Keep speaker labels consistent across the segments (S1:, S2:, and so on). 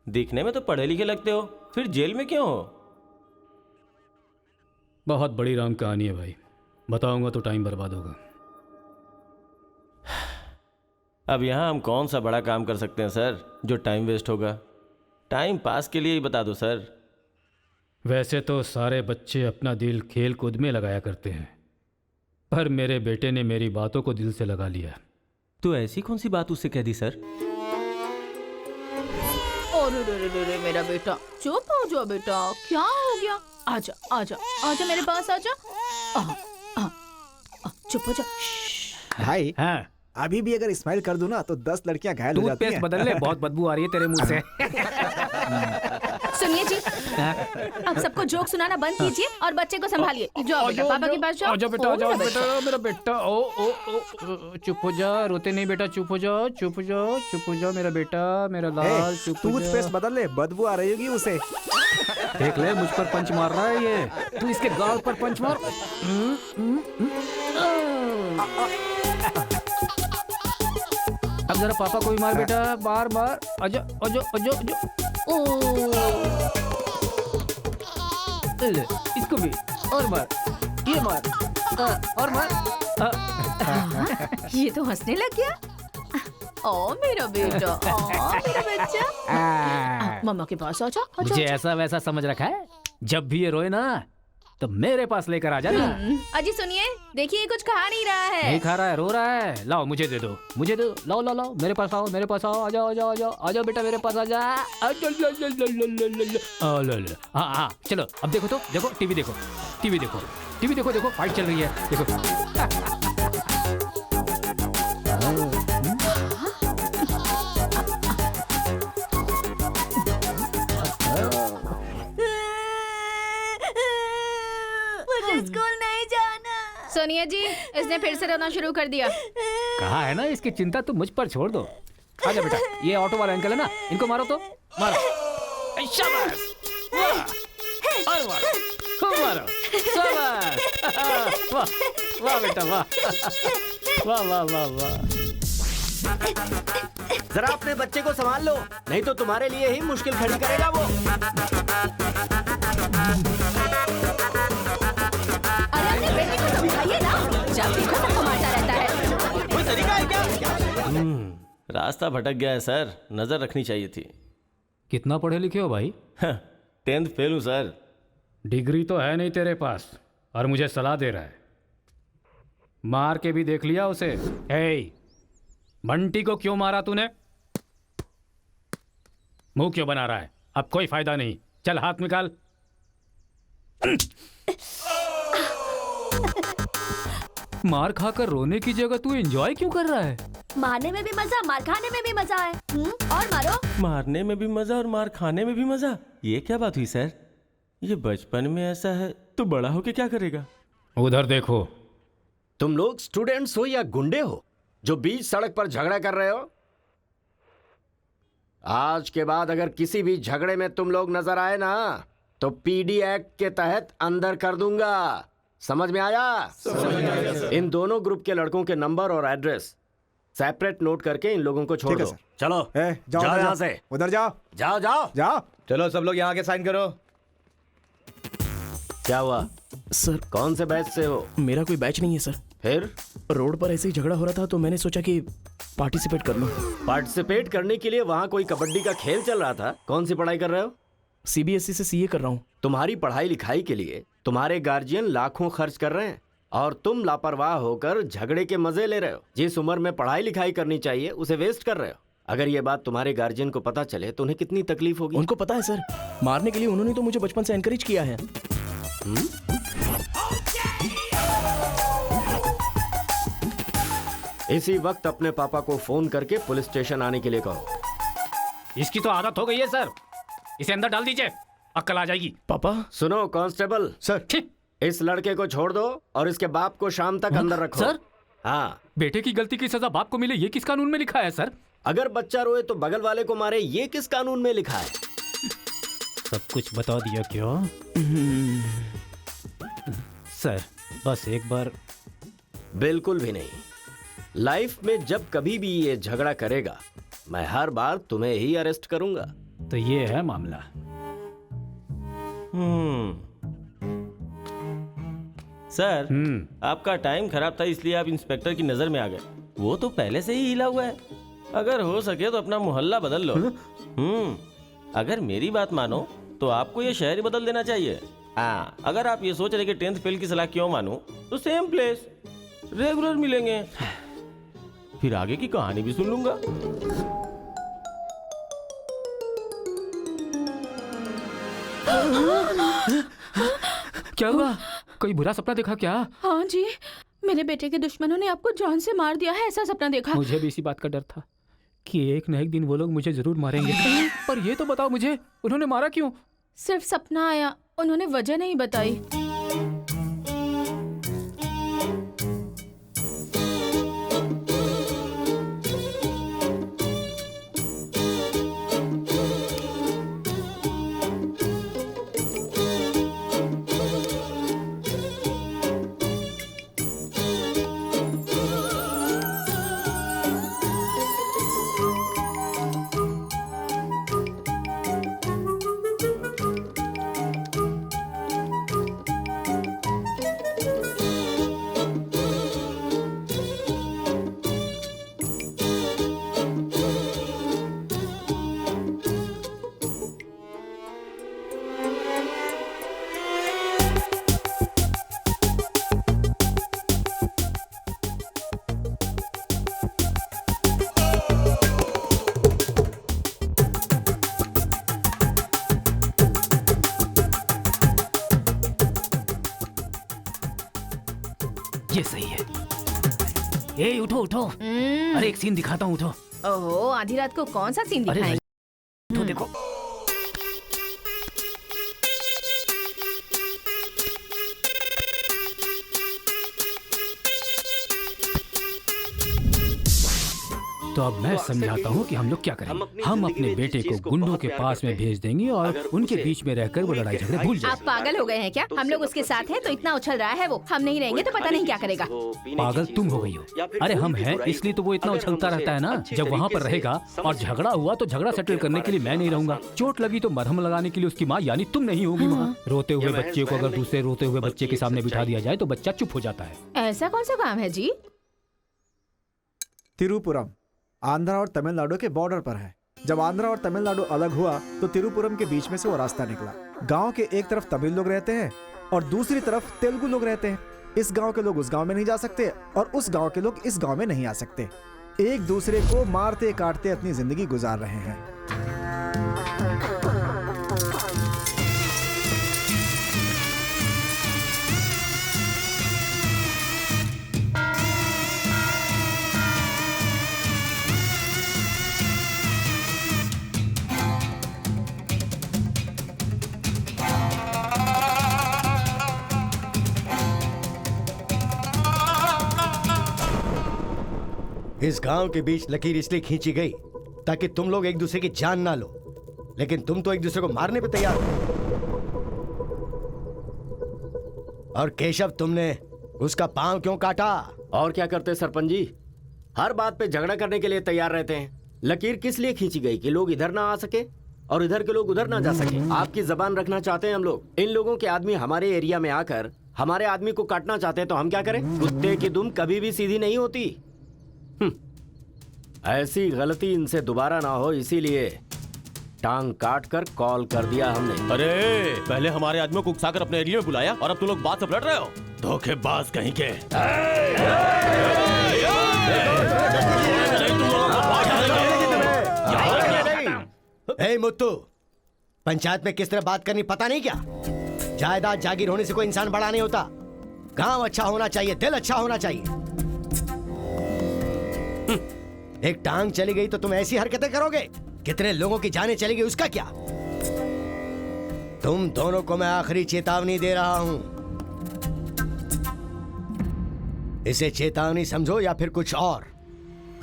S1: दिखने में तो पढ़े लिखे लगते हो, फिर जेल में क्यों हो?
S2: बहुत बड़ी राम कहानी है भाई, बताऊंगा तो टाइम बर्बाद होगा।
S1: अब यहाँ हम कौन सा बड़ा काम कर सकते हैं सर जो टाइम वेस्ट होगा? टाइम पास के लिए ही बता दो सर।
S2: वैसे तो सारे बच्चे अपना दिल खेल कूद में लगाया करते हैं, पर मेरे बेटे ने मेरी बातों को दिल से लगा लिया।
S1: तो ऐसी कौन सी बात उससे कह दी सर?
S3: अरे रे रे रे मेरा बेटा, चुप हो जाओ बेटा, क्या हो गया? आजा आजा आजा मेरे पास आजा। चुप हो जा।
S4: भाई
S2: हाँ,
S4: अभी भी अगर स्माइल कर दूं ना तो 10 लड़कियां घायल हो जाती हैं।
S2: बदल ले, बहुत बदबू आ रही है तेरे मुंह से।
S3: सुनिए जी, अब सबको जोक सुनाना बंद कीजिए और बच्चे को संभालिए। जाओ बेटा, पापा के पास जाओ।
S2: आजा बेटा,
S3: ओ,
S2: आजा
S3: मेरा
S2: बेटा, मेरा बेटा। ओ ओ ओ, चुप हो जा, रोते नहीं बेटा, चुप हो जाओ, चुप हो जाओ, चुप हो जाओ मेरा बेटा, मेरा लाल, चुप हो जा।
S4: टूथपेस्ट बदल ले, बदबू आ रही होगी उसे।
S2: देख ले, मुझ पर पंच मार रहा है ये, तू इसके गाल पर पंच मार। अब जरा पापा को भी मार बेटा, बार बार। आजा आजा आजा आजा। ले, इसको भी और मार, ये मार, और मार।
S3: ये तो हंसने लग गया। ओ मेरा बेटा, ओ मेरा बच्चा, मम्मा के पास आजा।
S2: मुझे ऐसा वैसा समझ रखा है? जब भी ये रोए ना तो मेरे पास लेकर आ जाना।
S3: अजी सुनिए, देखिए कुछ खा नहीं रहा है।
S2: नहीं खा रहा है, रो रहा है। लाओ मुझे दे दो, मुझे दो, लाओ लाओ लाओ, मेरे पास आओ, मेरे पास आओ, आ जाओ आ जाओ आ जाओ आ जाओ बेटा, मेरे पास आ जा। हाँ हाँ, चलो अब देखो, तो देखो, टीवी देखो, टीवी देखो, टीवी देखो, देखो फाइट चल रही है, देखो।
S3: मुझे स्कूल नहीं जाना। सोनिया जी, इसने फिर से रोना शुरू कर दिया।
S2: कहा है ना, इसकी चिंता तुम मुझ पर छोड़ दो। आजा बेटा, ये ऑटो वाला अंकल है ना, इनको मारो तो मारो। शाबाश, वाह, और मारो, खूब मारो, शाबाश। वाह वाह बेटा, वाह वाह वाह वाह वाह।
S5: जरा अपने बच्चे को संभाल लो, नहीं तो तुम्हारे लिए ही मुश्किल खड़ी करेगा वो।
S3: अरे अपने बेटे को समझाइए ना, जब देखो सबको मारता रहता है।
S5: कोई तरीका है क्या?
S1: रास्ता भटक गया है सर, नजर रखनी चाहिए थी।
S2: कितना पढ़े लिखे हो भाई?
S1: 10th फेल हूँ सर।
S2: डिग्री तो है नहीं तेरे पास और मुझे सलाह दे रहा है। मार के भी देख लिया उसे। हे, बंटी को क्यों मारा तूने? मुंह क्यों बना रहा है? अब कोई फायदा नहीं, चल हाथ निकाल। मार खाकर रोने की जगह तू एंजॉय क्यों कर रहा है?
S3: मारने में भी मजा, मार खाने में भी मजा है। और मारो।
S1: मारने में भी मजा और मार खाने में भी मजा, ये क्या बात हुई सर? ये बचपन में ऐसा है तो बड़ा होके क्या करेगा?
S2: उधर देखो।
S5: तुम लोग स्टूडेंट्स हो या गुंडे हो जो बीच सड़क पर झगड़ा कर रहे हो? आज के बाद अगर किसी भी झगड़े में तुम लोग नजर आए ना तो पीडी एक्ट के तहत अंदर कर दूंगा। समझ में आया? इन दोनों ग्रुप के लड़कों के नंबर और एड्रेस सेपरेट नोट करके इन लोगों को छोड़ दो। चलो
S4: जाओ
S5: जाओ
S4: उधर
S5: यहाँ
S4: जाओ,
S5: से,
S4: उधर जाओ
S5: जाओ जाओ
S4: जाओ।
S6: चलो सब लोग यहाँ के साइन करो।
S5: क्या हुआ?
S7: सर,
S5: कौन से बैच से हो?
S7: मेरा कोई बैच नहीं है सर।
S5: फिर
S7: रोड पर ऐसे ही झगड़ा हो रहा था तो मैंने सोचा कि पार्टिसिपेट कर लूं।
S5: पार्टिसिपेट करने के लिए वहाँ कोई कबड्डी का खेल चल रहा था? कौन सी पढ़ाई कर रहे हो?
S7: सीबीएसई से सीए कर रहा हूं।
S5: तुम्हारी पढ़ाई लिखाई के लिए तुम्हारे गार्जियन लाखों खर्च कर रहे हैं और तुम लापरवाह होकर झगड़े के मजे ले रहे हो। जिस उम्र में पढ़ाई लिखाई करनी चाहिए उसे वेस्ट कर रहे हो। अगर ये बात तुम्हारे गार्जियन को पता चले तो उन्हें कितनी तकलीफ होगी।
S7: उनको पता है सर, मारने के लिए उन्होंने तो मुझे बचपन से एनकरेज किया है।
S5: इसी वक्त अपने पापा को फोन करके पुलिस स्टेशन आने के लिए कहो।
S2: इसकी तो आदत हो गई है सर, इसे अंदर डाल दीजिए, अक्ल आ जाएगी।
S7: पापा।
S5: सुनो कांस्टेबल
S4: सर,
S5: इस लड़के को छोड़ दो और इसके बाप को शाम तक अंदर रखो।
S2: सर?
S5: हाँ।
S2: बेटे की गलती की सजा बाप को मिले, ये किस कानून में लिखा है सर?
S5: अगर बच्चा रोए तो बगल वाले को मारे, ये किस कानून में लिखा है?
S2: सब कुछ बता दिया क्या? सर बस एक बार।
S5: बिल्कुल भी नहीं। लाइफ में जब कभी भी ये झगड़ा करेगा मैं हर बार तुम्हें ही अरेस्ट करूंगा।
S2: तो ये है मामला।
S1: सर, आपका टाइम खराब था इसलिए आप इंस्पेक्टर की नजर में आ गए। वो तो पहले से ही हिला हुआ है। अगर हो सके तो अपना मोहल्ला बदल लो। अगर मेरी बात मानो तो आपको ये शहर ही बदल देना चाहिए। हाँ, अगर आप ये सोच रहे कि 10th फेल की सलाह क्यों मानूं, तो सेम प्लेस रेगुलर मिलेंगे, फिर आगे की कहानी भी सुन लूंगा।
S2: क्या हुआ? कोई बुरा सपना देखा क्या?
S3: हाँ जी, मेरे बेटे के दुश्मनों ने आपको जान से मार दिया है, ऐसा सपना देखा।
S2: मुझे भी इसी बात का डर था कि एक न एक दिन वो लोग मुझे जरूर मारेंगे। पर ये तो बताओ मुझे, उन्होंने मारा क्यों?
S3: सिर्फ सपना आया, उन्होंने वजह नहीं बताई।
S2: ये सही है। ए उठो उठो, अरे एक सीन दिखाता हूँ, उठो।
S3: ओहो, आधी रात को कौन सा सीन
S2: अरे
S3: दिखाएं?
S2: उठो, देखो। तो अब मैं समझाता हूँ कि हम लोग क्या करेंगे। हम अपने बेटे को गुंडों के पास में भेज देंगे और उनके बीच में रहकर वो लड़ाई झगड़े भूल
S3: आप
S2: जाएंगे।
S3: पागल हो गए हैं क्या? हम लोग उसके साथ हैं तो इतना उछल रहा है वो, हम नहीं रहेंगे तो पता नहीं क्या करेगा।
S2: पागल तुम हो गई हो। अरे हम हैं इसलिए तो वो इतना उछलता रहता है ना। जब वहाँ पर रहेगा और झगड़ा हुआ तो झगड़ा सेटल करने के लिए मैं नहीं रहूंगा। चोट लगी तो मरहम लगाने के लिए उसकी माँ यानी तुम नहीं होगी वहाँ। रोते हुए बच्चे को अगर दूसरे रोते हुए बच्चे के सामने बिठा दिया जाए तो बच्चा चुप हो जाता है।
S3: ऐसा कौन सा काम है जी?
S4: तिरुपुरम आंध्रा और तमिलनाडु के बॉर्डर पर है। जब आंध्रा और तमिलनाडु अलग हुआ तो तिरुपुरम के बीच में से वो रास्ता निकला। गांव के एक तरफ तमिल लोग रहते हैं और दूसरी तरफ तेलुगु लोग रहते हैं। इस गांव के लोग उस गांव में नहीं जा सकते और उस गांव के लोग इस गांव में नहीं आ सकते। एक दूसरे को मारते काटते अपनी जिंदगी गुजार रहे हैं।
S5: इस गांव के बीच लकीर इसलिए खींची गई ताकि तुम लोग एक दूसरे की जान ना लो, लेकिन तुम तो एक दूसरे को मारने पे तैयार हो। और केशव, तुमने उसका पांव क्यों काटा?
S8: और क्या करते सरपंच जी, हर बात पे झगड़ा करने के लिए तैयार रहते हैं। लकीर किस लिए खींची गई कि लोग इधर ना आ सके और इधर के लोग उधर ना जा सके। आपकी जबान रखना चाहते हैं हम लोग। इन लोगों के आदमी हमारे एरिया में आकर हमारे आदमी को काटना चाहते हैं तो हम क्या करें? कुत्ते की दुम कभी भी सीधी नहीं होती। ऐसी गलती इनसे दोबारा ना हो, इसीलिए टांग काट कर कॉल कर दिया हमने।
S1: अरे पहले हमारे आदमियों को उकसाकर अपने एरिया में बुलाया और अब तुम लोग बात से पलट रहे हो। धोखेबाज कहीं के।
S5: ए मुत्तू, पंचायत में किस तरह बात करनी पता नहीं क्या? जायदाद जागीर होने से कोई इंसान बड़ा नहीं होता। गांव अच्छा होना चाहिए, दिल अच्छा होना चाहिए। एक टांग चली गई तो तुम ऐसी हरकतें करोगे? कितने लोगों की जानें चली गई उसका क्या? तुम दोनों को मैं आखिरी चेतावनी दे रहा हूं। इसे चेतावनी समझो या फिर कुछ और।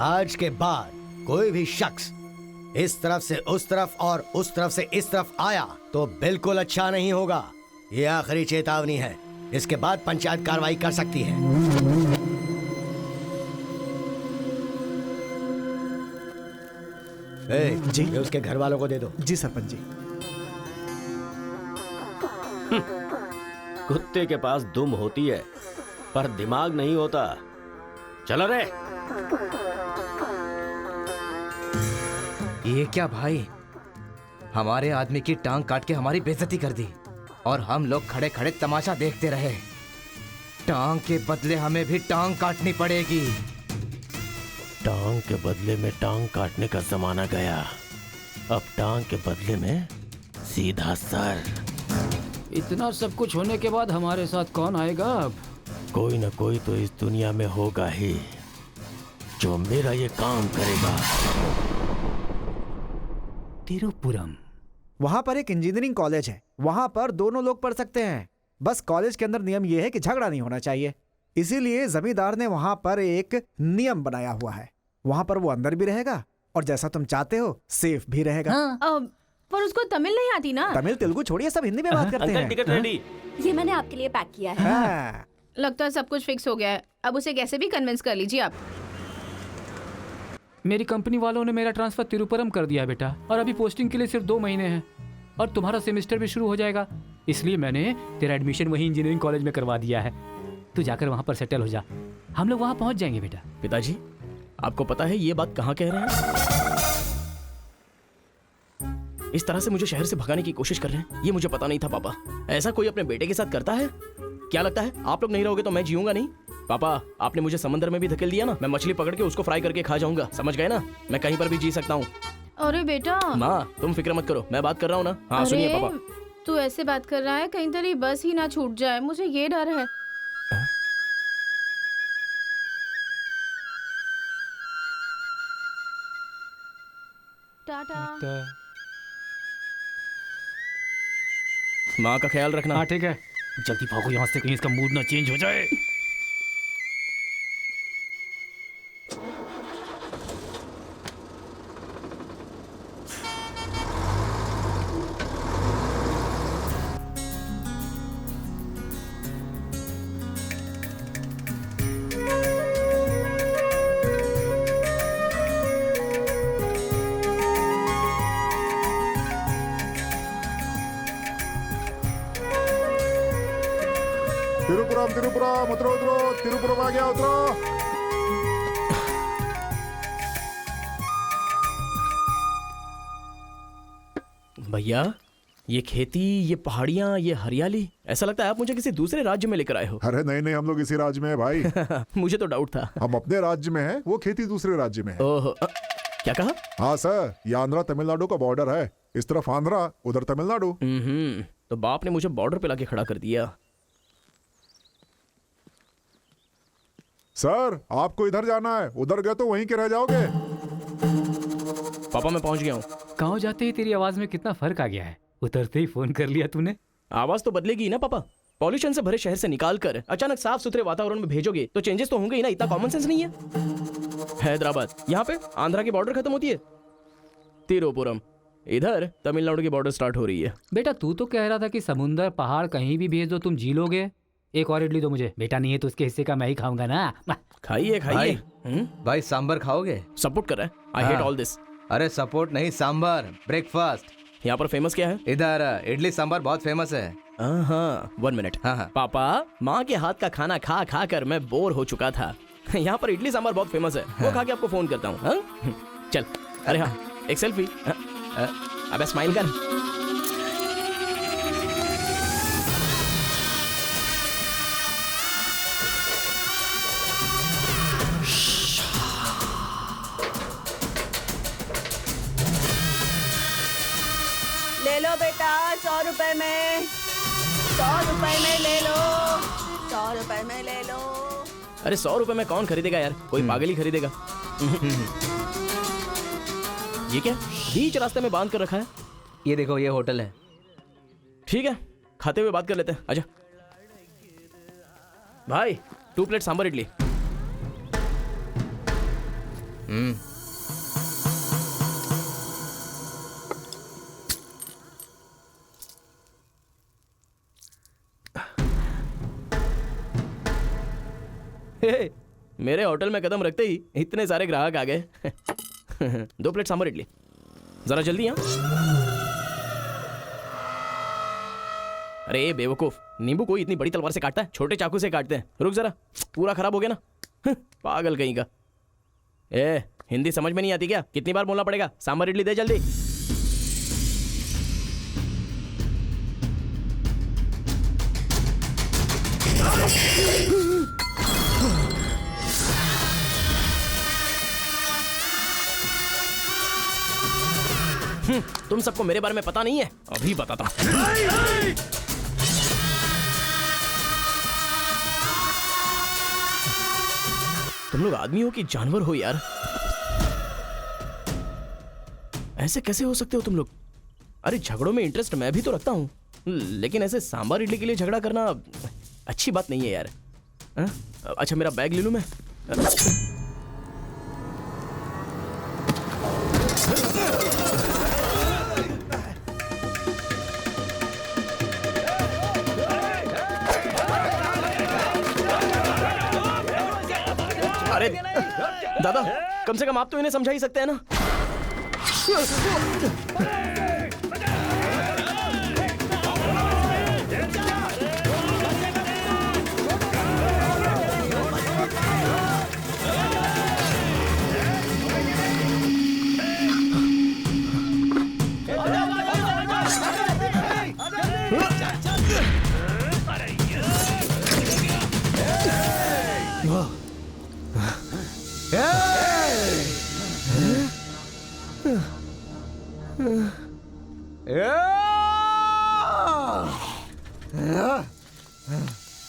S5: आज के बाद कोई भी शख्स इस तरफ से उस तरफ और उस तरफ से इस तरफ आया तो बिल्कुल अच्छा नहीं होगा। यह आखिरी चेतावनी है। इसके बाद पंचायत कार्रवाई कर सकती है।
S4: जी
S6: ये उसके घर वालों को दे दो।
S4: जी सरपंच जी।
S8: कुत्ते के पास दुम होती है पर दिमाग नहीं होता। चलो रे।
S9: ये क्या भाई, हमारे आदमी की टांग काट के हमारी बेइज्जती कर दी और हम लोग खड़े खड़े तमाशा देखते रहे। टांग के बदले हमें भी टांग काटनी पड़ेगी।
S1: टांग के बदले में टांग काटने का जमाना गया। अब टांग के बदले में सीधा सर।
S2: इतना सब कुछ होने के बाद हमारे साथ कौन आएगा अब?
S1: कोई न कोई तो इस दुनिया में होगा ही जो मेरा ये काम करेगा।
S2: तिरुपुरम।
S4: वहां पर एक इंजीनियरिंग कॉलेज है, वहां पर दोनों लोग पढ़ सकते हैं। बस कॉलेज के अंदर नियम यह है कि झगड़ा नहीं होना चाहिए, इसीलिए जमींदार ने वहां पर एक नियम बनाया हुआ है। वहां पर वो अंदर भी रहेगा और जैसा तुम चाहते हो सेफ भी रहेगा।
S3: पर उसको तमिल नहीं आती ना।
S4: तमिल तेलुगु छोड़िए, सब हिंदी में बात करते
S1: अंकल
S4: हैं।
S1: Ticket ready.
S10: ये मैंने आपके लिए पैक किया है।
S4: हाँ।
S3: लगता है सब कुछ फिक्स हो गया है। अब उसे कैसे भी कन्विंस कर लीजिए आप।
S2: मेरी कंपनी वालों ने मेरा ट्रांसफर तिरुपुरम कर दिया है बेटा, और अभी पोस्टिंग के लिए सिर्फ 2 महीने हैं और तुम्हारा सेमेस्टर भी शुरू हो जाएगा। इसलिए मैंने तेरा एडमिशन वही इंजीनियरिंग कॉलेज में करवा दिया है। तू जाकर वहां पर सेटल हो जा, हम लोग वहां पहुंच जाएंगे बेटा।
S7: पिताजी, आपको पता है ये बात कहाँ कह रहे हैं? इस तरह से मुझे शहर से भगाने की कोशिश कर रहे हैं, ये मुझे पता नहीं था पापा। ऐसा कोई अपने बेटे के साथ करता है? क्या लगता है आप लोग नहीं रहोगे तो मैं जीऊंगा नहीं? पापा, आपने मुझे समंदर में भी धकेल दिया ना, मैं मछली पकड़ के उसको फ्राई करके खा जाऊंगा, समझ गए ना? मैं कहीं पर भी जी सकता हूँ।
S3: अरे बेटा।
S7: माँ, तुम फिक्र मत करो, मैं बात कर रहा हूँ ना। हाँ सुनिए
S3: अरे,
S7: पापा।
S3: तू ऐसे बात कर रहा है कहीं तेरी बस ही ना छूट जाए, मुझे ये डर है। टाटा।
S7: माँ का ख्याल रखना।
S2: हाँ ठीक है, जल्दी भागो यहाँ से, कहीं इसका मूड ना चेंज हो जाए।
S11: तिरुपुरम तिरुपुरम, उतरो उतरो, तिरुपुरम आ गया, उतरो।
S7: भैया, ये खेती, ये पहाड़ियाँ, ये हरियाली, ऐसा लगता है आप मुझे किसी दूसरे राज्य में लेकर आए हो।
S11: अरे नहीं नहीं, हम लोग इसी राज्य में है भाई।
S7: मुझे तो डाउट था।
S11: हम अपने राज्य में है, वो खेती दूसरे राज्य में है।
S7: ओहो, क्या कहा?
S11: हाँ सर, ये आंध्रा तमिलनाडु का बॉर्डर है। इस तरफ आंध्रा, उधर तमिलनाडु।
S7: तो बाप ने मुझे बॉर्डर पे लाके खड़ा कर दिया।
S11: सर, आपको इधर जाना है, उधर गए तो वहीं के रह जाओगे।
S7: पापा मैं पहुंच गया हूँ।
S2: गाँव जाते ही तेरी आवाज में कितना फर्क आ गया है, उतरते ही फोन कर लिया तूने।
S7: आवाज तो बदलेगी ना पापा। पॉल्यूशन से भरे शहर से निकाल कर अचानक साफ सुथरे वातावरण में भेजोगे तो चेंजेस तो होंगे ही ना, इतना कॉमन सेंस नहीं है। हैदराबाद, यहाँ पे आंध्रा की बॉर्डर खत्म होती है। तिरुपुरम, इधर तमिलनाडु की बॉर्डर स्टार्ट हो रही है।
S2: बेटा तू तो कह रहा था कि समुंदर पहाड़ कहीं भी भेज दो तुम जी लोगे। एक और इडली दो मुझे। बेटा नहीं है तो उसके हिस्से का मैं ही खाऊंगा ना।
S7: खाइए खाइए।
S9: भाई सांबर खाओगे?
S7: सपोर्ट कर रहा है। I hate all this.
S9: अरे सपोर्ट नहीं, सांबर, ब्रेकफास्ट।
S7: यहाँ पर फेमस क्या है?
S9: इधर इडली सांबर बहुत फेमस है।
S7: हाँ, 1 मिनट।
S9: हाँ।
S7: पापा, माँ के हाथ का खाना खा खा कर मैं बोर हो चुका था। यहाँ पर इडली सांबर बहुत फेमस है, वो खा के आपको फोन करता हूँ। हाँ? चल। अरे हाँ, एक सेल्फी। अबे स्माइल कर।
S10: ले लो बेटा, 100 रुपए में, 100 रुपए में ले लो, 100 रुपए में ले लो।
S7: अरे 100 रुपए में कौन खरीदेगा यार, कोई पागल ही खरीदेगा। ये क्या बीच रास्ते में बांध कर रखा है?
S9: ये देखो, ये होटल है।
S7: ठीक है, खाते हुए बात कर लेते हैं। आजा भाई, 2 प्लेट सांबर इडली। मेरे होटल में कदम रखते ही इतने सारे ग्राहक आ गए। 2 प्लेट सांबर इडली। जरा जल्दी। यहाँ अरे बेवकूफ, नींबू कोई इतनी बड़ी तलवार से काटता है? छोटे चाकू से काटते हैं। रुक जरा, पूरा खराब हो गया ना। पागल कहीं का। ए, हिंदी समझ में नहीं आती क्या? कितनी बार बोलना पड़ेगा? सांभर इडली दे जल्दी। तुम सबको मेरे बारे में पता नहीं है? अभी बताता हूं। तुम लोग आदमी हो कि जानवर हो यार? ऐसे कैसे हो सकते हो तुम लोग? अरे झगड़ों में इंटरेस्ट मैं भी तो रखता हूं, लेकिन ऐसे सांभर इडली के लिए झगड़ा करना अच्छी बात नहीं है यार। अच्छा मेरा बैग ले लूं मैं? अरे दादा, कम से कम आप तो इन्हें समझा ही सकते हैं ना।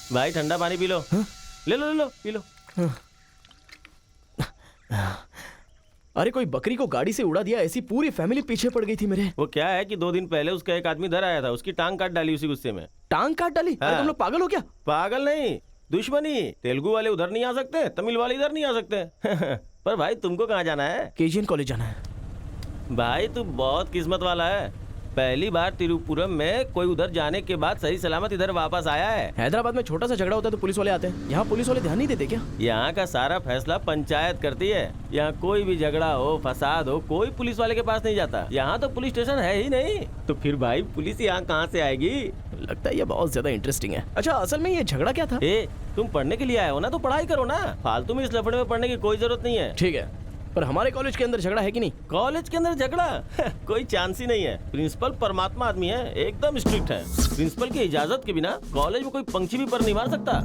S1: भाई ठंडा पानी पी लो। ले लो ले लो, पी लो।
S7: अरे कोई बकरी को गाड़ी से उड़ा दिया, ऐसी पूरी फैमिली पीछे पड़ गई थी मेरे।
S1: वो क्या है कि 2 दिन पहले उसका एक आदमी इधर आया था, उसकी टांग काट डाली उसी गुस्से में।
S7: टांग काट डाली?
S1: हाँ।
S7: अरे तुम लोग पागल हो क्या?
S1: पागल नहीं, दुश्मनी। तेलुगु वाले उधर नहीं आ सकते, तमिल वाले इधर नहीं आ सकते। पर भाई तुमको कहाँ जाना है?
S7: केजीएन कॉलेज जाना है।
S1: भाई तू बहुत किस्मत वाला है, पहली बार तिरुपुरम में कोई उधर जाने के बाद सही सलामत इधर वापस आया है।
S7: हैदराबाद में छोटा सा झगड़ा होता है तो पुलिस वाले आते हैं, यहाँ पुलिस वाले ध्यान नहीं देते क्या?
S1: यहाँ का सारा फैसला पंचायत करती है। यहाँ कोई भी झगड़ा हो, फसाद हो, कोई पुलिस वाले के पास नहीं जाता। यहाँ तो पुलिस स्टेशन है ही नहीं, तो फिर भाई पुलिस यहाँ कहाँ से आएगी?
S7: लगता है ये बहुत ज्यादा इंटरेस्टिंग है। अच्छा असल में ये झगड़ा क्या था?
S1: तुम पढ़ने के लिए आए हो ना, तो पढ़ाई करो ना, फालतू में इस लफड़े में पढ़ने की कोई जरूरत नहीं है।
S7: ठीक है, पर हमारे कॉलेज के अंदर झगड़ा है कि नहीं?
S1: कॉलेज के अंदर झगड़ा? कोई चांस ही नहीं है। प्रिंसिपल परमात्मा आदमी है, एकदम स्ट्रिक्ट है। प्रिंसिपल की इजाजत के बिना कॉलेज में कोई पंछी भी पर नहीं मार सकता।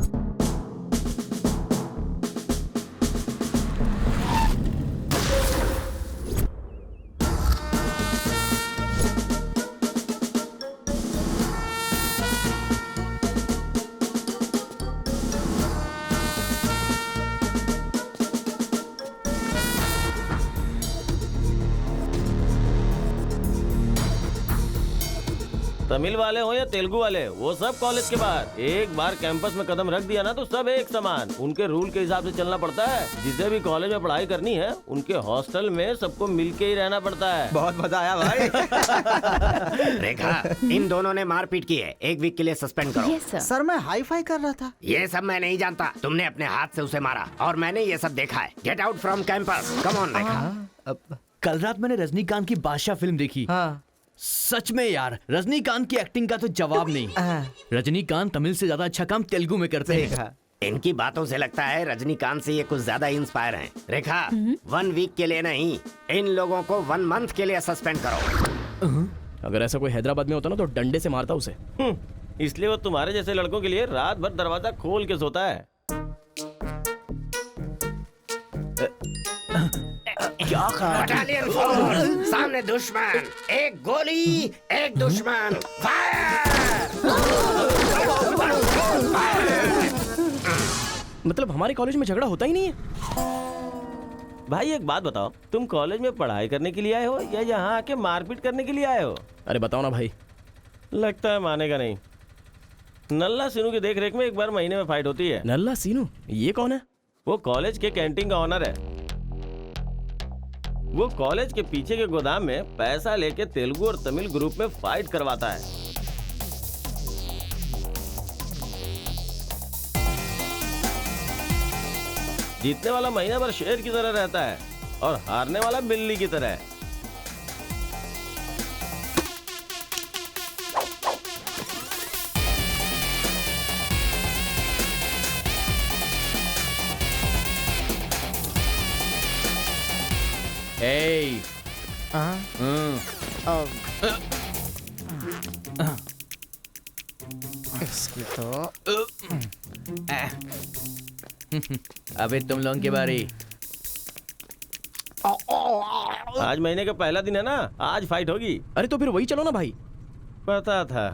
S1: तमिल वाले हो या तेलुगु वाले, वो सब कॉलेज के बाहर। एक बार कैंपस में कदम रख दिया ना तो सब एक समान। उनके रूल के हिसाब से चलना पड़ता है। जिसे भी कॉलेज में पढ़ाई करनी है उनके हॉस्टल में सबको मिलके ही रहना पड़ता है।
S6: बहुत मजा आया भाई।
S8: रेखा, इन दोनों ने मारपीट की है, 1 वीक के लिए सस्पेंड करो।
S3: Yes, sir.
S10: सर मैं हाई फाई कर रहा था।
S8: ये सब मैं नहीं जानता, तुमने अपने हाथ से उसे मारा और मैंने ये सब देखा है। Get out from campus, come on Rekha.
S6: कल रात मैंने रजनीकांत की बादशाह फिल्म देखी।
S10: हाँ।
S6: सच में यार, रजनीकांत की एक्टिंग का तो जवाब नहीं। रजनीकांत तमिल से ज्यादा अच्छा काम तेलुगु में करते हैं।
S8: इनकी बातों से लगता है रजनीकांत से ये कुछ ज्यादा इंस्पायर हैं। रेखा, 1 वीक के लिए नहीं, इन लोगों को 1 मंथ के लिए सस्पेंड करो।
S7: अगर ऐसा कोई हैदराबाद में होता ना तो डंडे से मारता उसे।
S1: इसलिए वो तुम्हारे जैसे लड़कों के लिए रात भर दरवाजा खोल के सोता है।
S8: क्या बटालियन फॉरवर्ड, सामने दुश्मन, एक गोली, एक दुश्मन,
S7: मतलब हमारे कॉलेज में झगड़ा होता ही नहीं है?
S1: भाई एक बात बताओ, तुम कॉलेज में पढ़ाई करने के लिए आए हो या यहाँ आके मारपीट करने के लिए आए हो?
S7: अरे बताओ ना भाई।
S1: लगता है मानेगा नहीं। नल्ला सीनू की देखरेख में एक बार महीने में फाइट होती है।
S7: नल्ला सीनू? ये कौन है?
S1: वो कॉलेज के कैंटीन का ऑनर है। वो कॉलेज के पीछे के गोदाम में पैसा लेके तेलुगु और तमिल ग्रुप में फाइट करवाता है। जीतने वाला महीना भर शेर की तरह रहता है और हारने वाला बिल्ली की तरह।
S4: इसकी तो
S6: अबे तुम लोगों की बारी।
S1: आज महीने का पहला दिन है ना, आज फाइट होगी।
S7: अरे तो फिर वही चलो ना भाई।
S1: पता था।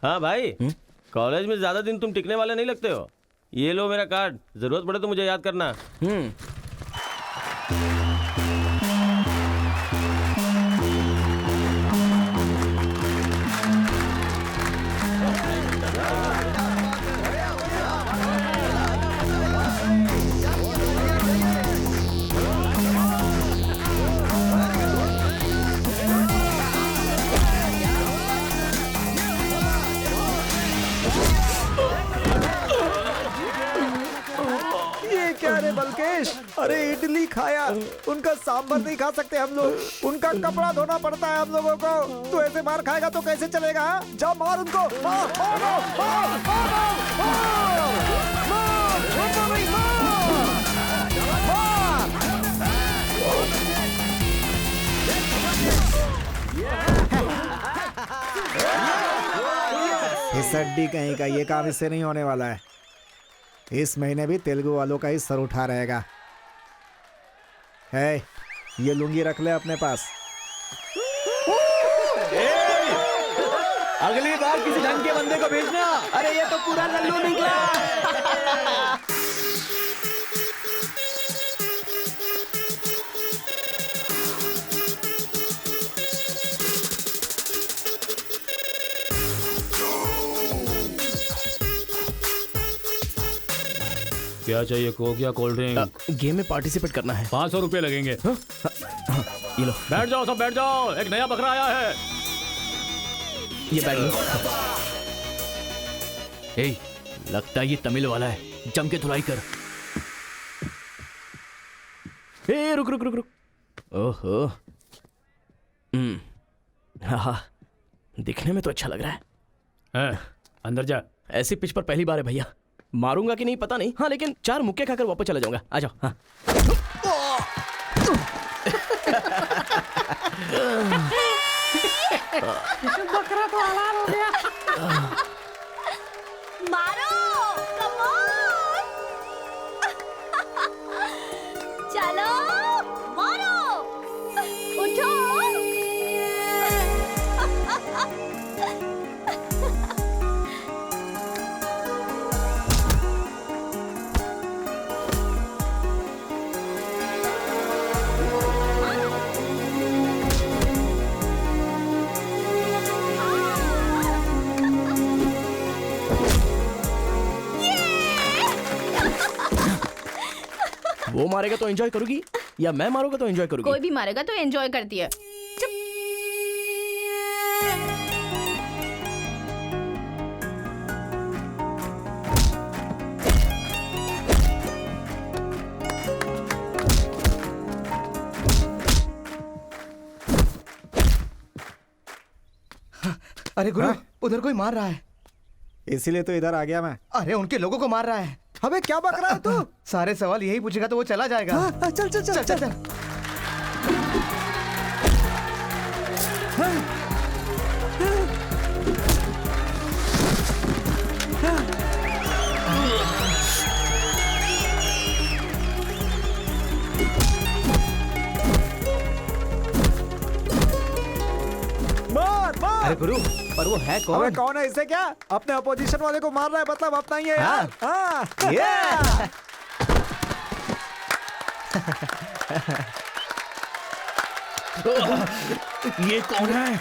S1: हाँ भाई, कॉलेज में ज्यादा दिन तुम टिकने वाले नहीं लगते हो। ये लो मेरा कार्ड, जरूरत पड़े तो मुझे याद करना।
S4: ये क्या रे बलकेश, अरे इडली खाया, उनका सांभर नहीं खा सकते हम लोग, उनका कपड़ा धोना पड़ता है हम लोगों को। तू ऐसे मार खाएगा तो कैसे चलेगा? जा मार उनको, मार, मार, मार, मार, मार, मार, छोड़ो नहीं, मार। इस हड्डी कहीं का ये काम इससे नहीं होने वाला है। इस महीने भी तेलुगु वालों का ही सर उठा रहेगा। है, ये लुंगी रख ले अपने पास।
S6: अगली बार किसी ढंग के बंदे को भेजना।
S8: अरे ये तो पूरा लल्लू निकला।
S2: क्या चाहिए? कोक या कोल्ड ड्रिंक?
S7: गेम में पार्टिसिपेट करना है।
S2: 500 रुपए लगेंगे।
S7: ये लो।
S2: बैठ जाओ, सब बैठ जाओ, एक नया बकरा आया है।
S7: ये बैठ लो।
S6: ए, लगता है ये तमिल वाला है, जम के धुलाई कर।
S7: ए, रुक रुक रुक रुक। ओहो, हाँ, दिखने में तो अच्छा लग रहा है।
S2: अंदर जा।
S7: ऐसी पिच पर पहली बार है भैया। मारूंगा कि नहीं पता नहीं, हाँ लेकिन 4 मुक्के खाकर वापस चला जाऊंगा। आ जाओ। हाँ।
S3: बकरा तो हलाल हो गया। मारो, कम ऑन। चलो, मारो, उठो।
S7: वो मारेगा तो एंजॉय करोगी या मैं मारूंगा तो एंजॉय करोगी?
S3: कोई भी मारेगा तो एंजॉय करती है।
S9: अरे गुरु, उधर कोई मार रहा है।
S4: इसीलिए तो इधर आ गया मैं।
S9: अरे उनके लोगों को मार रहा है।
S4: अबे क्या बक रहा है तू?
S9: सारे सवाल यही पूछेगा तो वो चला जाएगा।
S4: चल चल चल चल, चल। मार मार।
S9: अरे गुरु, पर वो है कौन?
S4: अबे कौन है? इससे क्या? अपने अपोजिशन वाले को मार रहा है, मतलब अपना ही है यार। हाँ।
S6: ये कौन है?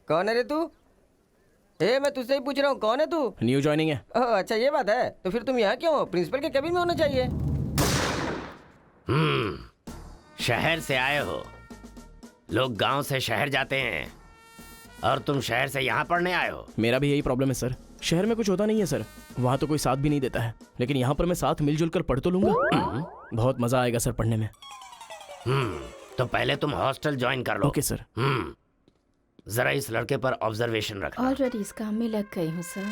S12: कौन है रे तू? मैं तुझसे ही पूछ रहा हूँ, कौन है तू?
S7: न्यू ज्वाइनिंग है।
S12: ओह अच्छा ये बात है, तो फिर तुम यहाँ क्यों हो? प्रिंसिपल के केबिन में होना चाहिए।
S8: शहर से आए हो। लोग गांव से शहर जाते हैं और तुम शहर से यहाँ पढ़ने आए हो।
S7: मेरा भी यही प्रॉब्लम है सर, शहर में कुछ होता नहीं है सर, वहाँ तो कोई साथ भी नहीं देता है, लेकिन यहाँ पर मैं साथ मिलजुल कर पढ़ तो लूंगा। बहुत मजा आएगा सर पढ़ने में।
S8: तो पहले तुम हॉस्टल ज्वाइन कर लो।
S7: Okay sir.
S8: जरा इस लड़के पर ऑब्जर्वेशन रखना।
S3: ऑलरेडी इस काम में लग गई हूँ सर।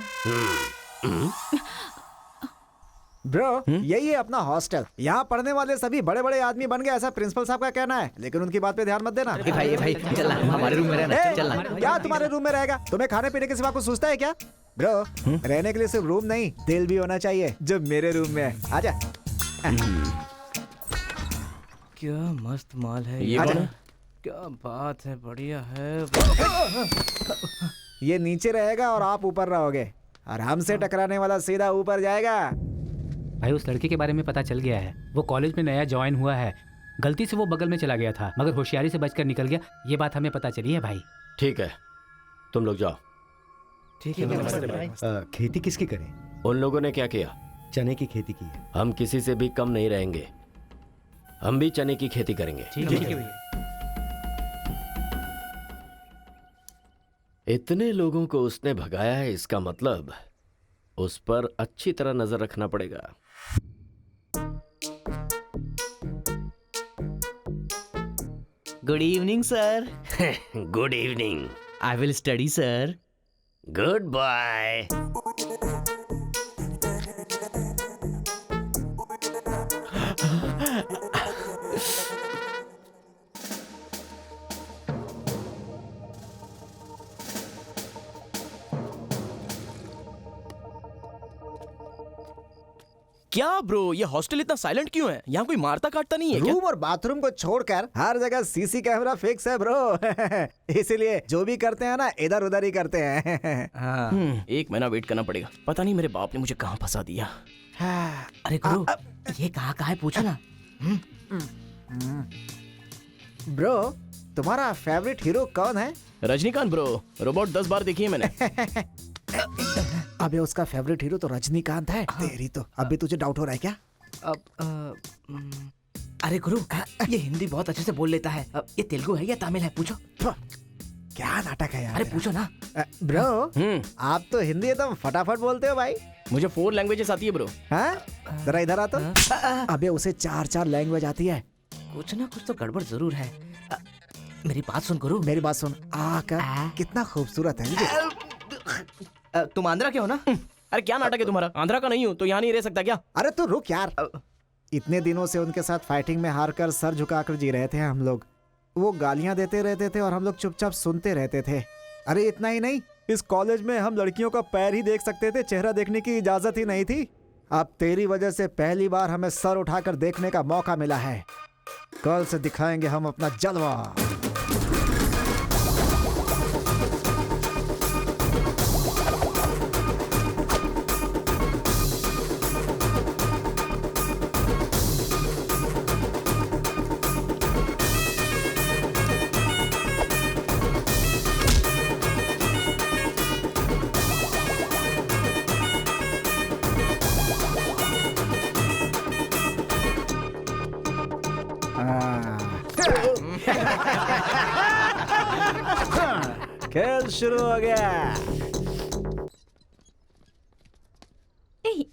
S4: ब्रो यही है अपना हॉस्टल। यहाँ पढ़ने वाले सभी बड़े बड़े आदमी बन गए, ऐसा प्रिंसिपल साहब का कहना है, लेकिन उनकी बात पे ध्यान मत देना।
S6: भाई चल हमारे रूम में रहना, चल
S4: क्या तुम्हारे रूम में रहेगा? तुम्हें खाने पीने के सिवा कुछ सोचता है क्या? ब्रो रहने के लिए सिर्फ रूम नहीं, दिल भी होना चाहिए, जो मेरे रूम में है। आजा।
S9: क्या मस्त माल है
S7: ये कौन है?
S9: क्या बात है, बढ़िया है।
S4: ये नीचे रहेगा और आप ऊपर रहोगे, और हमसे टकराने वाला सीधा ऊपर जाएगा।
S2: भाई उस लड़के के बारे में पता चल गया है, वो कॉलेज में नया ज्वाइन हुआ है। गलती से वो बगल में चला गया था, मगर होशियारी से बचकर निकल गया। ये बात हमें पता चली है भाई।
S8: ठीक है, तुम लोग जाओ।
S9: ठीक है। खेती किसकी करें?
S8: उन लोगों ने क्या किया?
S9: चने की खेती की है।
S8: हम किसी से भी कम नहीं रहेंगे, हम भी चने की खेती करेंगे।
S2: ठीक है।
S8: इतने लोगों को उसने भगाया है, इसका मतलब उस पर अच्छी तरह नजर रखना पड़ेगा।
S6: Good evening sir.
S8: Good evening.
S6: I will study sir.
S8: Good bye.
S7: क्या ब्रो, ये हॉस्टल इतना साइलेंट क्यों है? यहाँ कोई मारता काटता नहीं है क्या?
S4: रूम और बाथरूम को छोड़कर हर जगह सीसी कैमरा फिक्स है ब्रो। इसीलिए जो भी करते हैं ना, इधर उधर ही करते हैं।
S12: हाँ।
S7: एक महीना वेट करना पड़ेगा, पता नहीं मेरे बाप ने मुझे कहाँ फंसा दिया।
S6: अरे गुरु, ये कहाँ है पूछो ना।
S4: ब्रो तुम्हारा फेवरेट हीरो कौन है?
S7: रजनीकांत ब्रो, रोबोट 10 बार देखी है मैंने।
S4: अबे उसका फेवरेट हीरो तो रजनीकांत है। तेरी तो अभी तुझे डाउट हो रहा है क्या?
S6: अरे गुरु, ये हिंदी बहुत अच्छे से बोल लेता है। ये तेलुगु है या तमिल है? पूछो।
S4: क्या नाटक है यार।
S6: अरे पूछो ना।
S4: ब्रो आप तो हिंदी एकदम फटाफट बोलते हो भाई।
S7: मुझे 4 लैंग्वेजेस आती है ब्रो।
S4: हाँ जरा इधर आ तो। अबे उसे 4 लैंग्वेज आती है।
S6: कुछ ना कुछ तो गड़बड़ जरूर है। मेरी बात सुन गुरु।
S4: मेरी बात सुन। कितना खूबसूरत है।
S6: तुम आंध्रा के हो ना?
S7: अरे क्या नाटक है तुम्हारा? आंध्रा का नहीं हूँ तो यहाँ नहीं रह सकता क्या?
S4: अरे तू रुक यार। इतने दिनों से उनके साथ फाइटिंग में हार कर सर झुकाकर जी रहे थे हम लोग। वो गालियां देते रहते थे और हम लोग चुपचाप सुनते रहते थे। अरे इतना ही नहीं, इस कॉलेज में हम लड़कियों का पैर ही देख सकते थे, चेहरा देखने की इजाजत ही नहीं थी। अब तेरी वजह से पहली बार हमें सर उठाकर देखने का मौका मिला है। कल से दिखाएंगे हम अपना जलवा। खेल शुरू हो गया।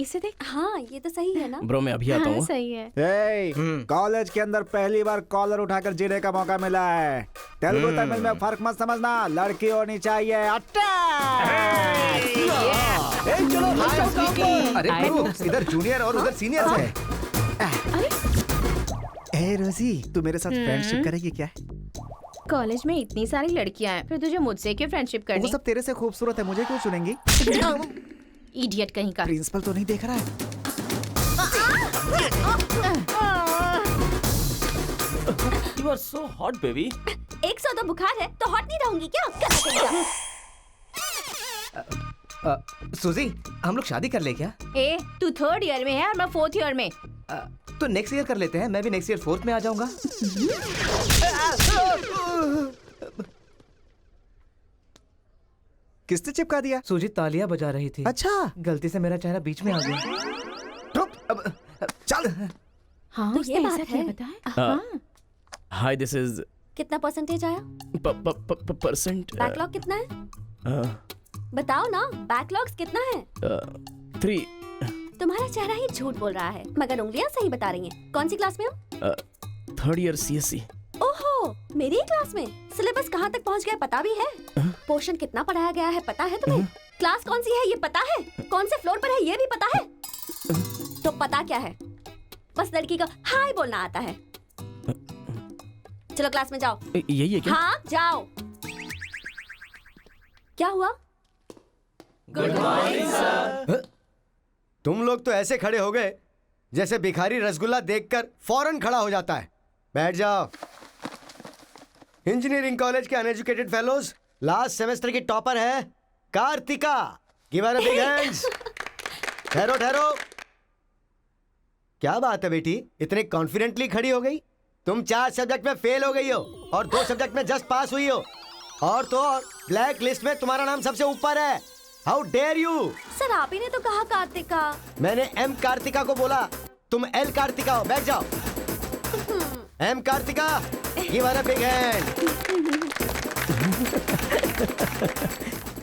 S13: इसे देख। हाँ ये तो सही है ना?
S7: ब्रो मैं अभी आता हूँ।
S13: सही है।
S4: कॉलेज के अंदर पहली बार कॉलर उठाकर जीने का मौका मिला है। तेलुगु तमिल में फर्क मत समझना, लड़की होनी चाहिए।
S9: अरे इधर जूनियर और उधर सीनियर है।
S4: ए रोजी, तू मेरे साथ फ्रेंडशिप करेगी क्या?
S3: कॉलेज में इतनी सारी लड़कियां हैं, फिर तुझे मुझसे क्यों फ्रेंडशिप करनी?
S4: वो सब तेरे से खूबसूरत है, मुझे क्यों चुनेंगी?
S3: इडियट कहीं का।
S4: प्रिंसिपल तो नहीं देख रहा है?
S1: You are so hot, baby.
S13: 100 तो बुखार है तो हॉट नहीं रहूंगी क्या?
S9: सुजी, हम लोग शादी कर ले क्या?
S3: ए, तू 3rd ईयर में है और मैं 4th ईयर में।
S9: तो नेक्स्ट ईयर कर लेते हैं, मैं भी नेक्स्ट ईयर 4th में आ जाऊंगा।
S4: किसने चिपका दिया?
S9: सूजी तालियां बजा रही थी।
S4: अच्छा,
S9: गलती से मेरा चेहरा बीच में आ गया।
S4: चल।
S3: हाँ
S13: तो
S3: उसने
S13: ये
S3: ऐसा
S13: बात
S3: क्या
S13: है।
S3: बताया? हाँ
S7: हाय दिस इज
S13: कितना परसेंटेज आया?
S7: परसेंट
S13: बैकलॉग कितना है? बताओ ना, बैकलॉग्स कितना है?
S7: 3
S13: तुम्हारा चेहरा ही झूठ बोल रहा है, मगर उंगलियां सही बता रही हैं। कौन सी क्लास में हो?
S7: 3rd year CSC।
S13: ओहो, मेरी ही क्लास में। सिलेबस कहाँ तक पहुँच गया पता भी है? पोर्शन कितना पढ़ाया गया है पता है तुम्हें? क्लास कौन सी है ये पता है? कौन से फ्लोर पर है ये भी पता है? तो पता क्या है? बस लड़की को हाय बोलना आता है। चलो क्लास में जाओ।
S7: यही है क्या?
S13: हाँ जाओ। क्या हुआ?
S1: Good morning sir.
S5: तुम लोग तो ऐसे खड़े हो गए जैसे भिखारी रसगुल्ला देखकर फौरन खड़ा हो जाता है। बैठ जाओ। इंजीनियरिंग कॉलेज के अनएजुकेटेड फेलोज, लास्ट सेमेस्टर की टॉपर है Karthika. Give her a big hands. ठहरो ठहरो। क्या बात है बेटी, इतने कॉन्फिडेंटली खड़ी हो गई? तुम 4 सब्जेक्ट में फेल हो गई हो और 2 सब्जेक्ट में जस्ट पास हुई हो, और तो और ब्लैक लिस्ट में तुम्हारा नाम सबसे ऊपर है। How dare you!
S13: सर आप ही ने तो कहा कार्तिका।
S5: मैंने एम कार्तिका को बोला, तुम एल कार्तिका हो। बैठ जाओ। Am Karthika, give her a big hand.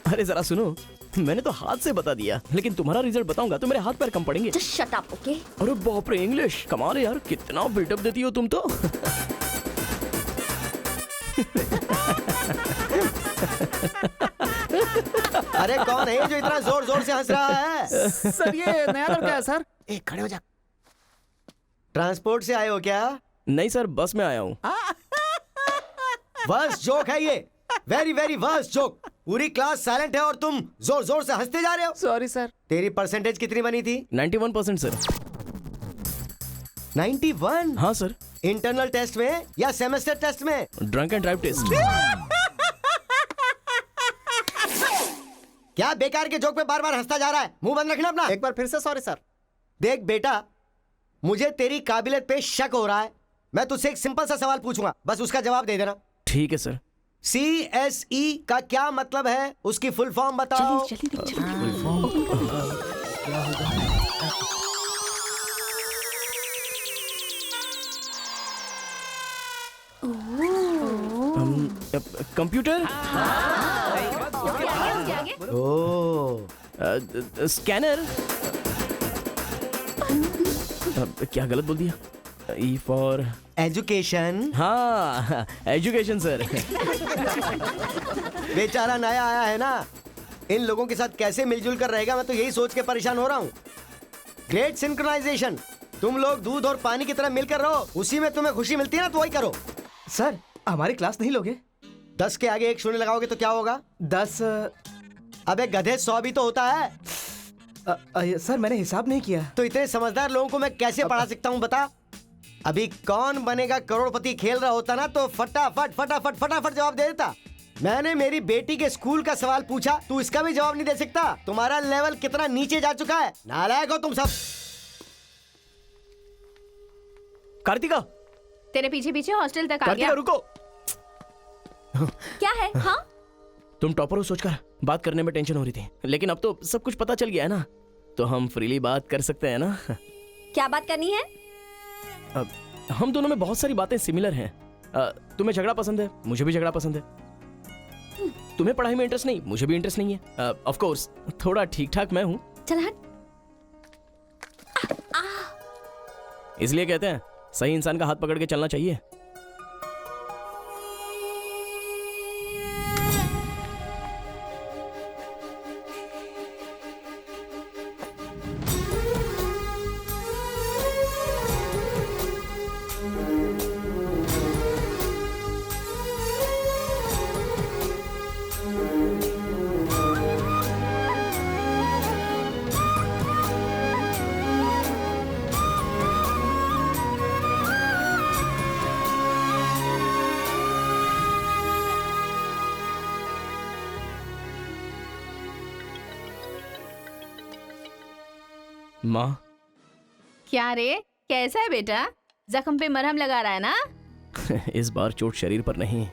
S7: अरे जरा सुनो, मैंने तो हाथ से बता दिया, लेकिन तुम्हारा रिजल्ट बताऊंगा तो मेरे हाथ पैर कम पड़ेंगे।
S13: Just shut up, okay?
S7: अरे बाप रे, इंग्लिश कमाल है यार, कितना बिल्डअप देती हो तुम तो।
S5: अरे कौन है जो इतना जोर जोर से हंस रहा है?
S4: सर ये नया लड़का है सर।
S5: एक खड़े हो जा। ट्रांसपोर्ट से आए हो क्या?
S7: नहीं सर, बस में आया हूँ।
S5: वर्स्ट जोक है ये, वेरी वेरी वर्स्ट जोक। पूरी क्लास साइलेंट है और तुम जोर जोर से हंसते जा रहे हो।
S4: Sorry sir.
S5: तेरी परसेंटेज कितनी बनी थी?
S7: 91% सर।
S5: 91?
S7: हाँ सर।
S5: इंटरनल टेस्ट में या सेमेस्टर टेस्ट में?
S7: Drunk and drive test.
S5: क्या बेकार के जोक पे बार बार हंसता जा रहा है? मुंह बंद रखना अपना।
S4: एक बार फिर से सॉरी सर।
S5: देख बेटा, मुझे तेरी काबिलियत पे शक हो रहा है। मैं तुझसे एक सिंपल सा सवाल पूछूंगा, बस उसका जवाब दे देना।
S7: ठीक है सर।
S5: CSE का क्या मतलब है? उसकी फुल फॉर्म बताओ।
S7: Computer, scanner. क्या गलत बोल दिया? E for
S5: education.
S7: हाँ, एजुकेशन सर।
S5: बेचारा नया आया है ना, इन लोगों के साथ कैसे मिलजुल कर रहेगा, मैं तो यही सोच के परेशान हो रहा हूँ। Great synchronisation. तुम लोग दूध और पानी की तरह मिलकर रहो, उसी में तुम्हें खुशी मिलती है ना, तो वही करो।
S9: सर हमारी क्लास नहीं लोगे?
S5: 10 के आगे 1 शून्य लगाओगे तो क्या होगा?
S9: 10।
S5: अबे गधे 100 भी तो होता है।
S9: सर मैंने हिसाब नहीं किया।
S5: तो इतने समझदार लोगों को मैं कैसे पढ़ा सकता हूँ बता? अभी कौन बनेगा करोड़पति खेल रहा होता ना, तो फटाफट फटाफट फटाफट जवाब दे देता। मैंने मेरी बेटी के स्कूल का सवाल पूछा, तू इसका भी जवाब नहीं दे सकता? तुम्हारा लेवल कितना नीचे जा चुका है। नालायक हो तुम सब।
S7: कार्तिका,
S3: तेरे पीछे पीछे हॉस्टल तक आ
S7: कार्तिका
S3: गया।
S7: रुको।
S13: क्या है? हाँ
S7: तुम टॉपर हो सोचकर बात करने में टेंशन हो रही थी, लेकिन अब तो सब कुछ पता चल गया है ना, तो हम फ्रीली बात कर सकते हैं ना।
S13: क्या बात करनी है?
S7: अब हम दोनों में बहुत सारी बातें सिमिलर हैं। तुम्हें झगड़ा पसंद है, मुझे भी झगड़ा पसंद है। तुम्हें पढ़ाई में इंटरेस्ट नहीं, मुझे भी इंटरेस्ट नहीं है। ऑफ कोर्स थोड़ा ठीक ठाक मैं हूँ,
S13: चल हट।
S7: इसलिए कहते हैं सही इंसान का हाथ पकड़ के चलना चाहिए। माँ,
S3: क्या रे, कैसा है बेटा? जख्म पे मरहम लगा रहा है ना?
S7: इस बार चोट शरीर पर नहीं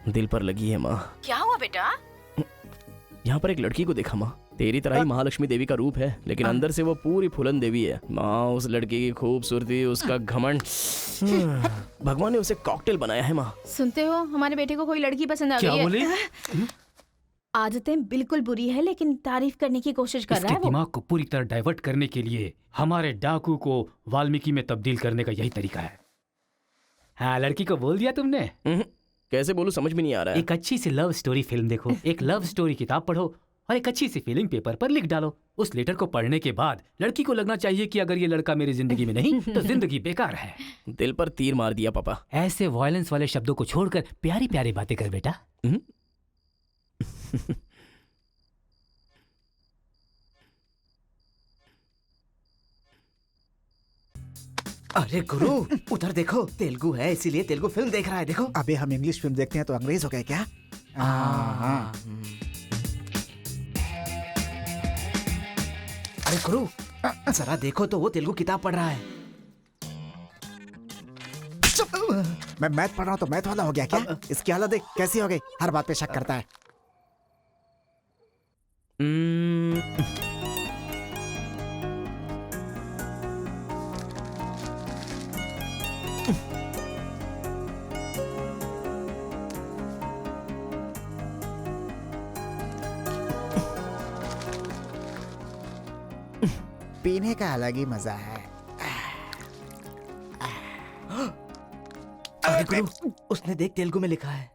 S7: दिल पर लगी है माँ।
S3: क्या हुआ बेटा?
S7: यहाँ पर एक लड़की को देखा माँ, तेरी तरह ही महालक्ष्मी देवी का रूप है, लेकिन अंदर से वो पूरी फूलन देवी है। माँ, उस लड़की की खूबसूरती, उसका घमंड, भगवान ने उसे कॉकटेल बनाया है माँ।
S3: सुनते हो, हमारे बेटे को कोई लड़की पसंद आ गई है।
S2: क्या बोले?
S3: आदतें बिल्कुल बुरी है, लेकिन तारीफ करने की कोशिश कर रहा है वो।
S2: दिमाग को पूरी तरह डाइवर्ट करने के लिए हमारे डाकू को वाल्मीकि में तब्दील करने का यही तरीका है। हाँ, लड़की को बोल दिया तुमने?
S7: कैसे बोलूं, समझ में नहीं आ रहा है।
S2: एक अच्छी सी लव स्टोरी फिल्म देखो, एक लव स्टोरी किताब पढ़ो और एक अच्छी सी फीलिंग पेपर पर लिख डालो। उस लेटर को पढ़ने के बाद लड़की को लगना चाहिए कि अगर ये लड़का मेरी जिंदगी में नहीं तो जिंदगी बेकार है।
S7: दिल पर तीर मार दिया पापा।
S2: ऐसे वायलेंस वाले शब्दों को छोड़कर प्यारी प्यारी बातें कर बेटा।
S9: अरे गुरु, उधर देखो, तेलुगु है इसीलिए तेलुगु फिल्म देख रहा है। देखो।
S4: अबे हम इंग्लिश फिल्म देखते हैं तो अंग्रेज हो गए क्या?
S9: अरे गुरु, जरा देखो तो वो तेलुगु किताब पढ़ रहा है।
S4: मैं मैथ पढ़ रहा हूँ तो मैथ वाला हो गया क्या? इसकी हालत देख कैसी हो गई, हर बात पे शक करता है। पीने का अलग ही मजा है।
S9: अरे गुरु, उसने देख तेलुगु में लिखा है।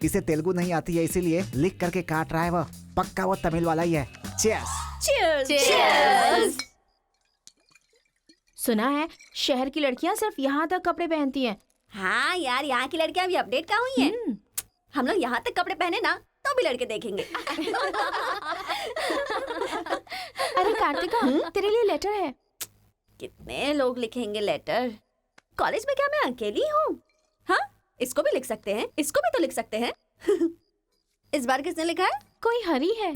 S4: इसे तेलुगु नहीं आती है इसीलिए लिख करके काट रहा है वो। पक्का वो तमिल वाला ही है। चीयर्स।
S3: Cheers! Cheers! सुना है शहर की लड़कियां सिर्फ यहाँ तक कपड़े पहनती हैं।
S13: हाँ यार, यहाँ की लड़कियां भी अपडेट कहाँ हुई हैं? हम लोग यहाँ तक कपड़े पहने ना तो भी लड़के देखेंगे।
S3: अरे कार्तिका, तेरे लिए लेटर है।
S13: कितने लोग लिखेंगे लेटर? कॉलेज में क्या मैं अकेली हूँ? हाँ, इसको भी लिख सकते हैं, इसको भी तो लिख सकते हैं। इस बार किसने लिखा है?
S3: कोई हरी है।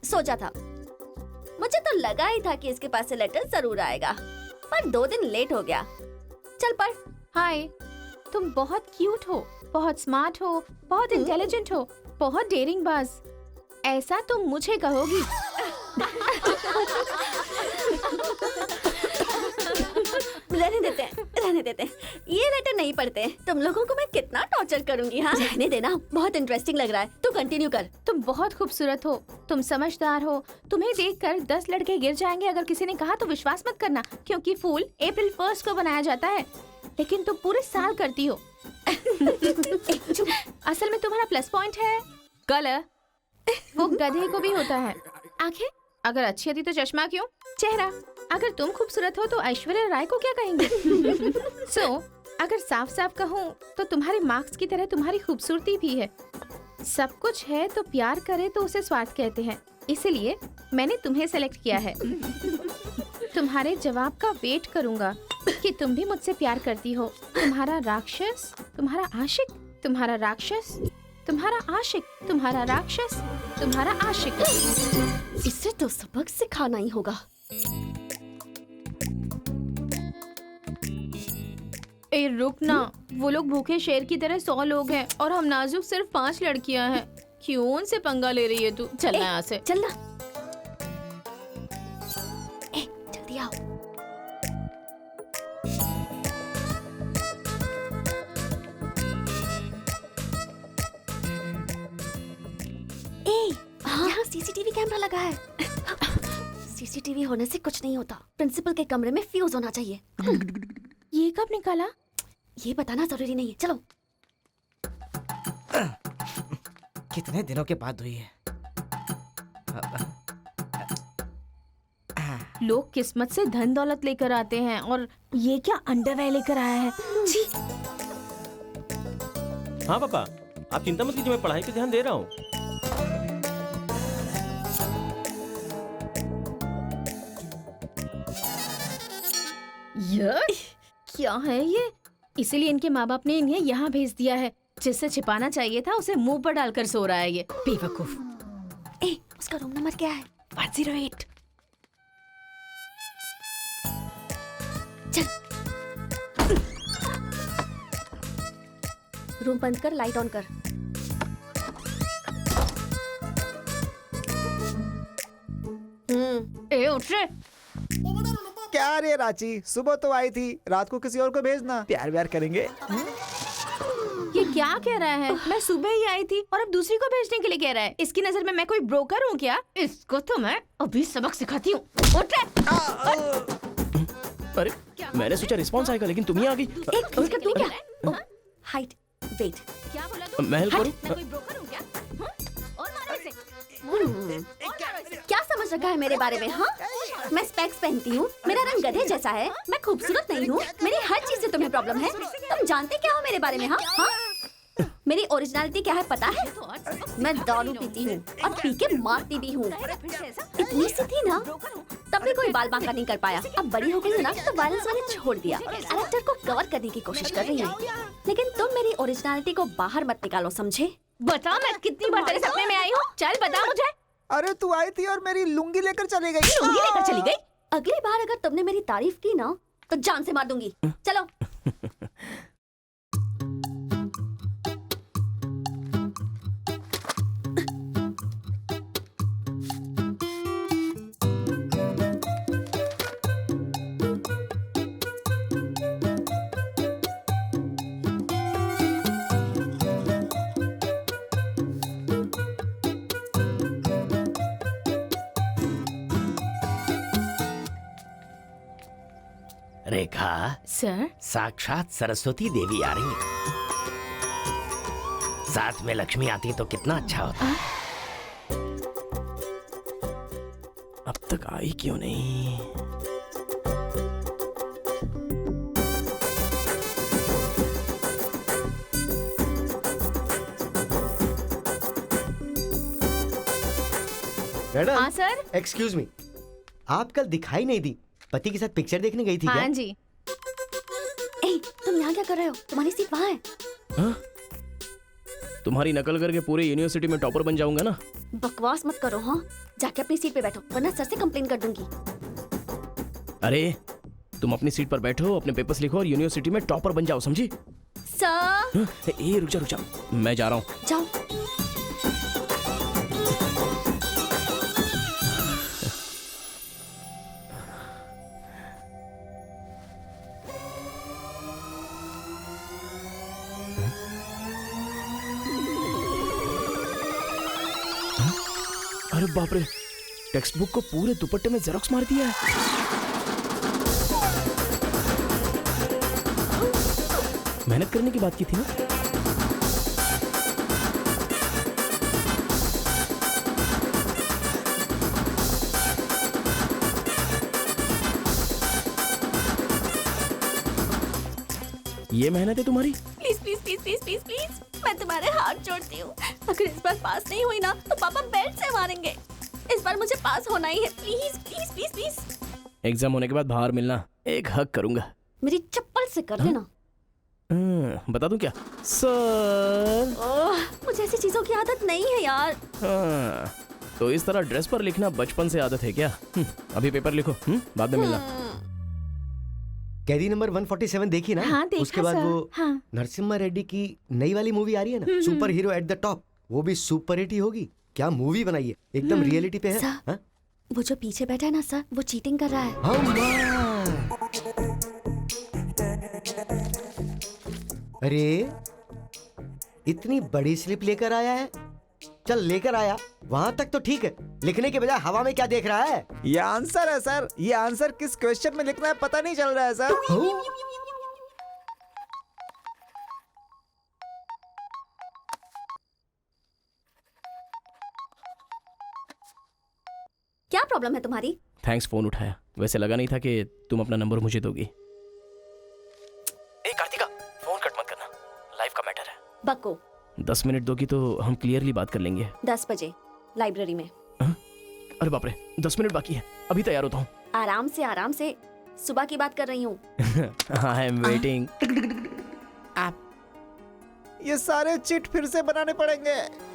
S13: सोचा था, मुझे तो लगा ही था कि इसके पास से लेटर जरूर आएगा, पर 2 दिन लेट हो गया। चल पढ़।
S3: हाय, तुम बहुत क्यूट हो, बहुत स्मार्ट हो, बहुत इंटेलिजेंट हो, बहुत डेयरिंग बाज। ऐसा तुम मुझे कहोगी?
S13: रहने देते हैं। ये लेटर नहीं पढ़ते। तुम लोगों को मैं कितना टॉर्चर करूंगी। हाँ, रहने देना, बहुत इंटरेस्टिंग लग रहा है। तू कंटिन्यू कर।
S3: तुम बहुत खूबसूरत हो, तुम समझदार हो, तुम्हें देखकर 10 लड़के गिर जाएंगे। अगर किसी ने कहा तो विश्वास मत करना, क्योंकि फूल अप्रैल 1 को बनाया जाता है, लेकिन तुम पूरे साल करती हो। असल में तुम्हारा प्लस पॉइंट है कलर, वो गधे को भी होता है। आंखें अगर अच्छी थी तो चश्मा क्यों? चेहरा अगर तुम खूबसूरत हो तो ऐश्वर्या राय को क्या कहेंगे? अगर साफ साफ कहूँ तो तुम्हारे मार्क्स की तरह तुम्हारी खूबसूरती भी है। सब कुछ है तो प्यार करे तो उसे स्वार्थ कहते हैं, इसलिए मैंने तुम्हें सेलेक्ट किया है। तुम्हारे जवाब का वेट करूंगा कि तुम भी मुझसे प्यार करती हो। तुम्हारा राक्षस, तुम्हारा आशिक, तुम्हारा राक्षस, तुम्हारा आशिक, तुम्हारा राक्षस, तुम्हारा आशिक।
S13: इससे तो सबक सिखाना ही होगा।
S3: ए रुक ना, वो लोग भूखे शेर की तरह 100 लोग हैं और हम नाजुक सिर्फ 5 लड़कियां हैं। क्यों उनसे पंगा ले रही है तू? चलना यहाँ से।
S13: चलना। जल्दी आओ। यहाँ सीसीटीवी कैमरा लगा है। सीसीटीवी होने से कुछ नहीं होता। प्रिंसिपल के कमरे में फ्यूज होना चाहिए।
S3: ये कब निकाला?
S13: ये बताना जरूरी नहीं है। चलो।
S9: कितने दिनों के बाद हुई है?
S3: लोग किस्मत से धन दौलत लेकर आते हैं और ये क्या अंडरवेयर लेकर आया है? छी।
S1: हाँ पापा, आप चिंता मत कीजिए, मैं पढ़ाई पे ध्यान दे रहा हूँ।
S3: क्या है ये? इसीलिए इनके माँ बाप ने इन्हें यहाँ भेज दिया है। जिससे छिपाना चाहिए था उसे मुंह पर डालकर सो रहा है ये बेवकूफ।
S13: उसका रूम नंबर क्या है?
S3: 108।
S13: चल। रूम बंद कर, लाइट ऑन कर।
S3: ए उठ रे।
S4: क्या रे रांची, सुबह तो आई थी, रात को किसी और को भेजना, प्यार व्यार करेंगे।
S3: ये क्या कह रहा है? मैं सुबह ही आई थी और अब दूसरी को भेजने के लिए कह रहा है। इसकी नजर में मैं कोई ब्रोकर हूँ क्या? इसको तो मैं अभी सबक सिखाती हूँ। उठ रे।
S7: अरे मैंने सोचा रिस्पॉन्स आएगा लेकिन तुम ही आ गई।
S13: एक मिनट का तू क्या? Height, weight.
S3: क्या बोला तू?
S7: मैं हेल्प करूं?
S3: मैं कोई ब्रोकर हूँ क्या? और मारो इसे।
S13: क्या समझ रखा है मेरे बारे में? हाँ, मैं स्पेक्स पहनती हूँ, मेरा रंग गधे जैसा है, मैं खूबसूरत नहीं हूँ, मेरी हर चीज से तुम्हें प्रॉब्लम है। तुम जानते क्या हो मेरे बारे में? हाँ हाँ, मेरी ओरिजिनलिटी क्या है पता है? मैं दारू पीती हूँ और पी के मारती भी हूँ। इतनी सी थी ना, तब भी कोई बाल बांका नहीं कर पाया। अब बड़ी हो गई हूँ ना, तो वायलेंस मैंने छोड़ दिया। कैरेक्टर को कवर करने की कोशिश कर रही हूँ, लेकिन तुम मेरी ओरिजिनलिटी को बाहर मत निकालो, समझे?
S3: बता मैं कितनी बार तेरे सपने में आई हूँ? चल बता मुझे।
S4: अरे तू आई थी और मेरी लुंगी लेकर चली गई।
S3: लुंगी लेकर चली गई?
S13: अगली बार अगर तुमने मेरी तारीफ की ना, तो जान से मार दूंगी। चलो।
S8: रेखा,
S3: सर,
S8: साक्षात सरस्वती देवी आ रही है। साथ में लक्ष्मी आती तो कितना अच्छा होता।
S7: अब तक आई क्यों नहीं?
S5: मैडम,
S3: हाँ सर।
S5: एक्सक्यूज मी, आप कल दिखाई नहीं दी। पति के साथ पिक्चर देखने गई थी क्या?
S3: हाँ जी।
S13: ए, तुम यहाँ क्या कर रहे हो? तुम्हारी सीट वहाँ है।
S7: हाँ? तुम्हारी नकल करके पूरे यूनिवर्सिटी में टॉपर बन जाऊंगा ना।
S13: बकवास मत करो। हाँ, जाके अपनी सीट पे बैठो, वरना सर से कंप्लेन कर दूंगी।
S7: अरे तुम अपनी सीट पर बैठो, अपने पेपर्स लिखो और यूनिवर्सिटी में टॉपर बन जाओ, समझी?
S13: सर।
S7: हाँ? ए रुक जा, मैं जा रहा हूँ।
S13: जाओ।
S7: अरे बाप रे, टेक्स्ट बुक को पूरे दुपट्टे में जेरोक्स मार दिया है। मेहनत करने की बात की थी ना। ये मेहनत है तुम्हारी?
S13: Please please please please please please, मैं तुम्हारे हाथ जोड़ती हूँ। अगर इस बार पास नहीं हुई ना, तो पापा बेल्ट से मारेंगे। इस बार मुझे पास होना ही है। Please please please please.
S7: Exam होने के बाद बाहर मिलना, एक हक करूंगा।
S13: मेरी चप्पल से कर देना।
S7: बता दूं क्या? सर,
S13: मुझे ऐसी चीजों की आदत नहीं है यार।
S7: हाँ, तो इस तरह ड्रेस पर लिखना बचपन से आदत है क्या? अभी पेपर लिखो, बाद में मिलना।
S5: कैदी नंबर 147 देखी ना?
S3: हाँ, देखा
S5: उसके बाद
S3: सर।
S5: वो
S3: हाँ।
S5: नरसिम्हा रेड्डी की नई वाली मूवी आ रही है ना, super hero at the top, वो भी सुपर हिट ही होगी। क्या मूवी बनाई है, एकदम रियलिटी पे है।
S13: सर,
S5: हाँ?
S13: वो जो पीछे बैठा है ना सर, वो चीटिंग कर रहा है।
S5: अरे इतनी बड़ी स्लिप लेकर आया है। चल लेकर आया, वहां तक तो ठीक है, लिखने के बजाय हवा में क्या देख रहा है?
S4: ये आंसर है सर। ये आंसर किस क्वेश्चन में लिखना है पता नहीं चल रहा है सर।
S13: क्या प्रॉब्लम है तुम्हारी?
S7: थैंक्स फोन उठाया, वैसे लगा नहीं था कि तुम अपना नंबर मुझे दोगी। ए कार्तिका, फोन कट मत करना, लाइफ का मैटर है।
S13: बको।
S7: 10 मिनट दोगी तो हम क्लियरली बात कर लेंगे।
S13: 10 बजे लाइब्रेरी में।
S7: अरे बाप रे, 10 मिनट बाकी है, अभी तैयार होता हूँ।
S13: आराम से, सुबह की बात कर रही हूँ।
S7: I am waiting.
S4: ये सारे चिट फिर से बनाने पड़ेंगे।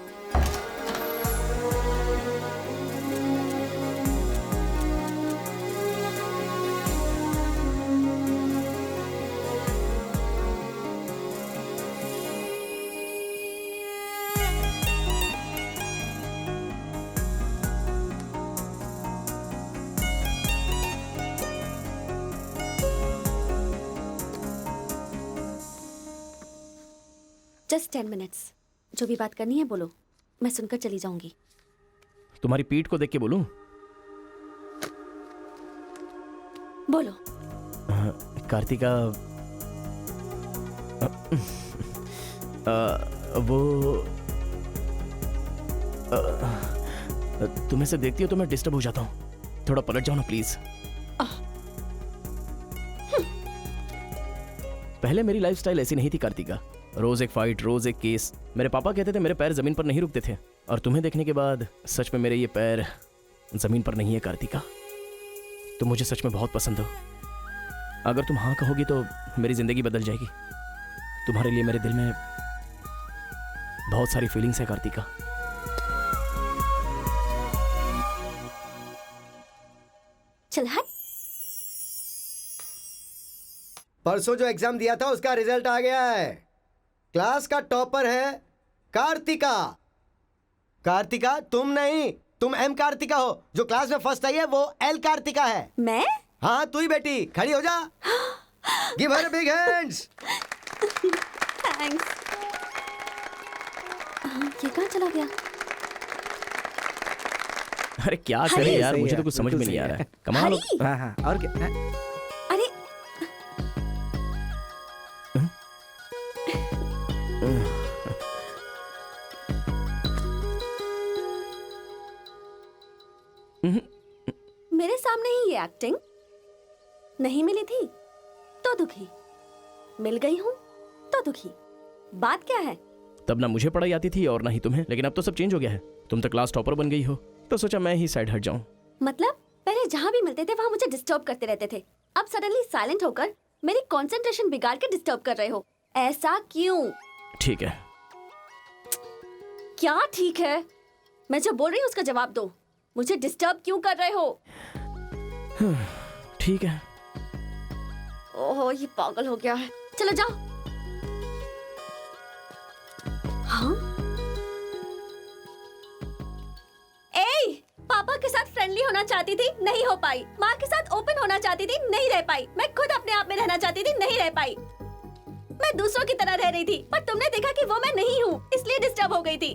S13: Just 10 minutes. जो भी बात करनी है बोलो, मैं सुनकर चली जाऊंगी।
S7: तुम्हारी पीठ को देख के बोलूं?
S13: बोलो।
S7: कार्तिका, वो तुम्हें से देखती हो तो मैं डिस्टर्ब हो जाता हूँ। थोड़ा पलट जाओ ना प्लीज। पहले मेरी लाइफस्टाइल ऐसी नहीं थी कार्तिका। रोज एक फाइट, रोज एक केस। मेरे पापा कहते थे मेरे पैर जमीन पर नहीं रुकते थे, और तुम्हें देखने के बाद सच में मेरे ये पैर जमीन पर नहीं है कार्तिका। तुम मुझे सच में बहुत पसंद हो। अगर तुम हाँ कहोगी तो मेरी जिंदगी बदल जाएगी। तुम्हारे लिए मेरे दिल में बहुत सारी फीलिंग्स है कार्तिका।
S13: चल हट।
S5: परसों जो एग्जाम दिया था उसका रिजल्ट आ गया है। क्लास का टॉपर है कार्तिका। कार्तिका तुम नहीं, तुम एम कार्तिका हो। जो क्लास में फर्स्ट आई है वो एल कार्तिका है।
S13: मैं?
S5: हाँ तू ही बेटी, खड़ी हो जा। Give her big hands.
S13: Thanks. ये कहाँ चला गया?
S7: अरे क्या करें यार, मुझे तो कुछ समझ में नहीं आ रहा है। कमाल हो।
S4: हाँ हाँ, और क्या?
S13: अरे मेरे सामने ही ये एक्टिंग नहीं मिली थी तो दुखी, मिल गई हूँ तो दुखी। बात क्या है?
S7: तब ना मुझे पढ़ाई आती थी और ना ही तुम्हें, लेकिन अब तो सब चेंज हो गया है। तुम तो क्लास टॉपर बन गई हो, तो सोचा मैं ही साइड हट जाऊं।
S13: मतलब पहले जहाँ भी मिलते थे वहाँ मुझे डिस्टर्ब करते रहते थे, अब सडनली साइलेंट होकर मेरी कंसंट्रेशन बिगाड़ के डिस्टर्ब कर रहे हो। ऐसा क्यों?
S7: ठीक है।
S13: क्या ठीक है? मैं जो बोल रही हूँ उसका जवाब दो। मुझे डिस्टर्ब क्यों कर रहे हो?
S7: ठीक है।
S13: ओहो ये पागल हो गया है। चलो जाओ। हाँ? ए, पापा के साथ फ्रेंडली होना चाहती थी, नहीं हो पाई। माँ के साथ ओपन होना चाहती थी, नहीं रह पाई। मैं खुद अपने आप में रहना चाहती थी, नहीं रह पाई। मैं दूसरों की तरह रह रही थी, पर तुमने देखा कि वो मैं नहीं हूँ, इसलिए डिस्टर्ब हो गई थी।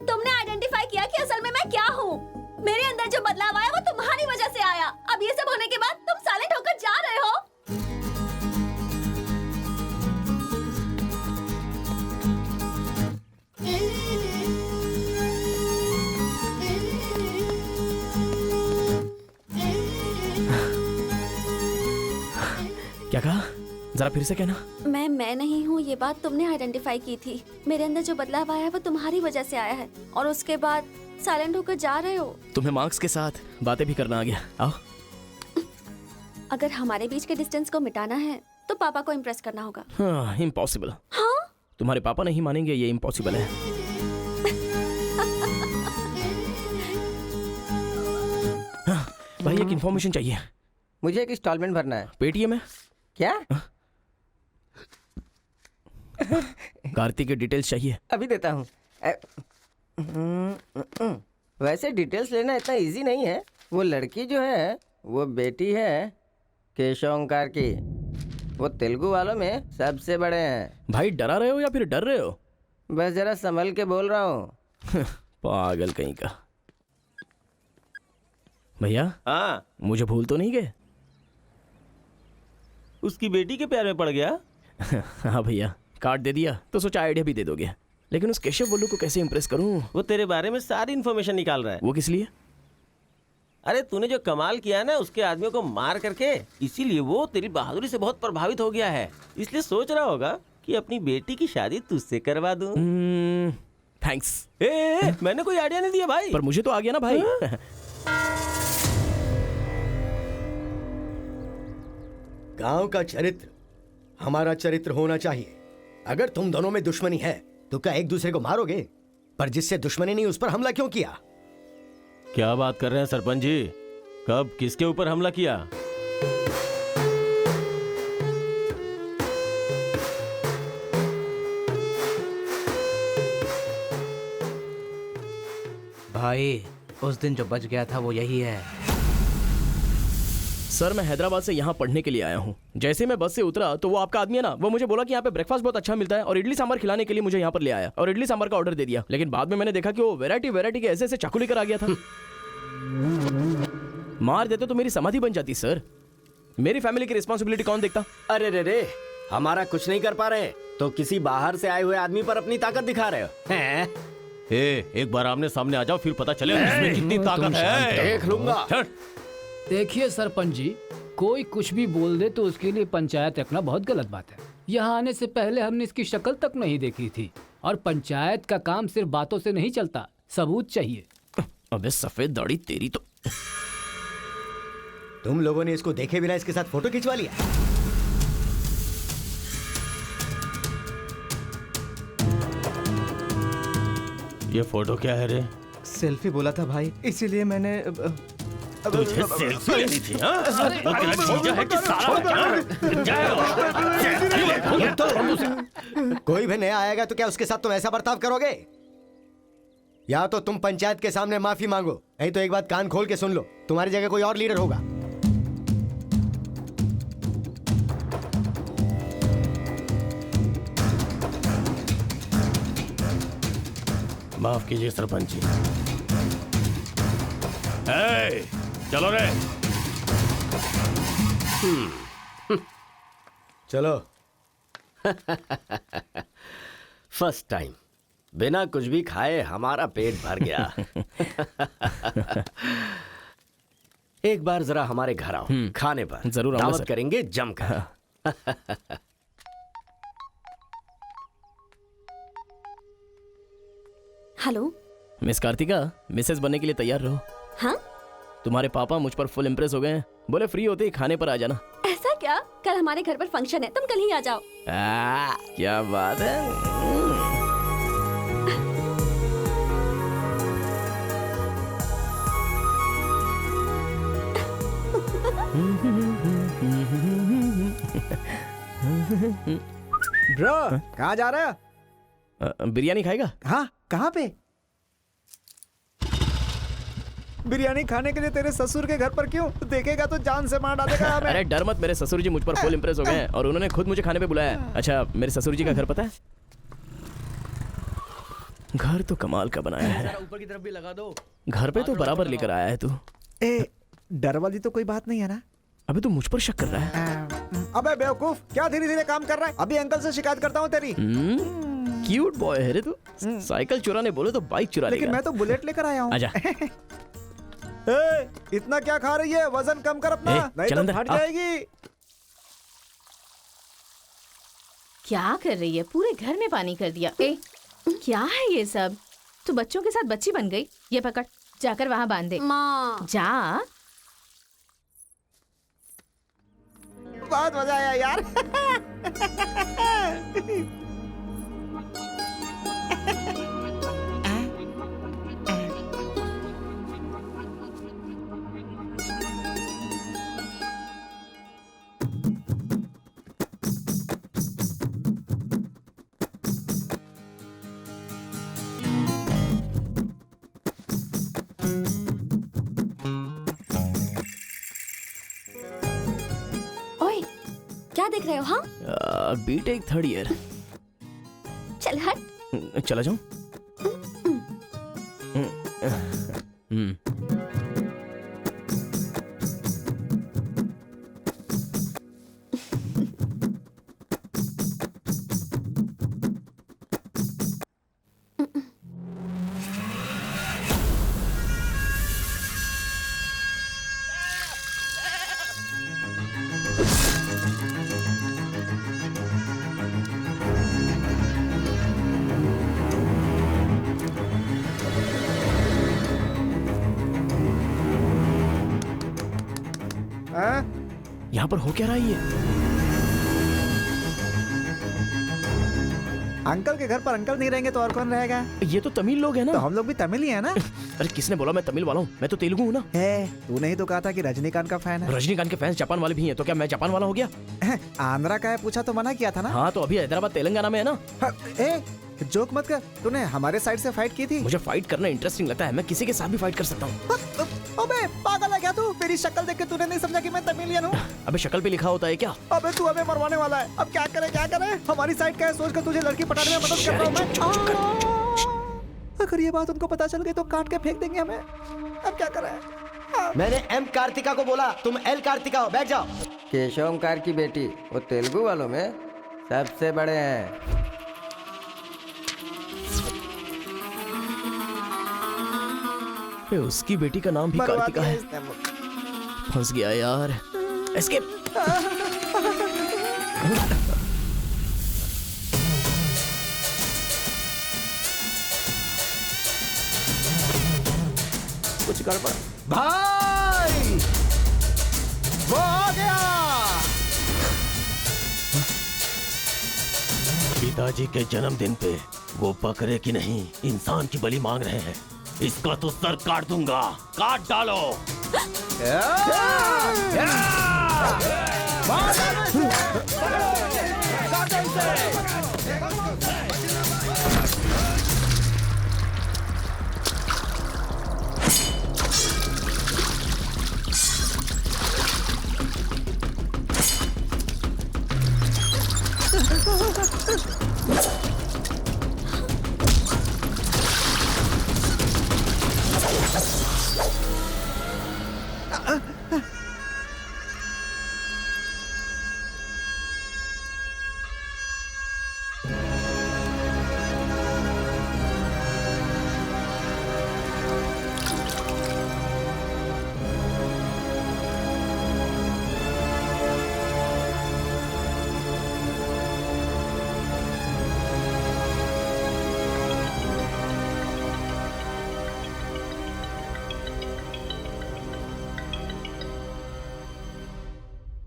S13: तुमने आइडेंटिफाई किया कि असल में मैं क्या हूँ। मेरे अंदर जो बदलाव आया वो तुम्हारी वजह से आया। अब ये सब होने के बाद तुम साइलेंट होकर जा रहे हो।
S7: क्या कहा? जरा फिर से कहना।
S13: मैं नहीं हूँ, ये बात तुमने आइडेंटिफाई की थी। मेरे अंदर जो बदलाव आया है वो तुम्हारी वजह से आया है, और उसके बाद साइलेंट होकर जा रहे हो।
S7: तुम्हें मार्क्स के साथ बातें भी करना आ गया। आओ।
S13: अगर हमारे बीच के डिस्टेंस को मिटाना है तो पापा को इम्प्रेस करना होगा।
S7: हाँ, इम्पॉसिबल।
S13: हाँ?
S7: तुम्हारे पापा नहीं मानेंगे, ये इम्पॉसिबल है। हाँ, भाई एक इन्फॉर्मेशन चाहिए।
S12: मुझे एक इंस्टॉलमेंट भरना है।
S7: पेटीएम है
S12: क्या?
S7: कार्तिक की डिटेल्स चाहिए।
S12: अभी देता हूँ। वैसे डिटेल्स लेना इतना इजी नहीं है। वो लड़की जो है वो बेटी है केशव ओंकार की। वो तेलुगु वालों में सबसे बड़े हैं।
S7: भाई डरा रहे हो या फिर डर रहे हो?
S12: बस जरा संभल के बोल रहा हूँ।
S7: पागल कहीं का। भैया
S1: हाँ,
S7: मुझे भूल तो नहीं गए?
S1: उसकी बेटी के प्यार में पड़ गया।
S7: हाँ भैया, कार्ड दे दिया तो सोचा आइडिया भी दे दोगे। लेकिन उस केशव बोलू को कैसे इंप्रेस करूं?
S1: वो तेरे बारे में सारी इन्फॉर्मेशन निकाल रहा है।
S7: वो किस लिए?
S1: अरे तूने जो कमाल किया ना उसके आदमियों को मार करके, इसीलिए वो तेरी बहादुरी से बहुत प्रभावित हो गया है। इसलिए सोच रहा होगा कि अपनी बेटी की शादी तुझसे करवा दूं।
S7: थैंक्स।
S1: मैंने कोई आइडिया नहीं दिया भाई।
S7: पर मुझे तो आ गया ना भाई।
S5: गांव का चरित्र हमारा चरित्र होना चाहिए। अगर तुम दोनों में दुश्मनी है तो क्या एक दूसरे को मारोगे? पर जिससे दुश्मनी नहीं उस पर हमला क्यों किया?
S1: क्या बात कर रहे हैं सरपंच जी? कब किसके ऊपर हमला किया?
S9: भाई उस दिन जो बच गया था वो यही है।
S7: सर मैं हैदराबाद से यहाँ पढ़ने के लिए आया हूँ। जैसे ही मैं बस से उतरा तो वो आपका आदमी है ना, वो मुझे बोला कि यहाँ पे ब्रेकफास्ट बहुत अच्छा मिलता है और इडली सांभर खिलाने के लिए मुझे यहाँ पर ले आया और इडली सांभर का ऑर्डर दे दिया। लेकिन बाद में मैंने देखा कि वो वैरायटी के ऐसे चाकू लेकर आ गया था। मार देते तो मेरी समाधि बन जाती सर। मेरी फैमिली की रिस्पॉन्सिबिलिटी कौन देखता?
S8: अरे रे हमारा कुछ नहीं कर पा रहे तो किसी बाहर से आए हुए आदमी पर अपनी ताकत दिखा रहे हो हैं?
S1: एक बार आमने सामने आ जाओ, फिर पता चले इसमें कितनी ताकत है।
S8: देख लूंगा।
S2: देखिए सरपंच जी, कोई कुछ भी बोल दे तो उसके लिए पंचायत रखना बहुत गलत बात है। यहाँ आने से पहले हमने इसकी शक्ल तक नहीं देखी थी और पंचायत का काम सिर्फ बातों से नहीं चलता, सबूत चाहिए।
S7: अबे सफेद दाढ़ी तेरी तो।
S14: तुम लोगों ने इसको देखे बिना इसके साथ फोटो खिंचवा लिया।
S1: ये फोटो क्या है रे?
S9: सेल्फी बोला था भाई, इसीलिए मैंने
S1: तुझे सेल्फी लेनी थी हाँ? वो तेरा जीजा है कि साला
S14: कोई भी नया आएगा तो क्या उसके साथ तुम ऐसा बर्ताव करोगे? या तो तुम पंचायत के सामने माफी मांगो, नहीं तो एक बात कान खोल के सुन लो, तुम्हारी जगह कोई और लीडर होगा।
S1: माफ कीजिए सरपंच जी। चलो रे।
S8: चलो। फर्स्ट टाइम बिना कुछ भी खाए हमारा पेट भर गया। एक बार जरा हमारे घर आओ, खाने पर
S7: जरूर
S8: दावत करेंगे जमकर।
S13: हेलो
S7: मिस कार्तिका, मिसेस बनने के लिए तैयार रहो।
S13: हाँ?
S7: तुम्हारे पापा मुझ पर फुल इम्प्रेस हो गए हैं, बोले फ्री होते ही खाने पर आ जाना।
S13: ऐसा क्या? कल हमारे घर पर फंक्शन है, तुम कल ही आ जाओ।
S7: क्या बात है।
S4: ब्रो कहाँ जा रहा है?
S7: बिरयानी खाएगा?
S4: हाँ, कहाँ पे? बिरयानी खाने के लिए तेरे ससुर के घर पर क्यों? देखेगा तो जान से मार डालेगा हमें।
S7: अरे डर मत, मेरे ससुर जी मुझ पर फुल इम्प्रेस हो गए हैं और उन्होंने खुद मुझे खाने पे बुलाया है। अच्छा, मेरे ससुर जी का घर पता है? घर तो कमाल का बनाया है।
S6: ऊपर की तरफ भी लगा दो।
S7: घर पे तो बराबर लेकर आया है तू।
S4: डर वाली तो कोई बात नहीं है ना?
S7: अबे तू मुझ पर शक कर रहा है?
S4: अबे बेवकूफ, क्या धीरे धीरे काम कर रहा है? अभी अंकल से शिकायत करता हूँ तेरी।
S7: क्यूट बॉय है रे तू। साइकिल चुराने बोले तो बाइक चुरा लेगा।
S4: लेकिन मैं तो बुलेट लेकर आया हूँ।
S7: आजा।
S4: इतना क्या खा रही है? वजन कम कर अपना, नहीं तो फट जाएगी।
S3: क्या कर रही है? पूरे घर में पानी कर दिया। क्या है ये सब? तू बच्चों के साथ बच्ची बन गई। ये पकड़, जाकर वहाँ बांध दे।
S13: माँ
S3: जा।
S4: बहुत मजा आया यार।
S13: क्या देख रहे हो? हाँ,
S7: बीटेक थर्ड ईयर।
S13: चल हट।
S7: चला जाऊं? यहाँ पर हो क्या रहा है ये?
S4: अंकल के घर पर अंकल नहीं रहेंगे तो और कौन रहेगा?
S7: ये तो तमिल लोग हैं ना।
S4: तो हम लोग भी तमिल ही है ना।
S7: अरे किसने बोला मैं तमिल वाला हूँ? मैं तो तेलुगु हूँ ना।
S4: तूने ही तो कहा था कि रजनीकांत का फैन है।
S7: रजनीकांत के फैंस जापान वाले भी हैं, तो क्या मैं जापान वाला हो गया?
S4: आंध्रा का है पूछा तो मना किया था ना।
S7: हाँ, तो अभी हैदराबाद तेलंगाना में है ना।
S4: जोक मत कर, तूने हमारे साइड से फाइट की थी।
S7: मुझे फाइट करना इंटरेस्टिंग लगता है, मैं किसी के साथ भी फाइट कर सकता हूँ।
S4: अबे पागल है क्या तू? मेरी शक्ल देख के तूने नहीं समझा कि मैं तमिलियन हूँ?
S7: अबे शक्ल पे लिखा होता है क्या?
S4: अबे तू हमें मरवाने वाला है। अब क्या करे क्या करे? हमारी साइड का है, सोच कर तुझे लड़की पटाने में मदद कर रहा हूँ मैं। अगर ये बात उनको पता चल गई तो काट के फेंक देंगे हमें। अब क्या करें?
S14: मैंने एम कार्तिका को बोला, तुम एल कार्तिका हो, बैठ जाओ।
S12: केशव ओंकार की बेटी, वो तेलुगु वालों में सबसे बड़े हैं।
S7: उसकी बेटी का नाम भी कार्तिका है। फंस गया यार। एस्केप। कुछ गड़बड़।
S14: भाई वो आ गया।
S1: पिताजी के जन्मदिन पे वो बकरे की नहीं इंसान की बलि मांग रहे हैं। इसका तो सर काट दूंगा। काट डालो।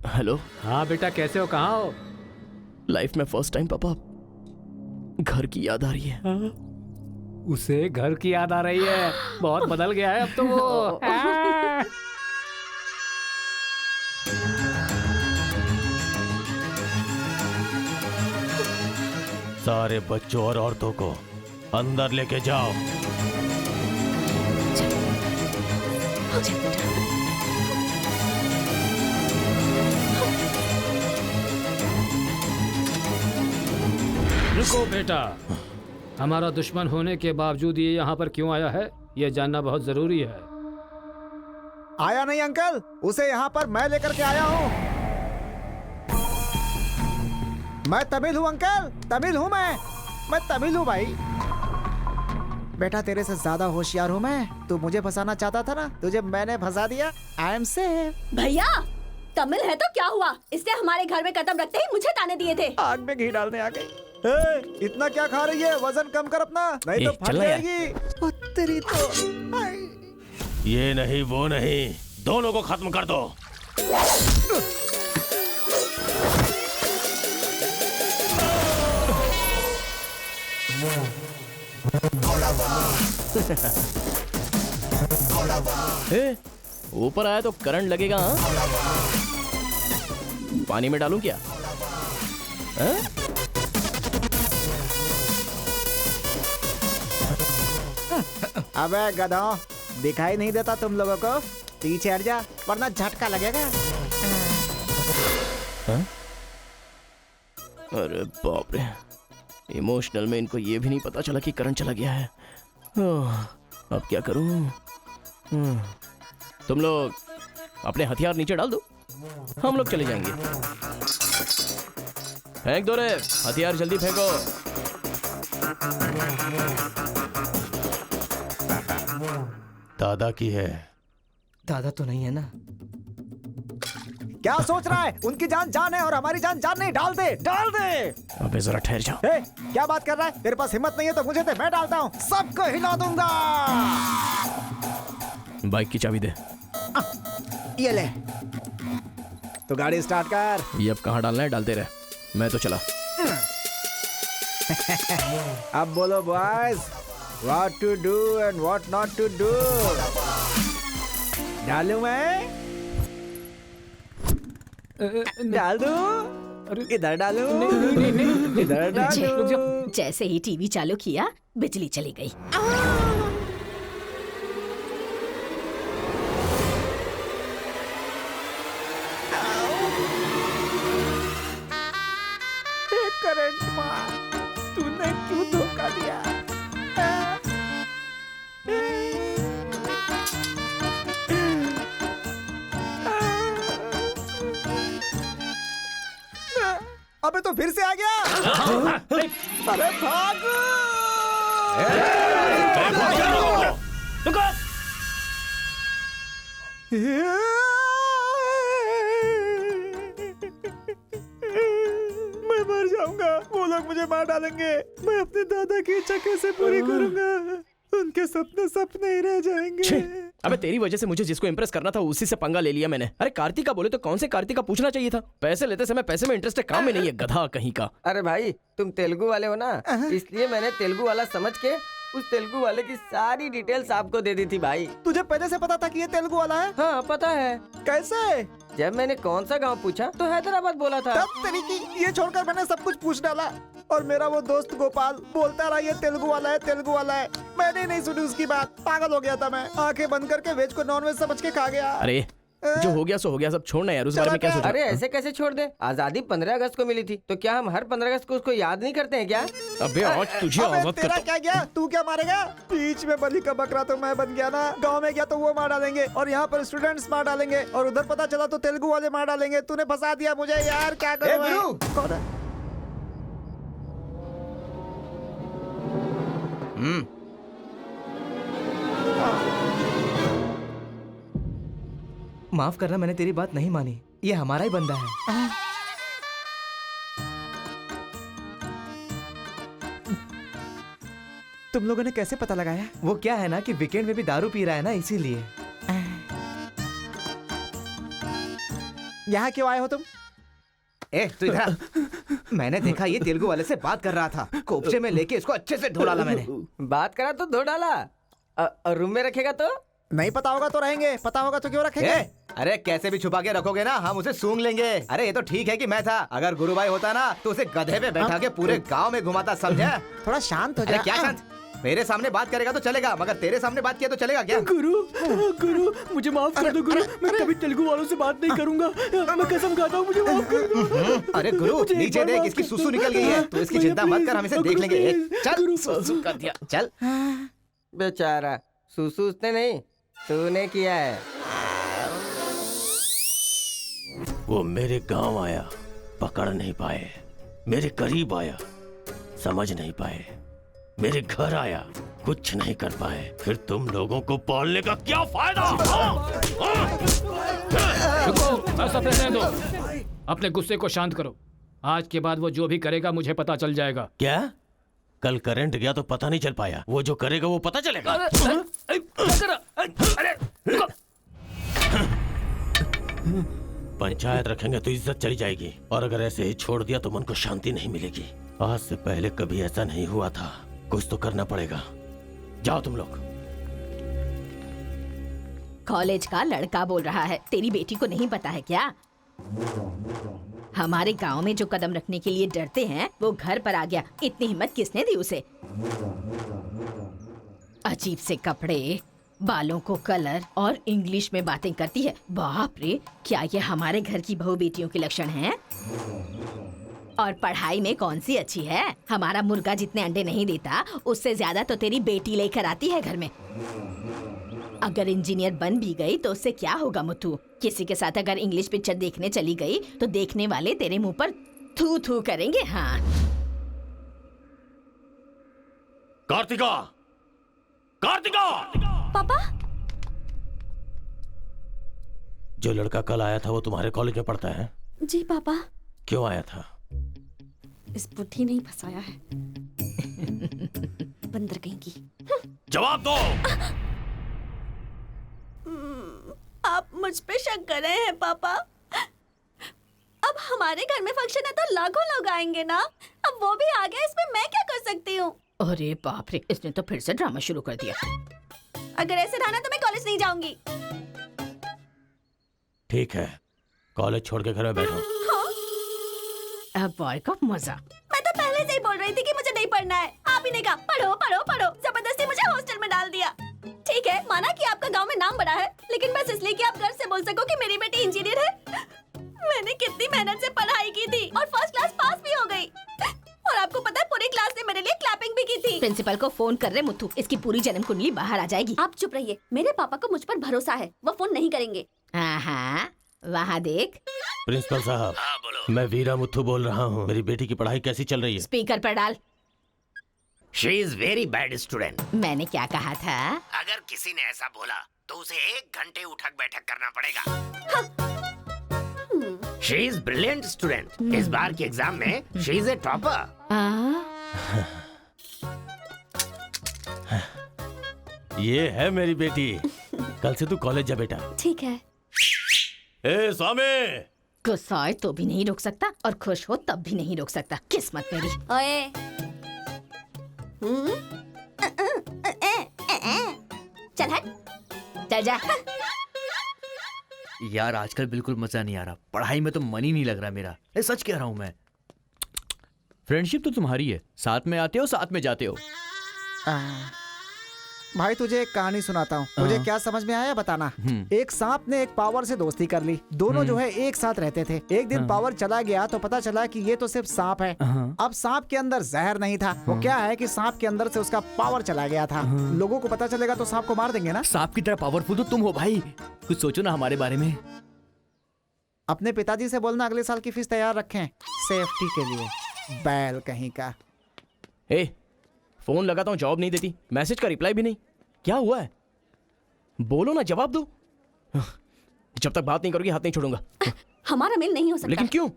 S7: हेलो।
S2: हाँ बेटा, कैसे हो? कहाँ हो?
S7: लाइफ में फर्स्ट टाइम पापा घर की याद आ रही है।
S2: उसे घर की याद आ रही है? बहुत बदल गया है अब तो वो।
S1: सारे बच्चों और औरतों को अंदर लेके जाओ।
S2: रुको बेटा, हमारा दुश्मन होने के बावजूद ये यहाँ पर क्यों आया है, ये जानना बहुत जरूरी है।
S4: आया नहीं अंकल, उसे यहाँ पर मैं लेकर के आया हूँ। मैं तमिल हूँ अंकल, तमिल हूँ मैं तमिल हूँ भाई। बेटा तेरे से ज्यादा होशियार हूँ मैं। तू मुझे फंसाना चाहता था ना, तुझे मैंने फंसा दिया। I am safe.
S13: भैया तमिल है तो क्या हुआ, इसने हमारे घर में कदम रखते ही मुझे ताने दिए थे।
S4: आग में घी डालने आ गई। इतना क्या खा रही है? वजन कम कर अपना, नहीं तो फट जाएगी। ओ तेरी तो।
S1: ये नहीं वो नहीं, दोनों को खत्म कर दो।
S7: ऊपर आया तो करंट लगेगा। हाँ? पानी में डालूं क्या?
S4: अबे गधों, दिखाई नहीं देता तुम लोगों को? पीछे हट जा वरना झटका लगेगा।
S7: अरे बाप रे, इमोशनल में इनको ये भी नहीं पता चला कि करंट चला गया है। अब क्या करूं? तुम लोग अपने हथियार नीचे डाल दो, हम लोग चले जाएंगे। फेंक दो रे हथियार, जल्दी फेंको।
S1: दादा की है।
S9: दादा तो नहीं है ना?
S4: क्या सोच रहा है? उनकी जान जान है और हमारी जान जान नहीं। डाल दे, डाल दे।
S7: अबे जरा ठहर जाओ।
S4: क्या बात कर रहा है? तेरे पास हिम्मत नहीं है तो मुझे दे, मैं डालता हूँ। सबको हिला दूंगा।
S7: बाइक की चाबी दे।
S4: ये ले। तो गाड़ी स्टार्ट कर।
S7: ये अब कहाँ डालना है? डालते रहे, मैं तो चला।
S4: अब बोलो boys, what to do and what not to do. डालूं मैं? डाल दूं? इधर डालूं? इधर डालूं?
S15: जैसे ही टीवी चालू किया बिजली चली गई।
S4: करंट मार, तूने क्यों धोखा दिया? अबे तो फिर से आ गया। अरे भागो! मैं मर जाऊंगा, वो लोग मुझे मार डालेंगे। मैं अपने दादा की इच्छा कैसे पूरी करूंगा? उनके सपने सपने ही रह जाएंगे।
S7: अबे तेरी वजह से मुझे जिसको इम्प्रेस करना था उसी से पंगा ले लिया मैंने। अरे कार्तिका बोले तो कौन से कार्तिका पूछना चाहिए था। पैसे लेते समय पैसे में इंटरेस्ट है, काम में नहीं है, गधा कहीं का।
S12: अरे भाई तुम तेलुगु वाले हो ना, इसलिए मैंने तेलुगु वाला समझ के उस तेलुगु वाले की सारी डिटेल्स आपको दे दी थी भाई।
S4: तुझे पहले से पता था कि ये तेलुगु वाला है?
S12: हाँ पता है।
S4: कैसे?
S12: जब मैंने कौन सा गांव पूछा तो हैदराबाद बोला था।
S4: तब तरीकी ये छोड़कर मैंने सब कुछ पूछ डाला, और मेरा वो दोस्त गोपाल बोलता रहा ये तेलुगु वाला है, तेलुगु वाला है। मैंने नहीं सुनी उसकी बात, पागल हो गया था मैं। आंखें बंद करके वेज को नॉन वेज समझ के खा गया।
S7: अरे जो हो गया सो हो गया, सब छोड़ना यार, उस बारे में क्या सोचा?
S12: अरे ऐसे कैसे छोड़ दे? आजादी 15 अगस्त को मिली थी, तो क्या हम हर 15 अगस्त को उसको याद नहीं करते हैं क्या?
S7: अबे आज तुझे आजाद
S4: तेरा क्या गया? तू क्या मारेगा? बीच में बलि का बकरा तो मैं बन गया ना। गांव में गया तो वो मार डालेंगे, और यहाँ पर स्टूडेंट्स मार डालेंगे, और उधर पता चला तो तेलुगु वाले मार डालेंगे। तूने फंसा दिया मुझे यार, क्या करूं मैं? कौन है?
S9: माफ करना, मैंने तेरी बात नहीं मानी। ये हमारा ही बंदा है।
S4: तुम लोगों ने कैसे पता लगाया?
S9: वो क्या है ना कि वीकेंड में भी दारू पी रहा है ना, इसीलिए।
S4: यहाँ क्यों आए हो तुम?
S9: ए तू इधर आ। मैंने देखा ये तेलुगु वाले से बात कर रहा था, कोपचे में लेके इसको अच्छे से धो डाला मैंने।
S12: बात करा तो धो डाला, और रूम में रखेगा तो?
S4: नहीं पता होगा तो रहेंगे, पता होगा तो क्यों रखेंगे?
S9: अरे कैसे भी छुपा के रखोगे ना, हम उसे सूंघ लेंगे। अरे ये तो ठीक है कि मैं था, अगर गुरु भाई होता ना तो उसे गधे पे बैठा के पूरे गांव में घुमाता, समझा?
S4: थोड़ा शांत हो जा।
S9: अरे क्या शांत? मेरे सामने बात करेगा तो चलेगा, मगर तेरे सामने बात किया तो चलेगा क्या?
S7: गुरु मुझे माफ कर दो गुरु, मैं कभी तेलुगु वालों से बात नहीं करूंगा, मैं कसम खाता हूँ, मुझे माफ कर दो।
S9: अरे गुरु नीचे देख, इसकी सुसु निकल गई है, तो इसकी चिंता मत कर, हम इसे देख लेंगे। चल सुसु कर दिया, चल।
S12: बेचारा सुसु उसने नहीं, तूने किया है।
S1: वो मेरे गांव आया, पकड़ नहीं पाए, मेरे करीब आया, समझ नहीं पाए, मेरे घर आया, कुछ नहीं कर पाए, फिर तुम लोगों को पालने का क्या फायदा?
S2: रुको, ऐसा रहने दो, अपने गुस्से को शांत करो। आज के बाद वो जो भी करेगा मुझे पता चल जाएगा।
S1: क्या? कल करंट गया तो पता नहीं चल पाया, वो जो करेगा वो पता चलेगा। पंचायत रखेंगे तो इज्जत चली जाएगी, और अगर ऐसे ही छोड़ दिया तो मन को शांति नहीं मिलेगी। आज से पहले कभी ऐसा नहीं हुआ था, कुछ तो करना पड़ेगा। जाओ तुम लोग।
S3: कॉलेज का लड़का बोल रहा है, तेरी बेटी को नहीं पता है क्या? हमारे गांव में जो कदम रखने के लिए डरते हैं वो घर पर आ गया। इतनी हिम्मत किसने दी उसे? अजीब से कपड़े, बालों को कलर और इंग्लिश में बातें करती है। बाप रे, क्या ये हमारे घर की बहू बेटियों के लक्षण हैं? और पढ़ाई में कौन सी अच्छी है? हमारा मुर्गा जितने अंडे नहीं देता उससे ज्यादा तो तेरी बेटी लेकर आती है घर में। अगर इंजीनियर बन भी गई तो उससे क्या होगा मुथु? किसी के साथ अगर इंग्लिश पिक्चर देखने चली गई तो देखने वाले तेरे मुंह पर थू थू करेंगे। हाँ
S1: कार्तिका, कार्तिका!
S13: पापा,
S1: जो लड़का कल आया था वो तुम्हारे कॉलेज में पढ़ता है?
S13: जी पापा।
S1: क्यों आया था?
S13: इस बुद्धि नहीं फंसाया है। बंदर कहीं की।
S1: जवाब दो।
S13: आप मुझ पे शक कर रहे हैं पापा? अब हमारे घर में फंक्शन है तो लाखों लोग आएंगे ना। अब वो भी आ गया, इसमें मैं क्या कर सकती हूँ?
S3: अरे बाप रे, इसने तो फिर से ड्रामा शुरू कर दिया।
S13: अगर ऐसे रहा ना तो मैं कॉलेज नहीं जाऊंगी।
S1: ठीक है, कॉलेज छोड़ के घर में बैठो।
S13: हाँ?
S3: अब बॉय का मजा।
S13: मैं तो पहले से ही बोल रही थी कि मुझे नहीं पढ़ना है। आप ही ने कहा पढ़ो पढ़ो पढ़ो, जबरदस्ती मुझे हॉस्टल में डाल दिया। ठीक है, माना कि आपका गांव में नाम बड़ा है, लेकिन बस इसलिए कि आप गर्व से बोल सको कि मेरी बेटी इंजीनियर है। मैंने कितनी मेहनत से पढ़ाई की थी और फर्स्ट क्लास पास भी हो गई।
S3: प्रिंसिपल को फोन कर रहे मुथु, इसकी पूरी जन्म कुंडली बाहर आ जाएगी।
S13: आप चुप रहिए, मेरे पापा को मुझ पर भरोसा है, वो फोन नहीं करेंगे।
S3: हाँ, वहाँ देख।
S1: प्रिंसिपल साहब, मैं वीरा मुथु बोल रहा हूँ। मेरी बेटी की पढ़ाई कैसी चल रही है?
S3: स्पीकर पर डाल।
S8: She is very bad student.
S3: मैंने क्या कहा था?
S8: अगर किसी ने ऐसा बोला तो उसे 1 घंटे उठक बैठक करना पड़ेगा। She is brilliant student. इस बार के एग्जाम में शी इज ए टॉपर।
S1: ये है मेरी बेटी। कल से तू कॉलेज जा बेटा।
S13: ठीक है।
S1: ए स्वामी,
S3: गुस्सा आए तो भी नहीं रोक सकता और खुश हो तब भी नहीं रोक सकता। किस्मत मेरी।
S13: ओए। चल हट।
S3: चल जा।
S6: यार आजकल बिल्कुल मजा नहीं आ रहा, पढ़ाई में तो मन ही नहीं लग रहा मेरा। सच कह रहा हूँ मैं। फ्रेंडशिप तो तुम्हारी है, साथ में आते हो साथ में जाते हो।
S4: भाई तुझे एक कहानी सुनाता हूँ, मुझे क्या समझ में आया बताना। एक सांप ने एक पावर से दोस्ती कर ली। दोनों जो है एक साथ रहते थे। एक दिन पावर चला गया तो पता चला कि ये तो सिर्फ सांप है। अब सांप के अंदर जहर नहीं था। वो क्या है कि सांप के अंदर से उसका पावर चला गया था। लोगों को पता चलेगा तो सांप को मार देंगे ना।
S6: सांप की तरह पावरफुल तो तुम हो भाई, कुछ सोचो ना हमारे बारे में।
S4: अपने पिताजी से बोलना अगले साल की फीस तैयार रखें, सेफ्टी के लिए। बैल कहीं का।
S7: फोन लगाता हूँ, जवाब नहीं देती, मैसेज का रिप्लाई भी नहीं। क्या हुआ है? बोलो ना, जवाब दो। जब तक बात नहीं करोगी हाथ नहीं छोड़ूंगा।
S13: हमारा मेल नहीं हो सकता।
S7: लेकिन क्यों?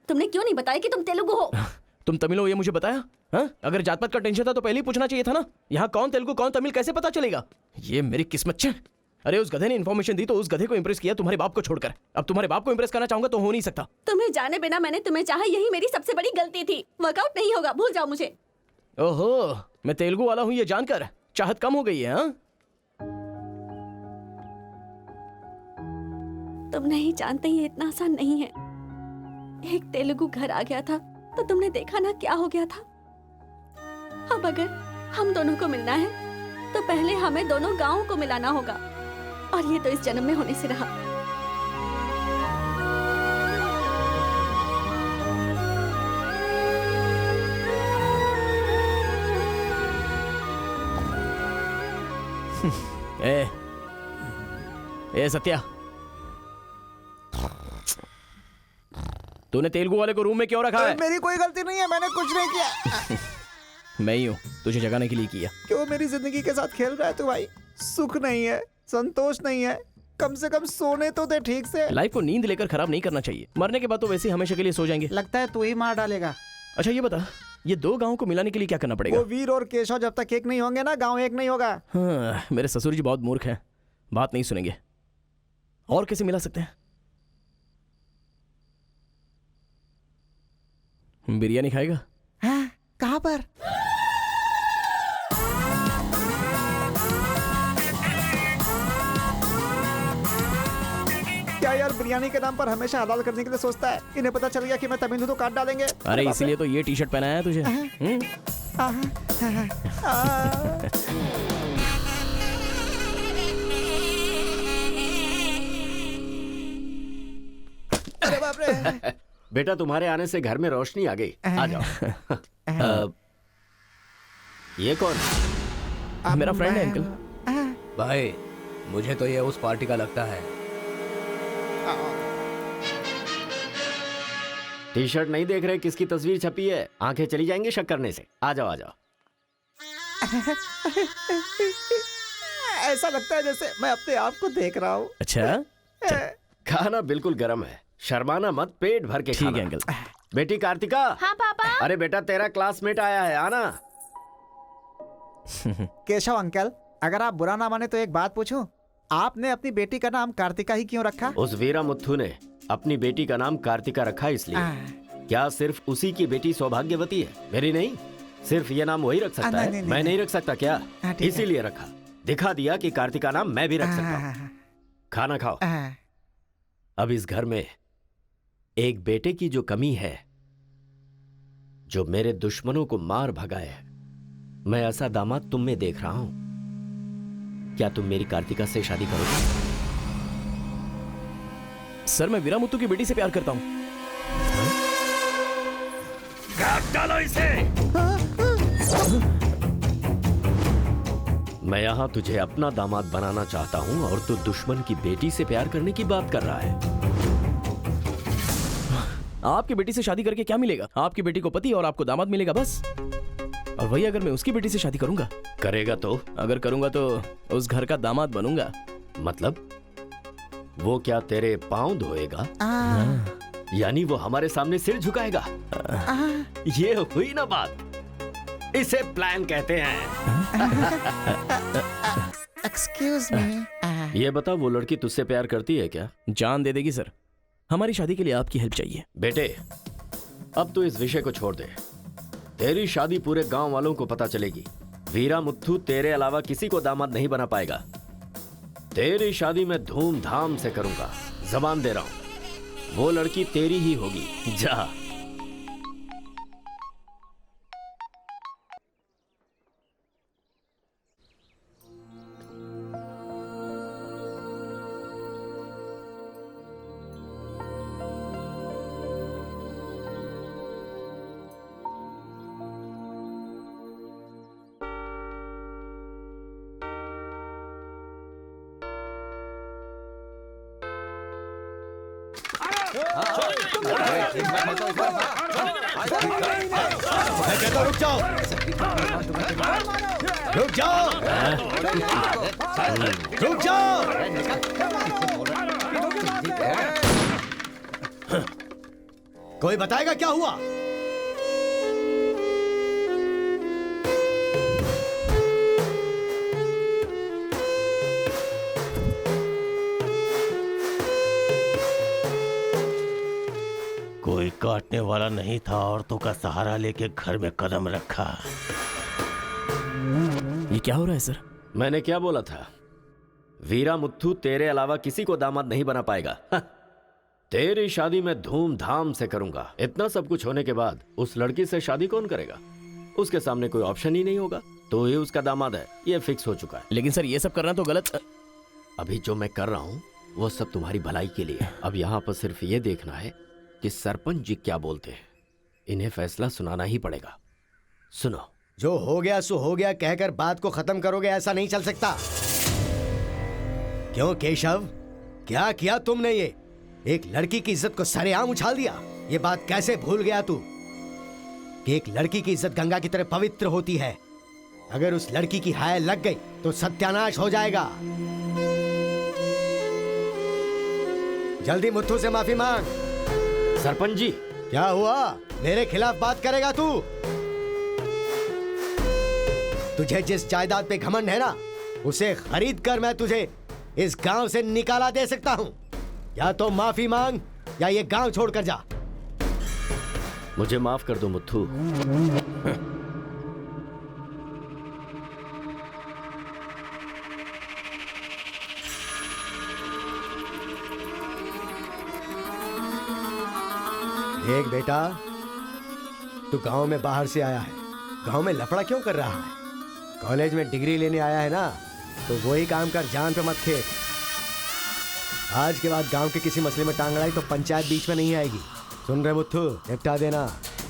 S13: तुमने क्यों नहीं बताया कि तुम तेलुगु हो?
S7: तुम तमिल हो ये मुझे बताया? हाँ? अगर जात पात का टेंशन था तो पहले ही पूछना चाहिए था ना। यहाँ कौन तेलुगु कौन तमिल कैसे पता चलेगा? ये मेरी किस्मत छे। अरे उस गधे ने इन्फॉर्मेशन दी तो उस गधे को इंप्रेस किया, तुम्हारे बाप को छोड़कर। अब तुम्हारे बाप को इंप्रेस करना चाहूंगा तो हो नहीं सकता।
S13: तुम्हें जाने बिना मैंने तुम्हें चाहा, यही मेरी सबसे बड़ी गलती थी। वर्कआउट नहीं होगा, भूल जाओ मुझे।
S7: ओहो, मैं तेलुगु वाला हूँ ये जानकर चाहत कम हो गई है। हाँ?
S13: तुम नहीं जानते ये इतना आसान नहीं है। एक तेलुगु घर आ गया था तो तुमने देखा ना क्या हो गया था। अब अगर हम दोनों को मिलना है तो पहले हमें दोनों गांवों को मिलाना होगा, और ये तो इस जन्म में होने से रहा।
S7: ए सत्या, तूने तेलुगु वाले को रूम में क्यों रखा है?
S4: मेरी कोई गलती नहीं है, मैंने कुछ नहीं किया।
S7: मैं ही हूँ तुझे जगाने के लिए किया।
S4: क्यों मेरी जिंदगी के साथ खेल रहा है तू भाई? सुख नहीं है, संतोष नहीं है, कम से कम सोने तो दे ठीक से।
S7: लाइफ को नींद लेकर खराब नहीं करना चाहिए। मरने के बाद तो वैसे ही हमेशा के लिए सो जाएंगे।
S4: लगता है तू ही मार डालेगा।
S7: अच्छा ये बता, ये 2 गांवों को मिलाने के लिए क्या करना पड़ेगा?
S4: वो वीर और केशव जब तक एक नहीं होंगे ना, गांव एक नहीं होगा।
S7: हाँ, मेरे ससुर जी बहुत मूर्ख हैं, बात नहीं सुनेंगे। और कैसे मिला सकते हैं? बिरयानी खाएगा?
S4: हाँ, कहाँ पर? क्या यार बिरयानी के नाम पर हमेशा हलाल करने के लिए सोचता है। इन्हें पता चल गया कि मैं तमिल हूं तो काट डालेंगे।
S7: अरे इसीलिए तो ये टी-शर्ट पहनाया है तुझे।
S4: अरे बाप रे।
S8: बेटा तुम्हारे आने से घर में रोशनी आ गई। आ जाओ। ये कौन?
S7: मेरा फ्रेंड है अंकल।
S9: भाई मुझे तो ये उस पार्टी का लगता है।
S8: टी शर्ट नहीं देख रहे किसकी तस्वीर छपी है? आंखें चली जाएंगी शक करने से। आ जाओ आ जाओ।
S4: ऐसा लगता है जैसे मैं अपने आप को देख रहा हूँ।
S7: अच्छा
S8: खाना बिल्कुल गर्म है, शर्माना मत, पेट भर के खाना।
S7: ठीक है अंकल।
S8: बेटी कार्तिका।
S3: हाँ पापा।
S8: अरे बेटा तेरा क्लासमेट आया है, आना।
S4: केशव अंकल, अगर आप बुरा ना माने तो एक बात पूछूं? आपने अपनी बेटी का नाम कार्तिका ही क्यों रखा?
S8: उस वीरा मुथु ने अपनी बेटी का नाम कार्तिका रखा इसलिए। क्या सिर्फ उसी की बेटी सौभाग्यवती है? मेरी नहीं, सिर्फ ये नाम वही रख सकता है। मैं नहीं रख सकता क्या? इसीलिए रखा, दिखा दिया कि कार्तिका नाम मैं भी रख सकता हूँ। खाना खाओ। अब इस घर में एक बेटे की जो कमी है, जो मेरे दुश्मनों को मार भगाए है, मैं ऐसा दामाद तुम में देख रहा हूं। क्या तुम मेरी कार्तिका से शादी करोगे?
S7: सर मैं वीरा मुथु की बेटी से प्यार करता हूँ।
S8: काट डालो इसे। मैं यहाँ तुझे अपना दामाद बनाना चाहता हूँ और तू दुश्मन की बेटी से प्यार करने की बात कर रहा है।
S7: आपकी बेटी से शादी करके क्या मिलेगा? आपकी बेटी को पति और आपको दामाद मिलेगा बस। और वही अगर मैं उसकी बेटी से शादी करूंगा,
S8: करेगा तो?
S7: अगर करूंगा तो उस घर का दामाद बनूंगा।
S8: मतलब वो क्या तेरे पाँव धोएगा? यानी वो हमारे सामने सिर झुकाएगा? ये हुई ना बात। इसे प्लान कहते हैं।
S15: Excuse me.
S8: ये बता, वो लड़की तुझसे प्यार करती है क्या?
S7: जान दे देगी सर। हमारी शादी के लिए आपकी हेल्प चाहिए।
S8: बेटे, अब तो इस विषय को छोड़ दे। तेरी शादी पूरे गांव वालों को पता चलेगी। वीरा मुत्थू तेरे अलावा किसी को दामाद नहीं बना पाएगा। तेरी शादी में धूमधाम से करूंगा, जबान दे रहा हूं। वो लड़की तेरी ही होगी। जा।
S14: रुक जाओ, रुक जाओ, रुक जाओ। कोई बताएगा क्या हुआ?
S1: कोई काटने वाला नहीं था, औरतों का सहारा लेके घर में कदम रखा।
S7: ये क्या हो रहा है सर?
S8: मैंने क्या बोला था? वीरा मुत्थू तेरे अलावा किसी को दामाद नहीं बना पाएगा। तेरी शादी में धूमधाम से करूंगा। इतना सब कुछ होने के बाद उस लड़की से शादी कौन करेगा? उसके सामने कोई ऑप्शन ही नहीं होगा। तो ये उसका दामाद है, ये फिक्स हो चुका है।
S7: लेकिन सर ये सब करना तो गलत।
S8: अभी जो मैं कर रहा हूं वो सब तुम्हारी भलाई के लिए। अब यहाँ पर सिर्फ ये देखना है कि सरपंच जी क्या बोलते हैं। इन्हें फैसला सुनाना ही पड़ेगा। सुनो।
S14: जो हो गया सो हो गया कहकर बात को खत्म करोगे, ऐसा नहीं चल सकता। क्यों केशव, क्या किया तुमने? ये एक लड़की की इज्जत को सरेआम उछाल दिया। ये बात कैसे भूल गया तू कि एक लड़की की इज्जत गंगा की तरह पवित्र होती है। अगर उस लड़की की हाय लग गई तो सत्यानाश हो जाएगा। जल्दी मुत्थू से माफी मांग।
S8: सरपंच जी।
S14: क्या हुआ? मेरे खिलाफ बात करेगा तू? तुझे जिस जायदाद पे घमंड है ना, उसे खरीद कर मैं तुझे इस गांव से निकाला दे सकता हूं। या तो माफी मांग या ये गांव छोड़कर जा।
S8: मुझे माफ कर दो मुत्थू।
S14: देख बेटा, तू गांव में बाहर से आया है, गांव में लफड़ा क्यों कर रहा है? कॉलेज में डिग्री लेने आया है ना, तो वही काम कर, जान पे मत खेल। आज के बाद गांव के किसी मसले में टांग अड़ाई तो पंचायत बीच में नहीं आएगी। सुन रहे मुत्थू, निपटा देना।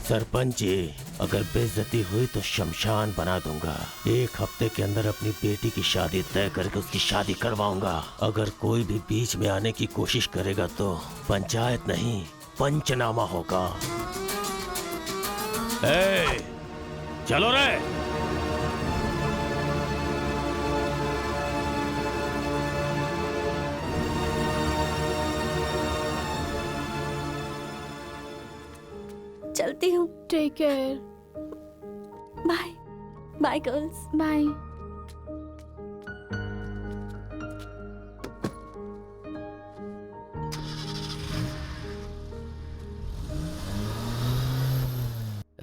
S1: सरपंच जी, अगर बेइज्जती हुई तो शमशान बना दूंगा। एक हफ्ते के अंदर अपनी बेटी की शादी तय करके उसकी शादी करवाऊंगा। अगर कोई भी बीच में आने की कोशिश करेगा तो पंचायत नहीं, पंचनामा होगा। चलो रे।
S13: चलती हूँ।
S3: Take care.
S13: Bye bye girls.
S3: Bye.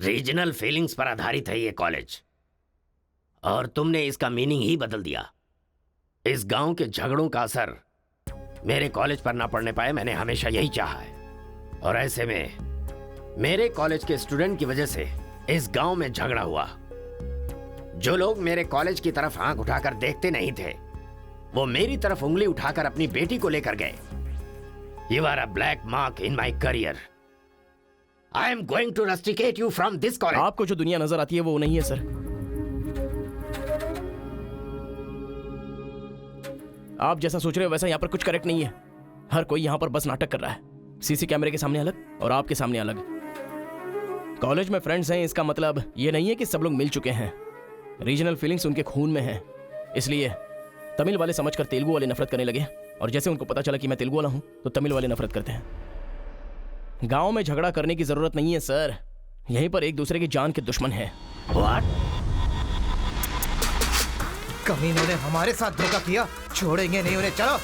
S8: Regional feelings पर आधारित है ये कॉलेज, और तुमने इसका मीनिंग ही बदल दिया। इस गांव के झगड़ों का असर मेरे कॉलेज पर ना पड़ने पाए, मैंने हमेशा यही चाहा है। और ऐसे में मेरे कॉलेज के स्टूडेंट की वजह से इस गांव में झगड़ा हुआ। जो लोग मेरे कॉलेज की तरफ आंख उठाकर देखते नहीं थे, वो मेरी तरफ उंगली उठाकर अपनी बेटी को लेकर गए। You are a black mark in my career. I am going to rusticate you from this college.
S7: आपको जो दुनिया नजर आती है वो नहीं है सर। आप जैसा सोच रहे हो वैसा यहाँ पर कुछ करेक्ट नहीं है। हर कोई यहाँ पर बस नाटक कर रहा है। सीसी कैमरे के सामने अलग और आपके सामने अलग। कॉलेज में फ्रेंड्स हैं इसका मतलब ये नहीं है कि सब लोग मिल चुके हैं। रीजनल फीलिंग्स उनके खून में हैं। इसलिए तमिल वाले समझकर तेलुगु वाले नफरत करने लगे और जैसे उनको पता चला कि मैं तेलुगु वाला हूँ तो तमिल वाले नफरत करते हैं। गांव में झगड़ा करने की जरूरत नहीं है सर। यहीं पर एक दूसरे की जान के दुश्मन हैं।
S9: कमीनों ने हमारे साथ धोखा किया, छोड़ेंगे नहीं उन्हें। चलो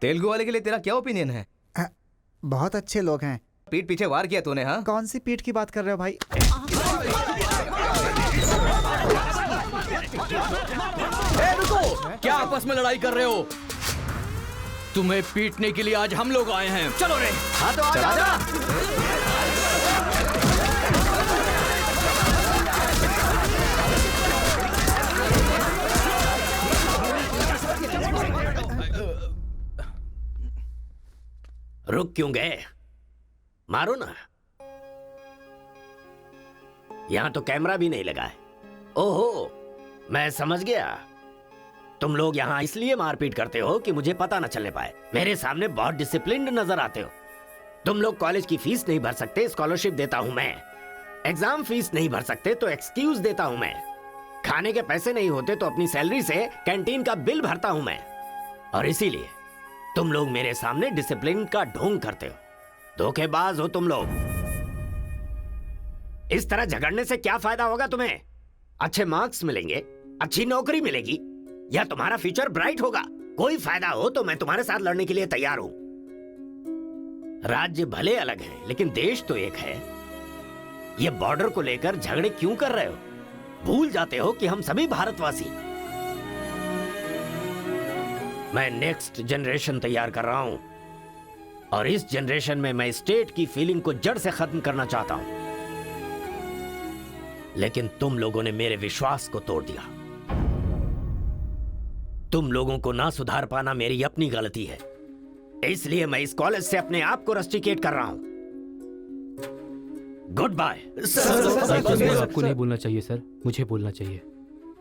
S9: तेलुगु वाले के लिए तेरा क्या ओपिनियन है?
S4: बहुत अच्छे लोग हैं।
S9: पीठ पीछे वार किया तूने? हाँ,
S4: कौन सी पीठ की बात कर रहे हो भाई?
S6: रुको, क्या आपस में लड़ाई कर रहे हो? तुम्हें पीटने के लिए आज हम लोग आए हैं। चलो रे।
S5: हाँ तो आजा। रुक क्यों गए? मारो ना। यहां तो कैमरा भी नहीं लगा है। ओहो, मैं समझ गया। तुम लोग यहाँ इसलिए मारपीट करते हो कि मुझे पता न चलने पाए। मेरे सामने बहुत डिसिप्लिन्ड नजर आते हो। तुम लोग कॉलेज की फीस नहीं भर सकते, स्कॉलरशिप देता हूं मैं। एग्जाम फीस नहीं भर सकते तो एक्सक्यूज देता हूं मैं। खाने के पैसे नहीं होते तो अपनी सैलरी से कैंटीन का बिल भरता हूं मैं। और इसीलिए तुम लोग मेरे सामने डिसिप्लिन का ढोंग करते हो। धोखेबाज हो तुम लोग। इस तरह झगड़ने से क्या फायदा होगा तुम्हें? अच्छे मार्क्स मिलेंगे, अच्छी नौकरी मिलेगी या तुम्हारा फ्यूचर ब्राइट होगा? कोई फायदा हो तो मैं तुम्हारे साथ लड़ने के लिए तैयार हूं। राज्य भले अलग है लेकिन देश तो एक है। ये बॉर्डर को लेकर झगड़े क्यों कर रहे हो? भूल जाते हो कि हम सभी भारतवासी। मैं नेक्स्ट जनरेशन तैयार कर रहा हूं और इस जनरेशन में मैं स्टेट की फीलिंग को जड़ से खत्म करना चाहता हूं। लेकिन तुम लोगों ने मेरे विश्वास को तोड़ दिया। तुम लोगों को ना सुधार पाना मेरी अपनी गलती है। इसलिए मैं इस कॉलेज से अपने आप को रस्टिकेट कर रहा हूं। Good bye.
S2: आपको नहीं बोलना चाहिए सर, मुझे बोलना चाहिए।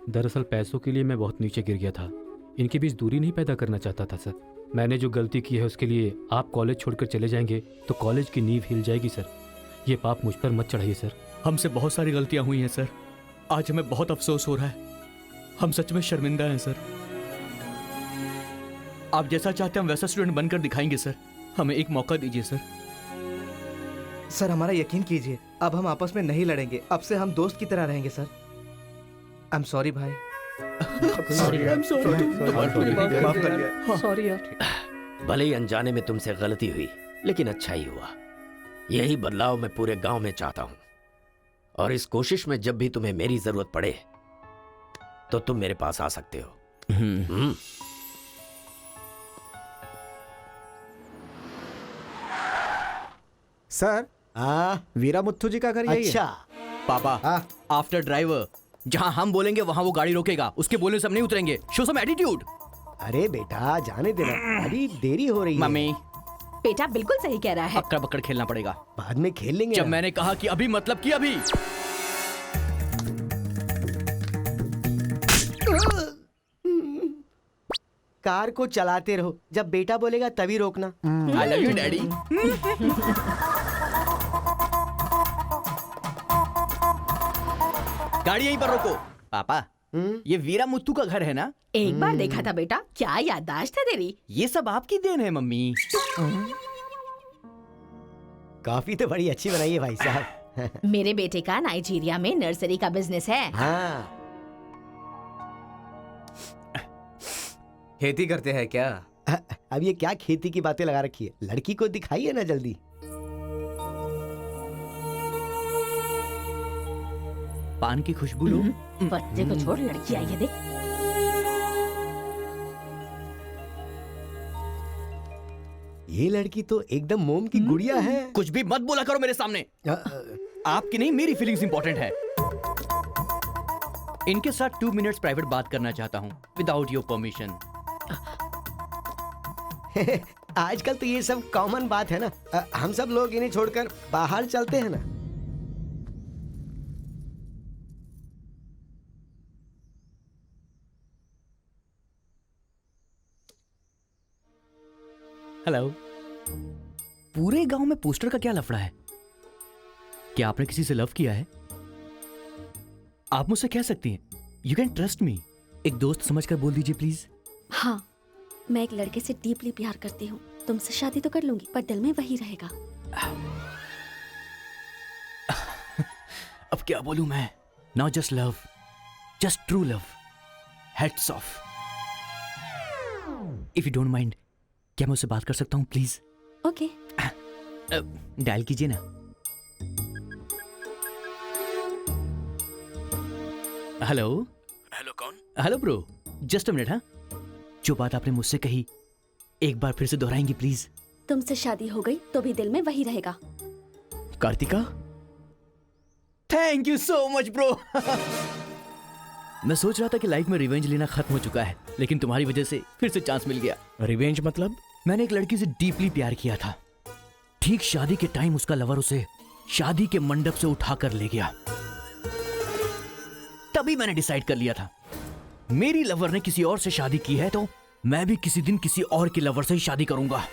S2: दरअसल पैसों के लिए मैं बहुत नीचे गिर गया था। इनके बीच दूरी नहीं पैदा करना चाहता था सर। मैंने जो गलती की है उसके लिए आप कॉलेज छोड़कर चले जाएंगे तो कॉलेज की नींव हिल जाएगी सर। ये पाप मुझ पर मत चढ़ाइए सर।
S6: हमसे बहुत सारी गलतियां हुई हैं सर। आज हमें बहुत अफसोस हो रहा है। हम सच में शर्मिंदा हैं सर। आप जैसा चाहते हैं हम वैसा स्टूडेंट बनकर दिखाएंगे सर। हमें एक मौका दीजिए सर।
S9: सर हमारा यकीन कीजिए, अब हम आपस में नहीं लड़ेंगे। अब से हम दोस्त की तरह रहेंगे सर। आई एम सॉरी भाई।
S6: सॉरी यार।
S5: भले ही अनजाने में तुमसे गलती हुई लेकिन अच्छा ही हुआ। यही बदलाव मैं पूरे गांव में चाहता हूं और इस कोशिश में जब भी तुम्हें मेरी जरूरत पड़े तो तुम मेरे पास आ सकते हो।
S4: सर वीरा मुत्थु जी का घर यही है।
S6: अच्छा पापा, आफ्टर ड्राइवर जहां हम बोलेंगे वहां वो गाड़ी रोकेगा। उसके बोलने से हम नहीं उतरेंगे। Show some attitude.
S14: अरे बेटा जाने देना, अभी देरी हो रही है।
S6: मम्मी
S10: बेटा बिल्कुल सही कह रहा है।
S6: अक्कड़ बक्कड़ खेलना पड़ेगा।
S14: बाद में खेल लेंगे।
S6: जब मैंने कहा कि अभी मतलब कि अभी।
S14: कार को चलाते रहो, जब बेटा बोलेगा तभी रोकना।
S6: आई लव यू डैडी। गाड़ी यहीं पर रोको। पापा ये वीरा मुत्तू का घर है ना?
S10: एक बार देखा था बेटा। क्या याददाश्त है तेरी।
S6: ये सब आपकी देन है मम्मी।
S14: कॉफी तो बड़ी अच्छी बनाई है भाई साहब।
S3: मेरे बेटे का नाइजीरिया में नर्सरी का बिजनेस है।
S14: हाँ।
S9: खेती करते हैं क्या?
S14: अब ये क्या खेती की बातें लगा रखी है? लड़की को दिखाइए ना जल्दी।
S6: पान की खुशबू लो।
S3: बच्चे को छोड़, लड़की आई है देख।
S14: ये लड़की तो एकदम मोम की गुड़िया है।
S6: कुछ भी मत बोला करो मेरे सामने। आपकी नहीं मेरी फीलिंग्स इंपॉर्टेंट है। इनके साथ 2 मिनट्स प्राइवेट बात करना चाहता हूँ विदाउट योर परमिशन।
S14: आजकल तो ये सब कॉमन बात है ना। हम सब लोग इन्हें छोड़कर बाहर चलते हैं ना।
S6: हेलो। पूरे गांव में पोस्टर का क्या लफड़ा है? क्या आपने किसी से लव किया है? आप मुझसे कह सकती हैं, यू कैन ट्रस्ट मी। एक दोस्त समझकर बोल दीजिए प्लीज।
S13: हाँ, मैं एक लड़के से डीपली प्यार करती हूँ। तुमसे शादी तो कर लूंगी, पर दिल में वही रहेगा।
S6: अब क्या बोलूं मैं? Not just love, just true love. Heads of. If you don't mind, क्या मैं उससे बात कर सकता हूँ प्लीज?
S13: ओके।
S6: डायल कीजिए ना। हेलो। हेलो कौन? Hello bro, just a minute. हाँ, जो बात आपने मुझसे कही एक बार फिर से दोहराएंगी प्लीज?
S13: तुमसे शादी हो गई तो भी दिल में वही रहेगा।
S6: Karthika, thank you so much bro. मैं सोच रहा था कि लाइफ में रिवेंज लेना खत्म हो चुका है, लेकिन तुम्हारी वजह से फिर से चांस मिल गया।
S7: रिवेंज मतलब?
S6: मैंने एक लड़की से डीपली प्यार किया था। ठीक शादी के टाइम उसका लवर उसे शादी के मंडप से उठाकर ले गया। तभी मैंने डिसाइड कर लिया था, मेरी लवर ने किसी और से शादी की है तो मैं भी किसी दिन किसी और की लवर से ही शादी करूंगा।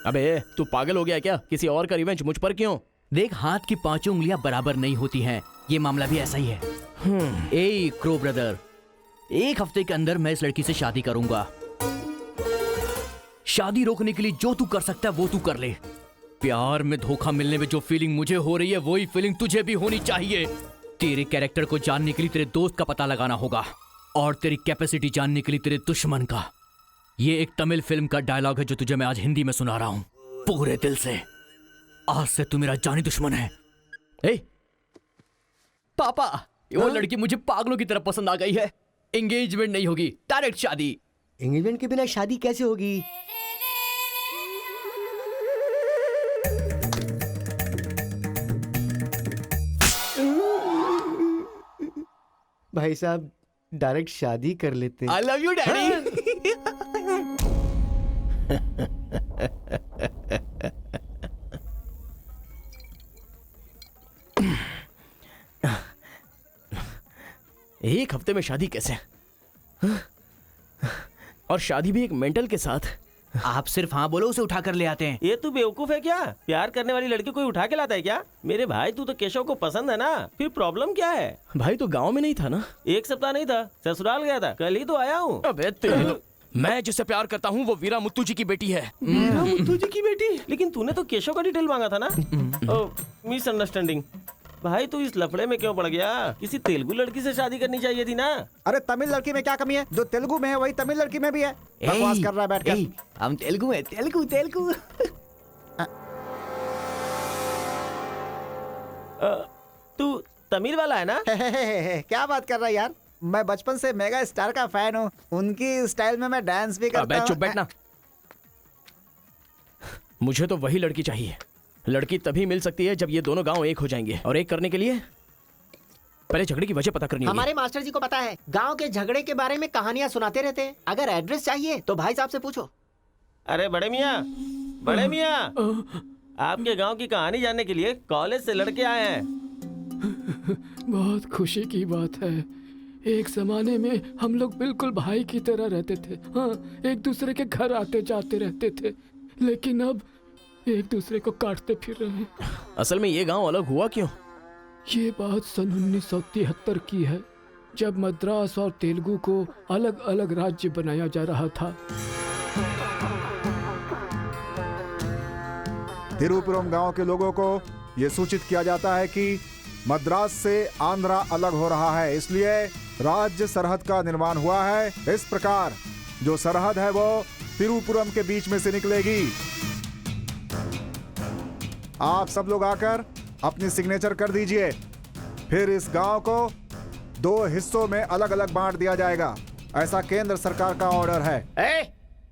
S7: अबे तू पागल हो गया क्या? किसी और का रिवेंज मुझ पर क्यों?
S6: देख, हाथ की पांचों उंगलियां बराबर नहीं होती हैं। ये मामला भी ऐसा ही है। ए क्रो ब्रदर, एक हफ्ते के अंदर मैं इस लड़की से शादी करूंगा। शादी रोकने के लिए जो तू कर सकता है वो तू कर ले। प्यार में धोखा मिलने में जो फीलिंग मुझे हो रही है वही फीलिंग तुझे भी होनी चाहिए। तेरे कैरेक्टर को जानने के लिए तेरे दोस्त का पता लगाना होगा और तेरी कैपेसिटी जानने के लिए तेरे दुश्मन का। ये एक तमिल फिल्म का डायलॉग है जो तुझे मैं आज हिंदी में सुना रहा हूं पूरे दिल से। आज से तू मेरा जानी दुश्मन है। ए पापा, वो लड़की मुझे पागलों की तरह पसंद आ गई है। एंगेजमेंट नहीं होगी, डायरेक्ट शादी।
S14: एंगेजमेंट के बिना शादी कैसे होगी? भाई साहब, डायरेक्ट शादी कर लेते हैं।
S6: आई लव यू डैडी।
S7: एक हफ्ते में शादी कैसे? और शादी भी एक मेंटल के साथ।
S6: आप सिर्फ हाँ बोलो, उसे उठा कर ले आते हैं।
S1: ये तू बेवकूफ है क्या? प्यार करने वाली लड़की कोई उठा के लाता है क्या? मेरे भाई, तू तो केशव को पसंद है ना, फिर प्रॉब्लम क्या है?
S7: भाई तो गांव में नहीं था ना?
S1: एक सप्ताह नहीं था, ससुराल गया था, कल ही तो आया हूँ।
S7: अबे तेरे, मैं जिससे प्यार करता हूँ वो वीरा मुत्तू जी की बेटी है।
S1: वीरा मुत्तू जी की बेटी? लेकिन तूने तो केशव का डिटेल मांगा था ना? मिसअंडरस्टैंडिंग। भाई तू इस लफड़े में क्यों पड़ गया? किसी तेलुगु लड़की से शादी करनी चाहिए थी ना।
S4: अरे तमिल लड़की में क्या कमी है? जो तेलुगु में है वही तमिल लड़की में भी है। बकवास कर रहा है बैठकर।
S6: हम तेलुगु है, तेलुगु तेलुगु।
S1: तू तमिल वाला है ना?
S4: क्या बात कर रहा है यार? मैं बचपन से मेगा स्टार का फैन हूँ। उनकी स्टाइल में मैं डांस भी करता हूँ।
S7: चुप बैठना। मुझे तो वही लड़की चाहिए। लड़की तभी मिल सकती है जब ये दोनों गांव एक हो जाएंगे, और एक करने के लिए पहले झगड़े की वजह पता करनी होगी।
S8: हमारे मास्टर जी को पता है, गांव के झगड़े के बारे में कहानियां सुनाते रहते हैं। अगर एड्रेस चाहिए तो भाई साहब से पूछो।
S1: अरे बड़े मियाँ, बड़े मियाँ, आपके गांव की कहानी जानने के लिए कॉलेज से लड़के आए हैं।
S2: बहुत खुशी की बात है। एक जमाने में हम लोग बिल्कुल भाई की तरह रहते थे। हाँ, एक दूसरे के घर आते जाते रहते थे, लेकिन अब एक दूसरे को काटते फिर रहे हैं।
S7: असल में ये गांव अलग हुआ क्यों?
S2: ये बात सन 1973 की है, जब मद्रास और तेलुगु को अलग अलग राज्य बनाया जा रहा था।
S11: तिरुपुरम गांव के लोगों को ये सूचित किया जाता है कि मद्रास से आंध्रा अलग हो रहा है, इसलिए राज्य सरहद का निर्माण हुआ है। इस प्रकार जो सरहद है वो तिरुपुरम के बीच में से निकलेगी। आप सब लोग आकर अपनी सिग्नेचर कर दीजिए, फिर इस गांव को 2 हिस्सों में अलग अलग बांट दिया जाएगा। ऐसा केंद्र सरकार का ऑर्डर है।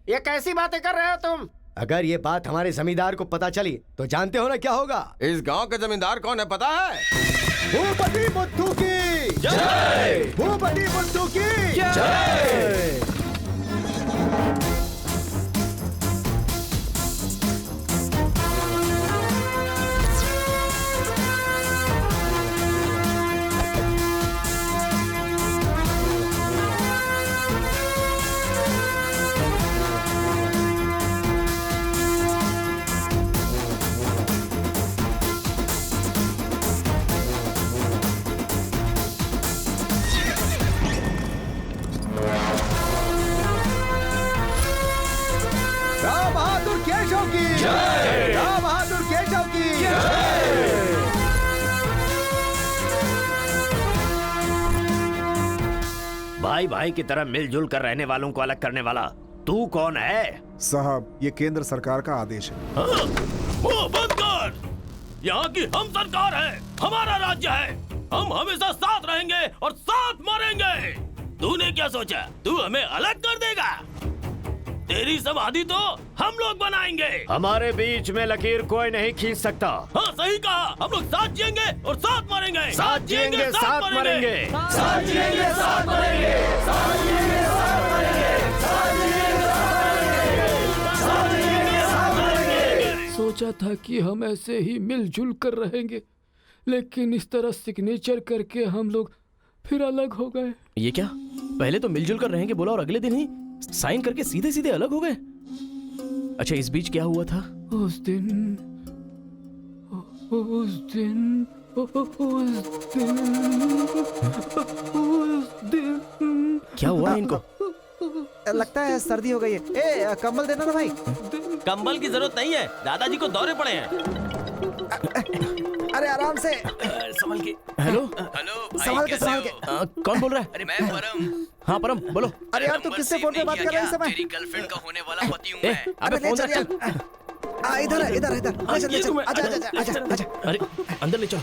S8: ये कैसी बातें कर रहे हो तुम?
S14: अगर ये बात हमारे जमींदार को पता चली तो जानते हो ना क्या होगा?
S16: इस गांव के जमींदार कौन है पता है?
S14: भूपति बुद्धू की
S16: जय!
S14: भूपति बुद्धू की जय!
S5: भाई भाई की तरह मिलजुल कर रहने वालों को अलग करने वाला तू कौन है?
S11: साहब, ये केंद्र सरकार का आदेश है।
S1: वो बंद कर। यहाँ की हम सरकार है, हमारा राज्य है। हम हमेशा साथ रहेंगे और साथ मरेंगे। तूने क्या सोचा तू हमें अलग कर देगा? तेरी समाधि तो हम लोग बनाएंगे।
S5: हमारे बीच में लकीर कोई नहीं खींच सकता।
S1: हाँ सही कहा, हम लोग साथ जिएंगे और साथ मरेंगे।
S5: साथ जिएंगे, साथ मरेंगे।
S1: साथ जिएंगे, साथ मरेंगे। साथ जिएंगे, साथ मरेंगे। साथ जिएंगे, साथ मरेंगे।
S2: सोचा था कि हम ऐसे ही मिलजुल कर रहेंगे, लेकिन इस तरह सिग्नेचर करके हम लोग फिर अलग हो गए।
S7: ये क्या? पहले तो मिलजुल कर रहेंगे बोला और अगले दिन ही साइन करके सीधे सीधे अलग हो गए। अच्छा, इस बीच क्या हुआ था?
S2: उस दिन
S7: क्या हुआ इनको?
S4: लगता है सर्दी हो गई है। ए, कंबल देना ना भाई।
S1: कंबल की जरूरत नहीं है, दादाजी को दौरे पड़े हैं।
S4: अरे आराम से,
S7: संभल के। हेलो
S4: संभाल के, संभाल के।
S7: कौन बोल रहा है?
S6: अरे मैं परम।
S7: हाँ परम बोलो।
S4: अरे यार, तू किससे फोन पे बात कर रहा है इस समय?
S6: तेरी गर्लफ्रेंड का होने वाला पति हूँ
S7: ए,
S6: मैं।
S7: अबे फोन रख चल।
S4: इधर है, इधर इधर। ले चल, ले चल। आजा, आजा, आजा, आजा।
S7: अरे अंदर ले चलो।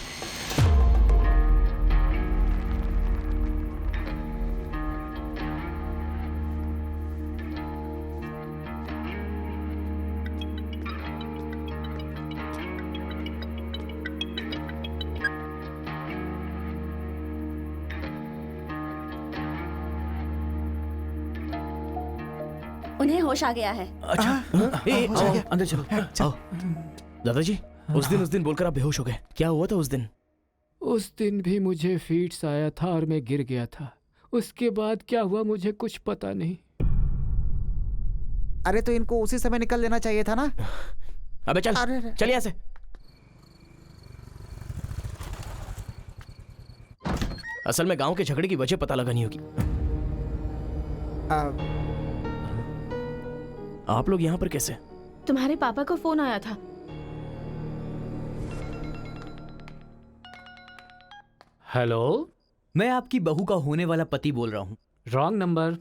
S13: उन्हें होश आ गया है।
S7: अच्छा आओ, अंदर चलो। आओ। दादाजी, उस दिन बोलकर आप बेहोश हो गए। क्या हुआ था उस दिन?
S2: उस दिन भी मुझे फीट्स आया था और मैं गिर गया था। उसके बाद क्या हुआ मुझे कुछ पता नहीं।
S4: अरे तो इनको उसी समय निकल लेना चाहिए था ना।
S7: अबे चल, चल यहाँ से। असल में गांव के झगड़े की वजह पता लगानी होगी। आप लोग यहाँ पर कैसे?
S3: तुम्हारे पापा को फोन आया था।
S2: हेलो,
S6: मैं आपकी बहू का होने वाला पति बोल रहा हूँ।
S2: Wrong number.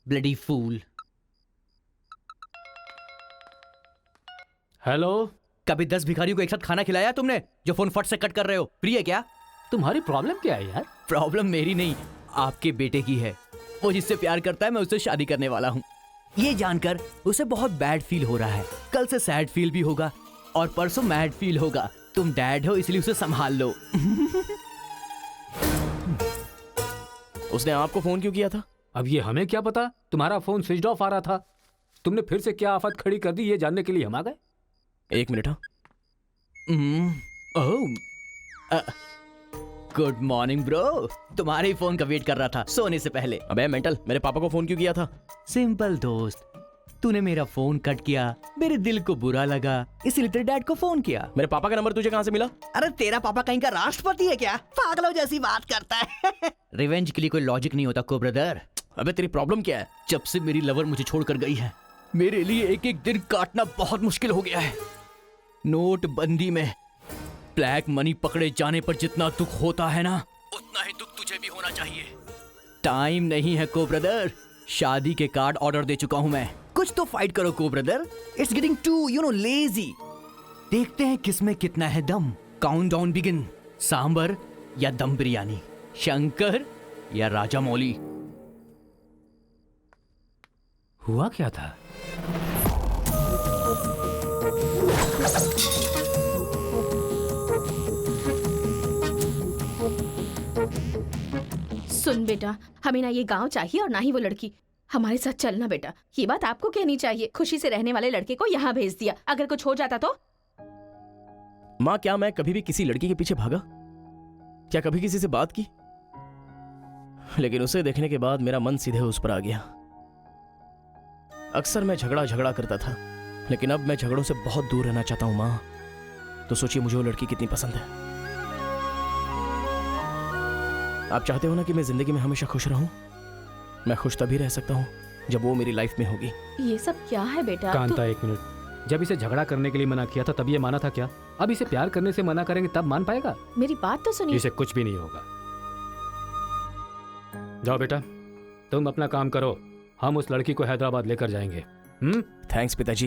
S6: Bloody fool.
S2: Hello,
S6: कभी 10 भिखारियों को एक साथ खाना खिलाया तुमने जो फोन फट से कट कर रहे हो? प्रिय क्या?
S2: तुम्हारी प्रॉब्लम क्या है यार?
S6: प्रॉब्लम मेरी नहीं, आपके बेटे की है। वो जिससे प्यार करता है, मैं उससे शादी करने वाला हूँ। ये जानकर उसे बहुत बैड फील हो रहा है। कल से सैड फील भी होगा और परसों मैड फील होगा। तुम डैड हो इसलिए उसे संभाल लो।
S7: उसने आपको फोन क्यों किया था?
S2: अब ये हमें क्या पता? तुम्हारा फोन स्विच ऑफ आ रहा था। तुमने फिर से क्या आफत खड़ी कर दी ये जानने के लिए हम आ गए।
S7: एक मिनट। हाँ,
S6: गुड मॉर्निंग ब्रो। तुम्हारे ही फोन का वेट कर रहा था सोने से पहले।
S7: अबे मेंटल, मेरे पापा को फोन क्यों किया था?
S6: सिंपल दोस्त, तूने मेरा फोन कट किया, मेरे दिल को बुरा लगा, इसलिए तेरे डैड को फोन किया।
S7: मेरे पापा का नंबर तुझे कहाँ से मिला?
S6: अरे तेरा पापा कहीं का राष्ट्रपति है क्या? पागलों जैसी बात करता है। रिवेंज के लिए कोई लॉजिक नहीं होता को ब्रदर।
S7: अबे तेरी प्रॉब्लम क्या है?
S6: जब से मेरी लवर मुझे छोड़कर गई है, मेरे लिए एक एक दिन काटना बहुत मुश्किल हो गया है। नोटबंदी में ब्लैक मनी पकड़े जाने पर जितना दुख होता है ना, उतना ही दुख तुझे भी होना चाहिए। टाइम नहीं है को ब्रदर। शादी के कार्ड ऑर्डर दे चुका हूं मैं। कुछ तो फाइट करो को brother. It's getting too lazy. देखते हैं किसमें कितना है दम। Countdown begin. सांबर या दम बिरयानी, शंकर या राजा मौली।
S2: हुआ क्या था?
S3: सुन बेटा, हमें ना ये गांव चाहिए और ना ही वो लड़की। हमारे साथ चलना बेटा। ये बात आपको कहनी चाहिए। खुशी से रहने वाले लड़के को यहाँ भेज दिया, अगर कुछ हो जाता तो?
S7: माँ, क्या मैं कभी भी किसी लड़की के पीछे भागा? क्या कभी किसी से बात की? लेकिन उसे देखने के बाद मेरा मन सीधे उस पर आ गया। अक्सर मैं झगड़ा करता था, लेकिन अब मैं झगड़ों से बहुत दूर रहना चाहता हूँ माँ। तो सोचिए मुझे वो लड़की कितनी पसंद है। आप चाहते हो ना कि मैं जिंदगी में हमेशा खुश रहूं? मैं खुश तभी रह सकता हूं जब वो मेरी लाइफ में होगी।
S3: ये सब क्या है बेटा?
S2: कांता, एक मिनट। जब इसे झगड़ा करने के लिए मना किया था तब ये माना था क्या? अब इसे प्यार करने से मना करेंगे तब मान पाएगा?
S3: मेरी बात तो सुनिए।
S2: इसे कुछ भी नहीं होगा। जाओ बेटा, तुम अपना काम करो, हम उस लड़की को हैदराबाद लेकर जाएंगे।
S7: थैंक्स पिताजी।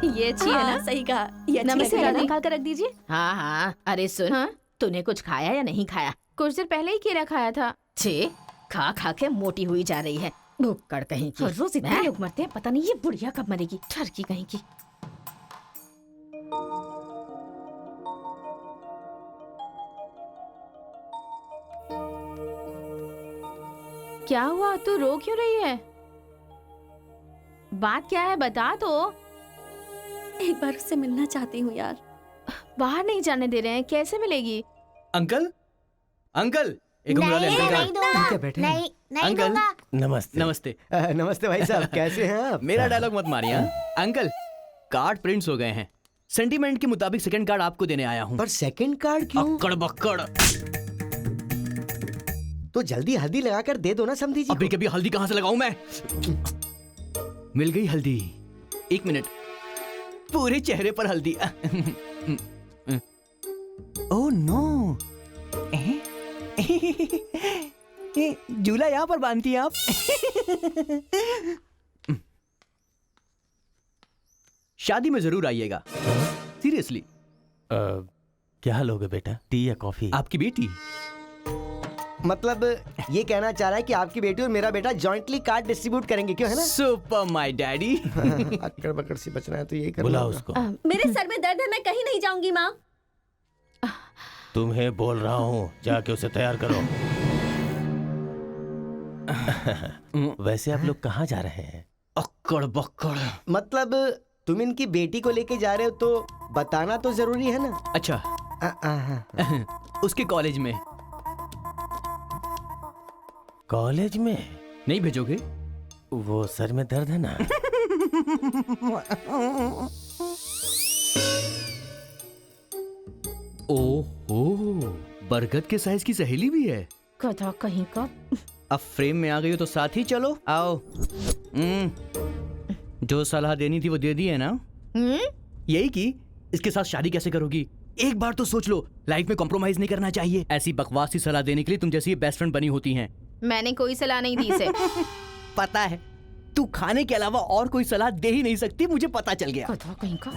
S3: ये अच्छी है ना?
S13: सही कहा। ये अच्छी
S3: नमस्ते
S13: है,
S3: दादी।
S13: निकाल कर रख दीजिए।
S17: हाँ हाँ, अरे सुन,
S3: हाँ?
S17: तूने कुछ खाया या नहीं खाया?
S3: कुछ देर पहले ही केला खाया था।
S17: छे, खा खा के मोटी हुई जा रही है, भुक्कड़ कहीं की।
S3: हर रोज इतने लोग मरते हैं, पता नहीं ये बुढ़िया कब मरेगी, ठरकी कहीं की। क्या हुआ? तू रो क्यों रही है? बात क्या है, बता तो।
S13: एक बार उससे मिलना चाहती हूँ यार।
S3: बाहर नहीं जाने दे रहे हैं, कैसे मिलेगी?
S6: अंकल, अंकल, एक उंगली वाले अंकल का।
S15: नहीं
S6: अंकल,
S15: दूंगा।
S6: नमस्ते। नमस्ते।
S14: नमस्ते भाई साहब, कैसे हैं आप?
S6: मेरा डायलॉग मत मारिए। अंकल, कार्ड प्रिंट्स हो गए हैं, सेंटीमेंट के मुताबिक सेकंड कार्ड आपको देने आया हूँ।
S14: पर सेकंड कार्ड क्यों?
S6: अक्कड़ बक्कड़।
S14: तो जल्दी हल्दी लगाकर दे दो ना समधी जी।
S6: अभी कभी हल्दी कहाँ से लगाऊं मैं? मिल गई हल्दी। एक मिनट, पूरे चेहरे पर हल्दी। ओह नो, झूला यहाँ पर बांधती हैं आप? शादी में जरूर आइएगा, सीरियसली।
S1: क्या लोगे बेटा, टी या कॉफी?
S6: आपकी बेटी।
S14: मतलब ये कहना चाह रहा है कि आपकी बेटी और मेरा बेटा जॉइंटली कार्ड डिस्ट्रीब्यूट करेंगे, क्यों है ना?
S6: Super my daddy.
S14: अक्कड़ बक्कड़ से बचना है तो यही करना
S1: बुलाओ
S14: होगा।
S1: उसको।
S13: मेरे सर में दर्द है, मैं कहीं नहीं जाऊंगी माँ।
S1: तुम्हें बोल रहा हूँ, जाके उसे तैयार करो। वैसे आप लोग कहाँ जा रहे हैं?
S6: अक्कड़ बक्कड़।
S14: मतलब तुम इनकी बेटी को लेके जा रहे हो तो बताना तो जरूरी है ना?
S6: अच्छा, उसके कॉलेज में।
S1: कॉलेज में
S6: नहीं भेजोगे?
S1: वो सर में दर्द है ना।
S6: ओहो, बरगद के साइज की सहेली भी है।
S3: गधा कहीं का।
S6: अब फ्रेम में आ गई हो तो साथ ही चलो। आओ। जो सलाह देनी थी वो दे दी है ना? यही कि इसके साथ शादी कैसे करोगी? एक बार तो सोच लो, लाइफ में कॉम्प्रोमाइज नहीं करना चाहिए। ऐसी बकवास सी सलाह देने के लिए तुम जैसी बेस्ट फ्रेंड बनी होती हैं।
S3: मैंने कोई सलाह नहीं दी इसे।
S6: पता है, तू खाने के अलावा और कोई सलाह दे ही नहीं सकती, मुझे पता चल गया।
S3: गधा कहीं का।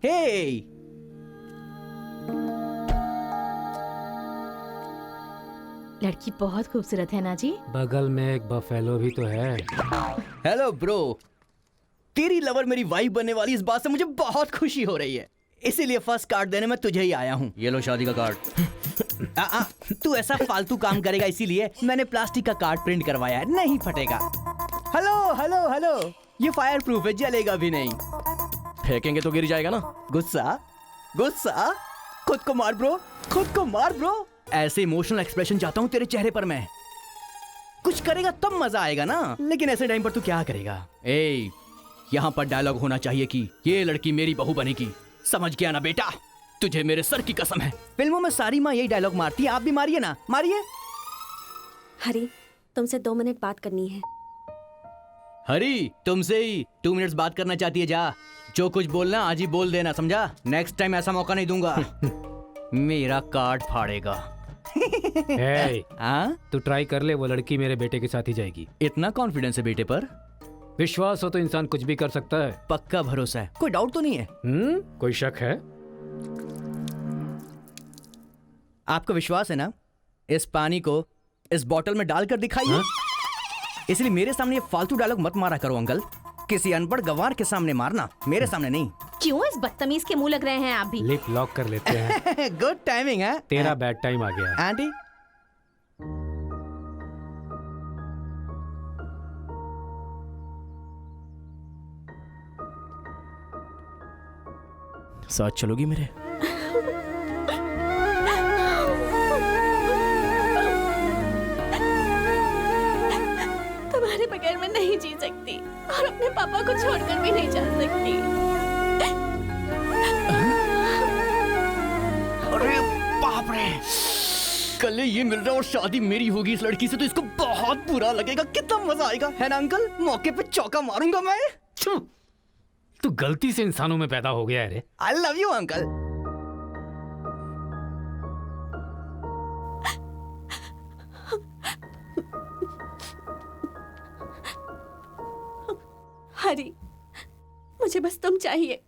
S6: हे,
S3: लड़की बहुत खूबसूरत है ना जी।
S2: बगल में एक बफेलो भी तो है।
S6: हेलो ब्रो, तेरी लवर मेरी वाइफ बनने वाली इस बात से मुझे बहुत खुशी हो रही है, इसीलिए फर्स्ट कार्ड देने में तुझे ही आया हूँ। ये लो शादी का कार्ड। तू ऐसा फालतू काम करेगा इसीलिए मैंने प्लास्टिक का कार्ड प्रिंट करवाया है, नहीं फटेगा। हेलो हेलो हेलो, ये फायर प्रूफ है, जलेगा भी नहीं।
S7: फेंकेंगे तो गिर जाएगा ना।
S6: गुस्सा गुस्सा, खुद को मार ब्रो, खुद को मार ब्रो। ऐसे इमोशनल एक्सप्रेशन चाहता हूँ तेरे चेहरे पर मैं। कुछ करेगा तब मजा आएगा ना, लेकिन ऐसे टाइम पर तू क्या करेगा? ए, यहाँ पर डायलॉग होना चाहिए कि ये लड़की मेरी बहू बनेगी, समझ गया ना बेटा? तुझे मेरे सर की कसम है, फिल्मों में सारी माँ यही डायलॉग मारती है, आप भी मारिए ना, मारिए।
S13: हरी, तुमसे 2 मिनट बात करनी है।
S6: हरी, तुमसे ही 2 मिनट्स बात करना चाहती है? जा, जो कुछ बोलना आज ही बोल देना, समझा? नेक्स्ट टाइम ऐसा मौका नहीं दूंगा। मेरा कार्ड फाड़ेगा।
S2: तू ट्राई कर ले, वो लड़की मेरे बेटे के साथ ही जाएगी।
S6: इतना कॉन्फिडेंस है बेटे पर?
S2: विश्वास हो तो इंसान कुछ भी कर सकता है।
S6: पक्का भरोसा है, कोई डाउट तो नहीं है?
S2: कोई शक है?
S6: आपको विश्वास है ना? इस पानी को इस बोतल में डालकर दिखाइए। इसलिए मेरे सामने ये फालतू डायलॉग मत मारा करो अंकल, किसी अनपढ़ गवार के सामने मारना, मेरे सामने नहीं।
S3: क्यों इस बदतमीज के मुंह लग रहे हैं आप भी?
S2: लिप लॉक कर लेते हैं।
S6: गुड टाइमिंग है।
S2: तेरा बैड टाइम आ गया है।
S6: आंटी,
S7: साथ चलोगी मेरे?
S13: तुम्हारे बगैर मैं नहीं जी सकती और अपने पापा को छोड़कर भी नहीं जा सकती।
S6: अरे बाप रे, कल ये मिल रहा और शादी मेरी होगी इस लड़की से, तो इसको बहुत बुरा लगेगा। कितना मजा आएगा, है ना अंकल? मौके पे चौका मारूंगा मैं।
S2: तू गलती से इंसानों में पैदा हो गया है रे।
S6: I love you uncle.
S13: Hari, मुझे बस तुम चाहिए।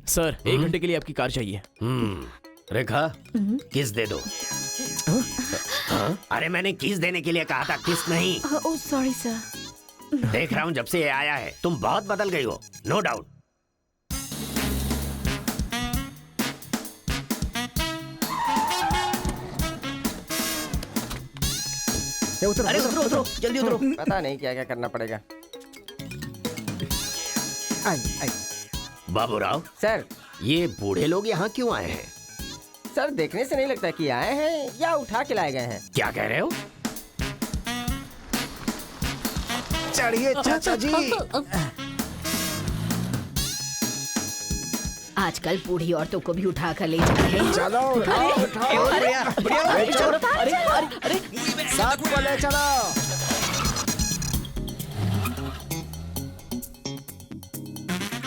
S7: सर, 1 घंटे के लिए आपकी कार चाहिए।
S8: रेखा, किस दे दो। अरे मैंने किस देने के लिए कहा था, किस नहीं।
S3: Oh sorry sir.
S8: देख रहा हूँ जब से ये आया है तुम बहुत बदल गई हो, नो डाउट।
S12: अरे उतरो उतरो, जल्दी उतरो। पता नहीं क्या क्या करना पड़ेगा।
S8: बाबूराव
S12: सर,
S8: ये बूढ़े लोग यहाँ क्यों आए हैं?
S12: सर देखने से नहीं लगता कि आए हैं या उठा के लाए गए हैं।
S8: क्या कह रहे हो?
S4: चढ़िए चाचा जी।
S17: आजकल बूढ़ी औरतों को भी उठा कर ले जा रहे हैं।
S4: चलो उठाओ उठाओ, साथ में ले चलो।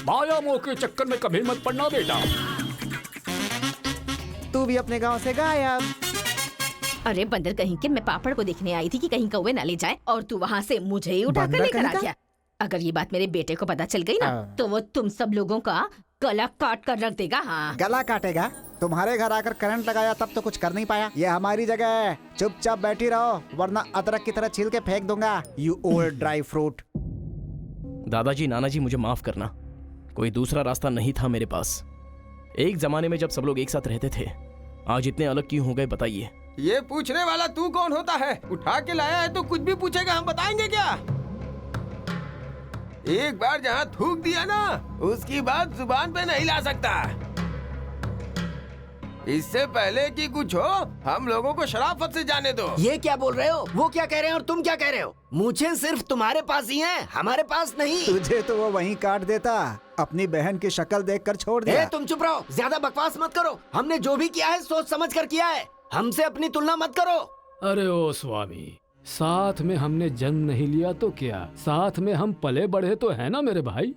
S2: माया मोह के चक्कर में कभी मत पड़ना बेटा।
S4: तू भी अपने गांव से गायब।
S17: अरे बंदर कहीं के, मैं पापड़ को देखने आई थी कि कहीं कौवे ना ले जाए और तू वहाँ से मुझे ही उठा कर
S4: बंदर
S17: लेकर आ
S4: कहीं
S17: गया। अगर ये बात मेरे बेटे को पता चल गई ना तो वो तुम सब लोगों का गला काट कर रख देगा। हाँ,
S4: गला काटेगा? तुम्हारे घर आकर करंट लगाया तब तो कुछ कर नहीं पाया। ये हमारी जगह है, चुपचाप बैठी रहो वरना अदरक की तरह छील के फेंक दूंगा। You old dry fruit.
S7: दादाजी, नाना जी, मुझे माफ करना, कोई दूसरा रास्ता नहीं था मेरे पास। एक जमाने में जब सब लोग एक साथ रहते थे, आज इतने अलग क्यों हो गए बताइए।
S16: ये पूछने वाला तू कौन होता है? उठा के लाया है तो कुछ भी पूछेगा, हम बताएंगे क्या? एक बार जहाँ थूक दिया ना, उसकी बात जुबान पे नहीं ला सकता। इससे पहले कि कुछ हो, हम लोगों को शराफत से जाने दो।
S8: ये क्या बोल रहे हो? वो क्या कह रहे हैं और तुम क्या कह रहे हो? मुझे सिर्फ तुम्हारे पास ही है, हमारे पास नहीं।
S4: तुझे तो वो वहीं काट देता, अपनी बहन की शक्ल देखकर छोड़ दिया।
S8: तुम चुप रहो, ज्यादा बकवास मत करो। हमने जो भी किया है सोच समझ कर किया है, हमसे अपनी तुलना मत करो।
S2: अरे ओ स्वामी, साथ में हमने जन्म नहीं लिया तो क्या, साथ में हम पले बढ़े तो है ना मेरे भाई।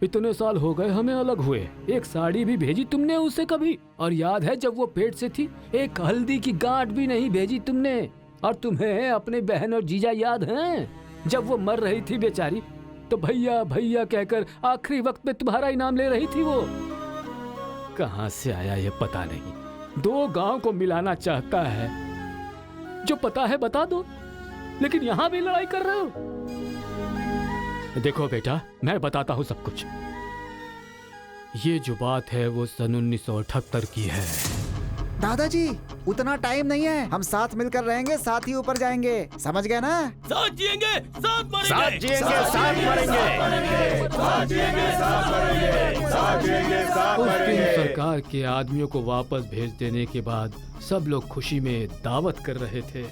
S2: इतने साल हो गए हमें अलग हुए, एक साड़ी भी भेजी तुमने उसे कभी? और याद है जब वो पेट से थी, एक हल्दी की गांठ भी नहीं भेजी तुमने। और तुम्हें अपने बहन और जीजा याद हैं? जब वो मर रही थी बेचारी, तो भैया भैया कहकर आखिरी वक्त में तुम्हारा ही नाम ले रही थी। वो कहाँ से आया ये पता नहीं। 2 गांव को मिलाना चाहता है, जो पता है बता दो, लेकिन यहाँ भी लड़ाई कर रहे हो। देखो बेटा, मैं बताता हूँ सब कुछ। ये जो बात है वो सन 1978 की है।
S4: दादाजी, उतना टाइम नहीं है, हम साथ मिलकर रहेंगे, साथ ही ऊपर जाएंगे, समझ गए ना?
S1: साथ जिएंगे, साथ मरेंगे,
S8: साथ जिएंगे, साथ मरेंगे,
S11: साथ जिएंगे, साथ मरेंगे, साथ जिएंगे, साथ
S2: उस दिन
S11: मरेंगे।
S2: सरकार के आदमियों को वापस भेज देने के बाद सब लोग खुशी में दावत कर रहे थे।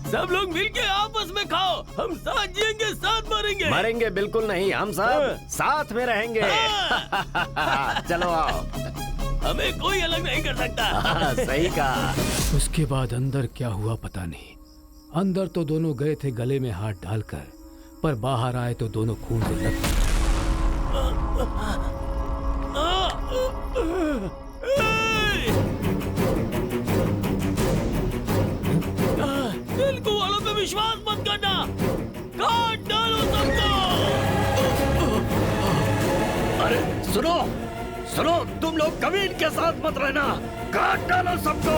S1: सब लोग मिलके आपस में खाओ, हम साथ जिएंगे, साथ मरेंगे।
S8: मरेंगे बिल्कुल नहीं, हम सब साथ में रहेंगे। चलो आओ,
S1: हमें कोई अलग नहीं कर सकता।
S8: सही कहा।
S2: उसके बाद अंदर क्या हुआ पता नहीं। अंदर तो दोनों गए थे गले में हाथ डालकर, पर बाहर आए तो दोनों खून से लथपथ।
S1: तेलुगु वालों पे विश्वास मत करना, काट डालो सबको।
S8: अरे सुनो सुनो, तुम लोग कभी इनके साथ मत रहना, काट डालो सबको।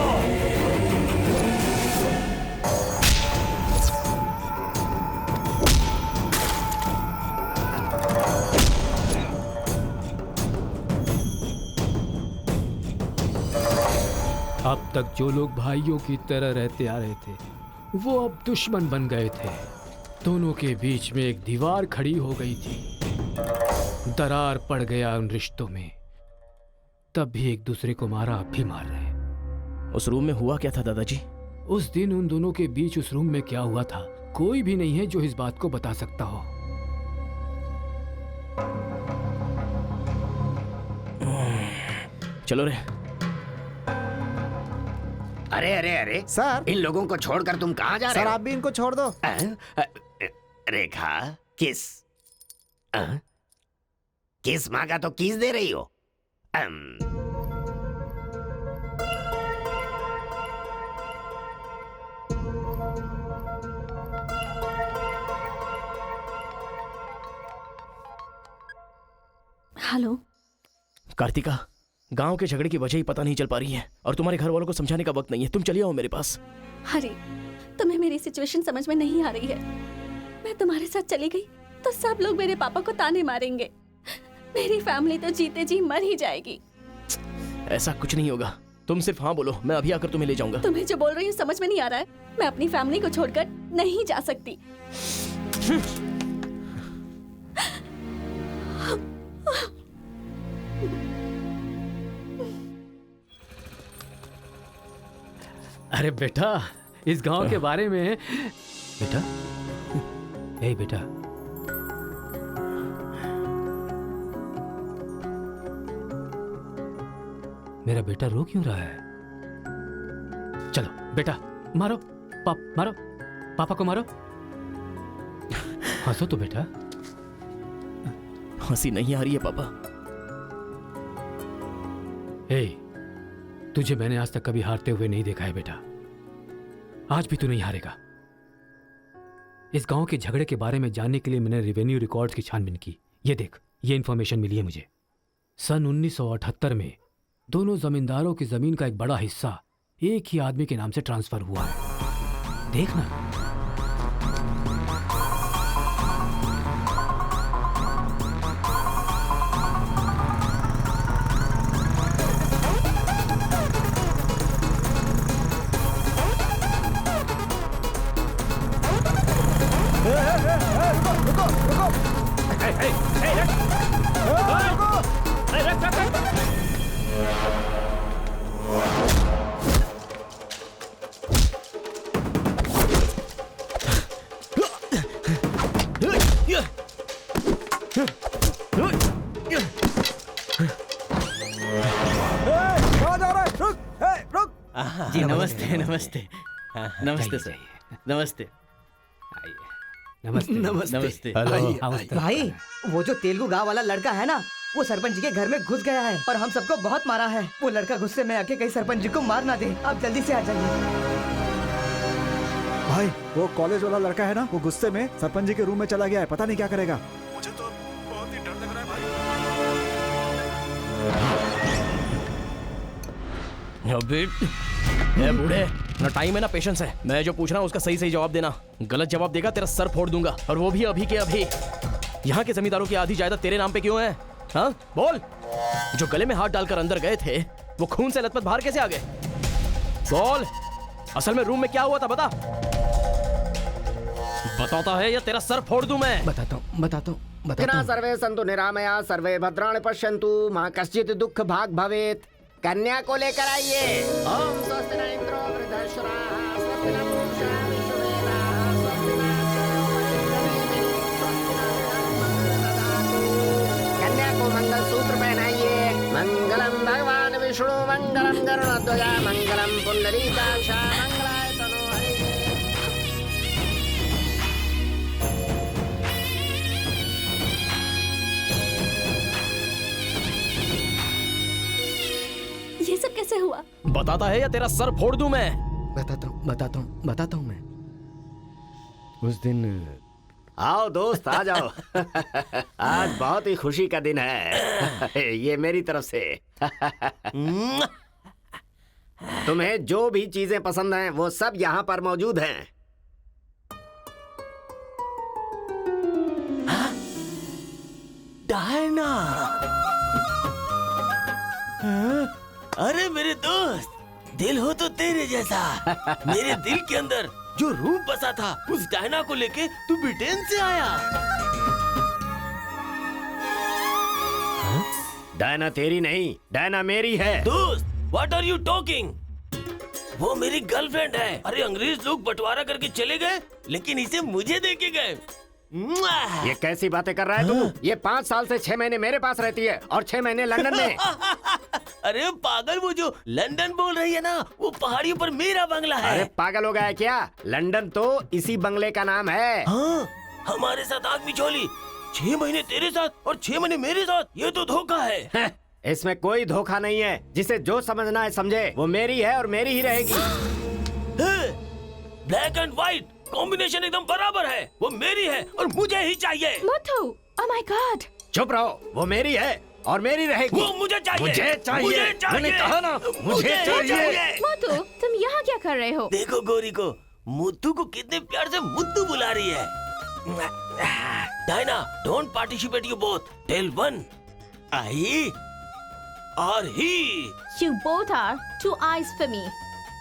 S2: अब तक जो लोग भाइयों की तरह रहते आ रहे थे, वो अब दुश्मन बन गए थे। दोनों के बीच में एक दीवार खड़ी हो गई थी। दरार पड़ गया उन रिश्तों में। तब भी एक दूसरे को मारा, अब भी मार रहे।
S7: उस रूम में हुआ क्या था दादाजी?
S2: उस दिन उन दोनों के बीच उस रूम में क्या हुआ था, कोई भी नहीं है जो इस बात को बता सकता हो।
S7: चलो रे।
S5: अरे अरे अरे
S4: सर,
S5: इन लोगों को छोड़कर तुम कहाँ जा रहे
S4: सर
S5: हो?
S4: आप भी इनको छोड़ दो।
S5: रेखा, किस किस मांगा तो किस दे रही हो?
S13: हेलो
S7: कार्तिका, गांव के झगड़े की वजह ही पता नहीं चल पा रही है और तुम्हारे घर वालों को समझाने का वक्त नहीं है। तुम चली आओ मेरे पास।
S13: हरी, तुम्हें मेरी सिचुएशन समझ में नहीं आ रही है। मैं तुम्हारे साथ चली गई तो सब लोग मेरे पापा को ताने मारेंगे। मेरी फैमिली तो जीते जी मर ही जाएगी।
S7: ऐसा कुछ नहीं होगा, तुम सिर्फ हाँ बोलो, मैं अभी आकर तुम्हें ले जाऊंगा।
S13: तुम्हें जो बोल रही हूँ समझ में नहीं आ रहा है। मैं अपनी फैमिली को छोड़कर नहीं जा सकती।
S2: अरे बेटा, इस गांव के बारे में। बेटा, ए बेटा, मेरा बेटा रो क्यों रहा है? चलो बेटा, मारो मारो, पापा को मारो। हंसो तो बेटा।
S7: हंसी नहीं आ रही है पापा।
S2: ए, तुझे मैंने आज तक कभी हारते हुए नहीं देखा है बेटा। आज भी तू नहीं हारेगा। इस गांव के झगड़े के बारे में जानने के लिए मैंने रेवेन्यू रिकॉर्ड्स की छानबीन की। ये देख, ये इंफॉर्मेशन मिली है मुझे। सन 1978 में दोनों जमींदारों की जमीन का एक बड़ा हिस्सा एक ही आदमी के नाम से ट्रांसफर हुआ है। देखना।
S6: जी नमस्ते नमस्ते नमस्ते सर। नमस्ते
S2: नमस्ते
S6: नमस्ते।
S12: भाई, वो जो तेलुगु गांव वाला लड़का है ना, वो सरपंच जी के घर में घुस गया है और हम सबको बहुत मारा है। वो लड़का गुस्से में आके कहीं सरपंच जी को मार ना दे। आप जल्दी से आ जाइए।
S4: भाई, वो कॉलेज वाला लड़का है ना, वो गुस्से में सरपंच जी के रूम में चला गया है। पता नहीं क्या करेगा। मुझे तो बहुत ही डर लग रहा है भाई।
S7: ए बूढ़े, ना टाइम है ना पेशेंस है। मैं जो पूछ रहा हूँ उसका सही सही जवाब देना। गलत जवाब देगा तेरा सर फोड़ दूंगा, और वो भी अभी के अभी। यहाँ के जमींदारों की आधी जायदाद तेरे नाम पे क्यों है? हाँ बोल। जो गले में हाथ डालकर अंदर गए थे, वो खून से लथपथ बाहर कैसे आ गए? बोल, असल में रूम में क्या हुआ था? बता। बताता है या तेरा सर फोड़ दूं मैं?
S12: बताता हूँ।
S5: सर्वे सन्तु निरामया सर्वे भद्राणि पश्यन्तु मां कश्चित् दुःख भाग भवेत्। कन्या को लेकर आइए। ओम स्वस्ति न इंद्रो वृद्धश्रवाः स्वस्ति न पूषा विश्ववेदाः स्वस्ति न कन्या को मंगल सूत्र पहनाइए। मंगलम भगवान विष्णु मंगलम गरुड़ध्वजा मंगलम पुंडरीकाक्ष मंगलाय तनो हरिः।
S13: ये सब कैसे हुआ?
S7: बताता है या तेरा सर फोड़ दूं मैं?
S12: बताता हूँ मैं।
S14: उस दिन
S5: आओ दोस्त, आ जाओ। आज बहुत ही खुशी का दिन है। ये मेरी तरफ से। तुम्हें जो भी चीजें पसंद हैं वो सब यहाँ पर मौजूद हैं।
S1: डायना, अरे मेरे दोस्त, दिल हो तो तेरे जैसा। मेरे दिल के अंदर जो रूप बसा था, उस डायना को लेके तू ब्रिटेन से आया।
S5: डायना तेरी नहीं, डायना मेरी है।
S1: दोस्त, व्हाट आर यू टॉकिंग? वो मेरी गर्लफ्रेंड है। अरे अंग्रेज लोग बंटवारा करके चले गए, लेकिन इसे मुझे दे के गए।
S5: ये कैसी बातें कर रहा है तू? ये 5 साल से 6 महीने मेरे पास रहती है और 6 महीने लंदन में।
S1: अरे पागल, वो जो लंदन बोल रही है ना, वो पहाड़ियों पर मेरा बंगला है।
S5: अरे पागल हो गया है क्या? लंदन तो इसी बंगले का नाम है।
S1: हाँ, हमारे साथ आग बिछोली, 6 महीने तेरे साथ और 6 महीने मेरे साथ। ये तो धोखा है।
S5: इसमें कोई धोखा नहीं है। जिसे जो समझना है समझे। वो मेरी है और मेरी ही रहेगी।
S1: ब्लैक एंड व्हाइट कॉम्बिनेशन एकदम बराबर है। वो मेरी है और मुझे ही चाहिए।
S3: Muthu, oh my God.
S5: चुप रहो, वो मेरी है और मेरी रहेगी।
S1: वो मुझे चाहिए।
S5: मुझे चाहिए। मैंने कहा ना, मुझे चाहिए।
S3: मुथु, तुम यहाँ क्या कर रहे हो?
S1: देखो गोरी को, मुत्तू को कितने प्यार से मुत्तू बुला रही है। Diana, don't participate you both. Tell one, I or he.
S3: You both are two eyes for me.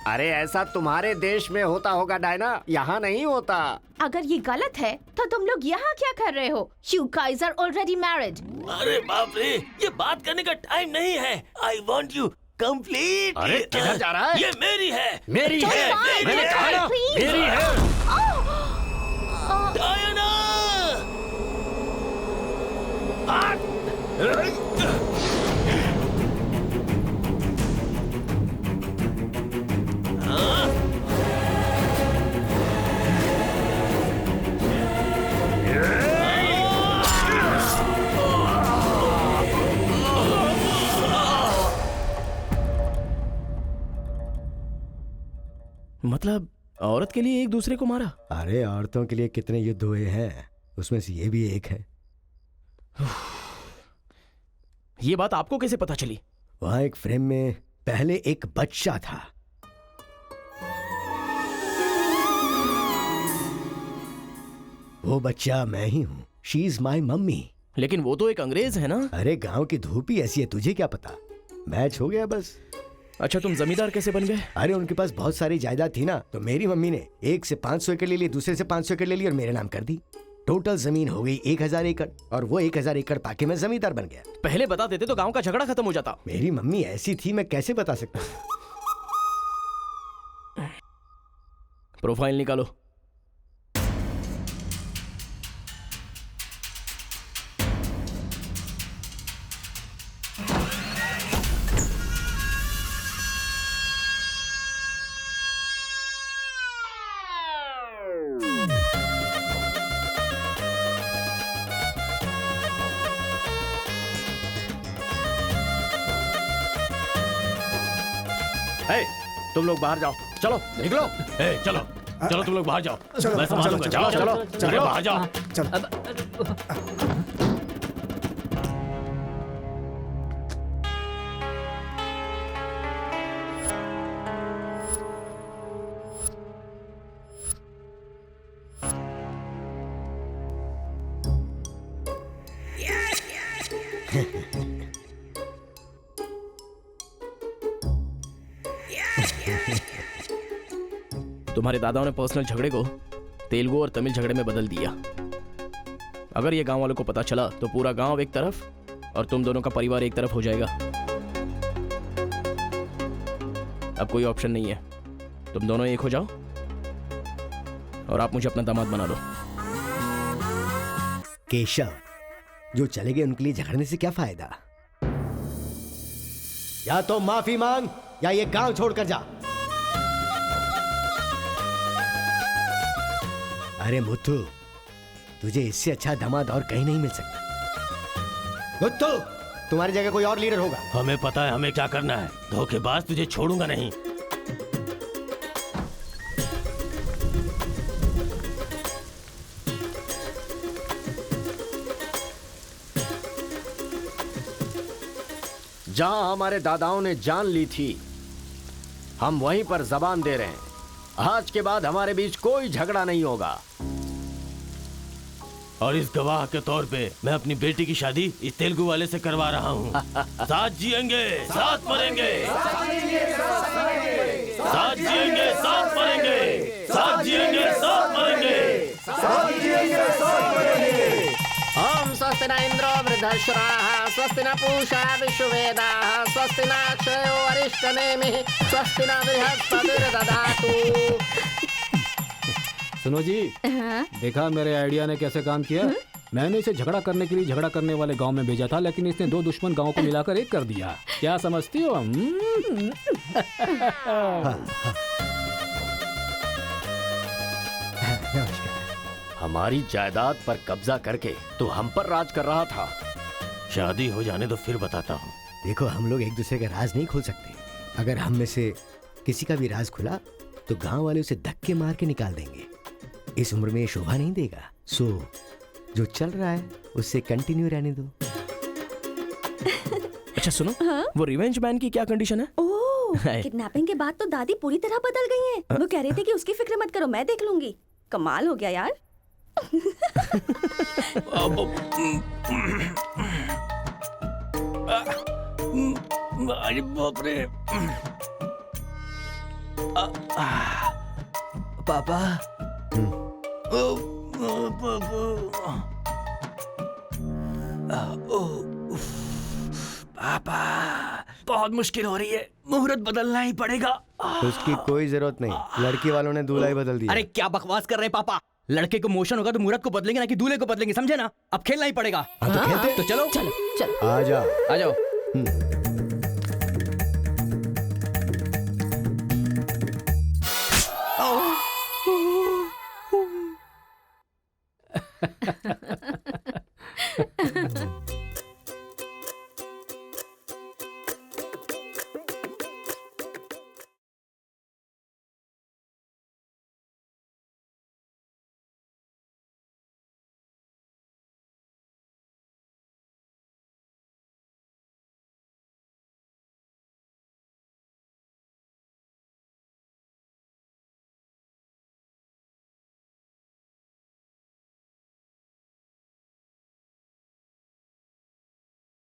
S5: अरे ऐसा तुम्हारे देश में होता होगा डायना, यहाँ नहीं होता।
S3: अगर ये गलत है तो तुम लोग यहाँ क्या कर रहे हो? You guys are already married.
S1: अरे बाप रे, ये बात करने का टाइम नहीं है। I want you complete.
S5: अरे किधर जा रहा है?
S1: ये मेरी है।
S5: मेरी है। मैंने कहा ना, मेरी है।
S1: डायना!
S7: मतलब औरत के लिए एक दूसरे को मारा?
S14: अरे औरतों के लिए कितने युद्ध हुए हैं, उसमें से ये भी एक है।
S7: ये बात आपको कैसे पता चली?
S14: वहां एक फ्रेम में पहले एक बच्चा था। वो बच्चा मैं ही हूँ। She is my mummy.
S7: लेकिन वो तो एक अंग्रेज है ना?
S14: अरे गांव की धूप ही ऐसी है, तुझे क्या पता। मैच हो गया बस।
S7: अच्छा, तुम जमींदार कैसे बन गए?
S14: अरे उनके पास बहुत सारी जायदाद थी ना, तो मेरी मम्मी ने एक से 500 एकड़ ले ली, दूसरे से 500 एकड़ ले ली और मेरे नाम कर दी। टोटल जमीन हो गई 1000 एकड़ और वो 1000 एकड़ पाके मैं जमींदार बन गया।
S7: पहले बता देते तो गांव का झगड़ा खत्म हो जाता।
S14: मेरी मम्मी ऐसी थी, मैं कैसे बता सकता।
S7: प्रोफाइल निकालो।
S5: तुम लोग बाहर जाओ, चलो निकलो।
S1: चलो चलो, तुम लोग बाहर जाओ, मैं संभालूंगा।
S5: चलो चलो चलो
S1: बाहर जाओ।
S7: तुम्हारे दादाओं ने पर्सनल झगड़े को तेलुगु और तमिल झगड़े में बदल दिया। अगर ये गांव वालों को पता चला तो पूरा गांव एक तरफ और तुम दोनों का परिवार एक तरफ हो जाएगा। अब कोई ऑप्शन नहीं है, तुम दोनों एक हो जाओ और आप मुझे अपना दामाद बना लो।
S14: केशव, जो चले गए उनके लिए झगड़ने से क्या फायदा। या तो माफी मांग या ये गांव छोड़कर जा। अरे मुथु, तुझे इससे अच्छा दामाद और कहीं नहीं मिल सकता। मुथु, तुम्हारी जगह कोई और लीडर होगा।
S1: हमें पता है हमें क्या करना है। धोखेबाज, तुझे छोड़ूंगा नहीं।
S5: जहां हमारे दादाओं ने जान ली थी, हम वहीं पर जबान दे रहे हैं। आज के बाद हमारे बीच कोई झगड़ा नहीं होगा।
S1: और इस गवाह के तौर पे मैं अपनी बेटी की शादी इस तेलुगु वाले से करवा रहा हूँ। साथ जिएंगे, साथ मरेंगे, साथ जिएंगे, साथ मरेंगे, साथ जिएंगे, साथ मरेंगे।
S5: ओम स्वस्ति न इंद्रो वृद्धश्च दशराः स्वस्ति न पूषा विश्ववेदाः स्वस्ति न अक्षयो अरिष्टनेमिः स्वस्ति न बृहस्पतिर्दधातु।
S2: सुनो जी, देखा मेरे आइडिया ने कैसे काम किया? मैंने इसे झगड़ा करने के लिए झगड़ा करने वाले गांव में भेजा था, लेकिन इसने दो दुश्मन गांवों को मिलाकर एक कर दिया। क्या समझती हो?
S5: हमारी जायदाद पर कब्जा करके तो हम पर राज कर रहा था।
S1: शादी हो जाने तो फिर बताता हूँ।
S14: देखो, हम लोग एक दूसरे का राज नहीं खोल सकते। अगर हम में से किसी का भी राज खुला तो गांव वाले उसे धक्के मार के निकाल देंगे। इस उम्र में ये शोभा नहीं देगा। सो जो चल रहा है उससे कंटिन्यू रहने दो।
S7: अच्छा सुनो, वो रिवेंज बैन की क्या कंडीशन है?
S13: ओह, किडनैपिंग के बाद तो दादी पूरी तरह बदल गई हैं। वो कह रही थी कि उसकी फिक्र मत करो, मैं देख लूंगी। कमाल हो गया यार।
S6: अरे बाप रे। पापा, पापा, बहुत मुश्किल हो रही है। मुहूर्त बदलना ही पड़ेगा।
S14: उसकी कोई जरूरत नहीं, लड़की वालों ने दूल्हा ही बदल दिया।
S6: अरे क्या बकवास कर रहे हैं पापा? लड़के को मोशन होगा तो मुहूर्त को बदलेंगे ना कि दूल्हे को बदलेंगे, समझे ना? अब खेलना ही पड़ेगा।
S14: हाँ, तो खेलते।
S6: तो चलो
S17: चलो चलो
S14: आ जाओ,
S6: आ जाओ।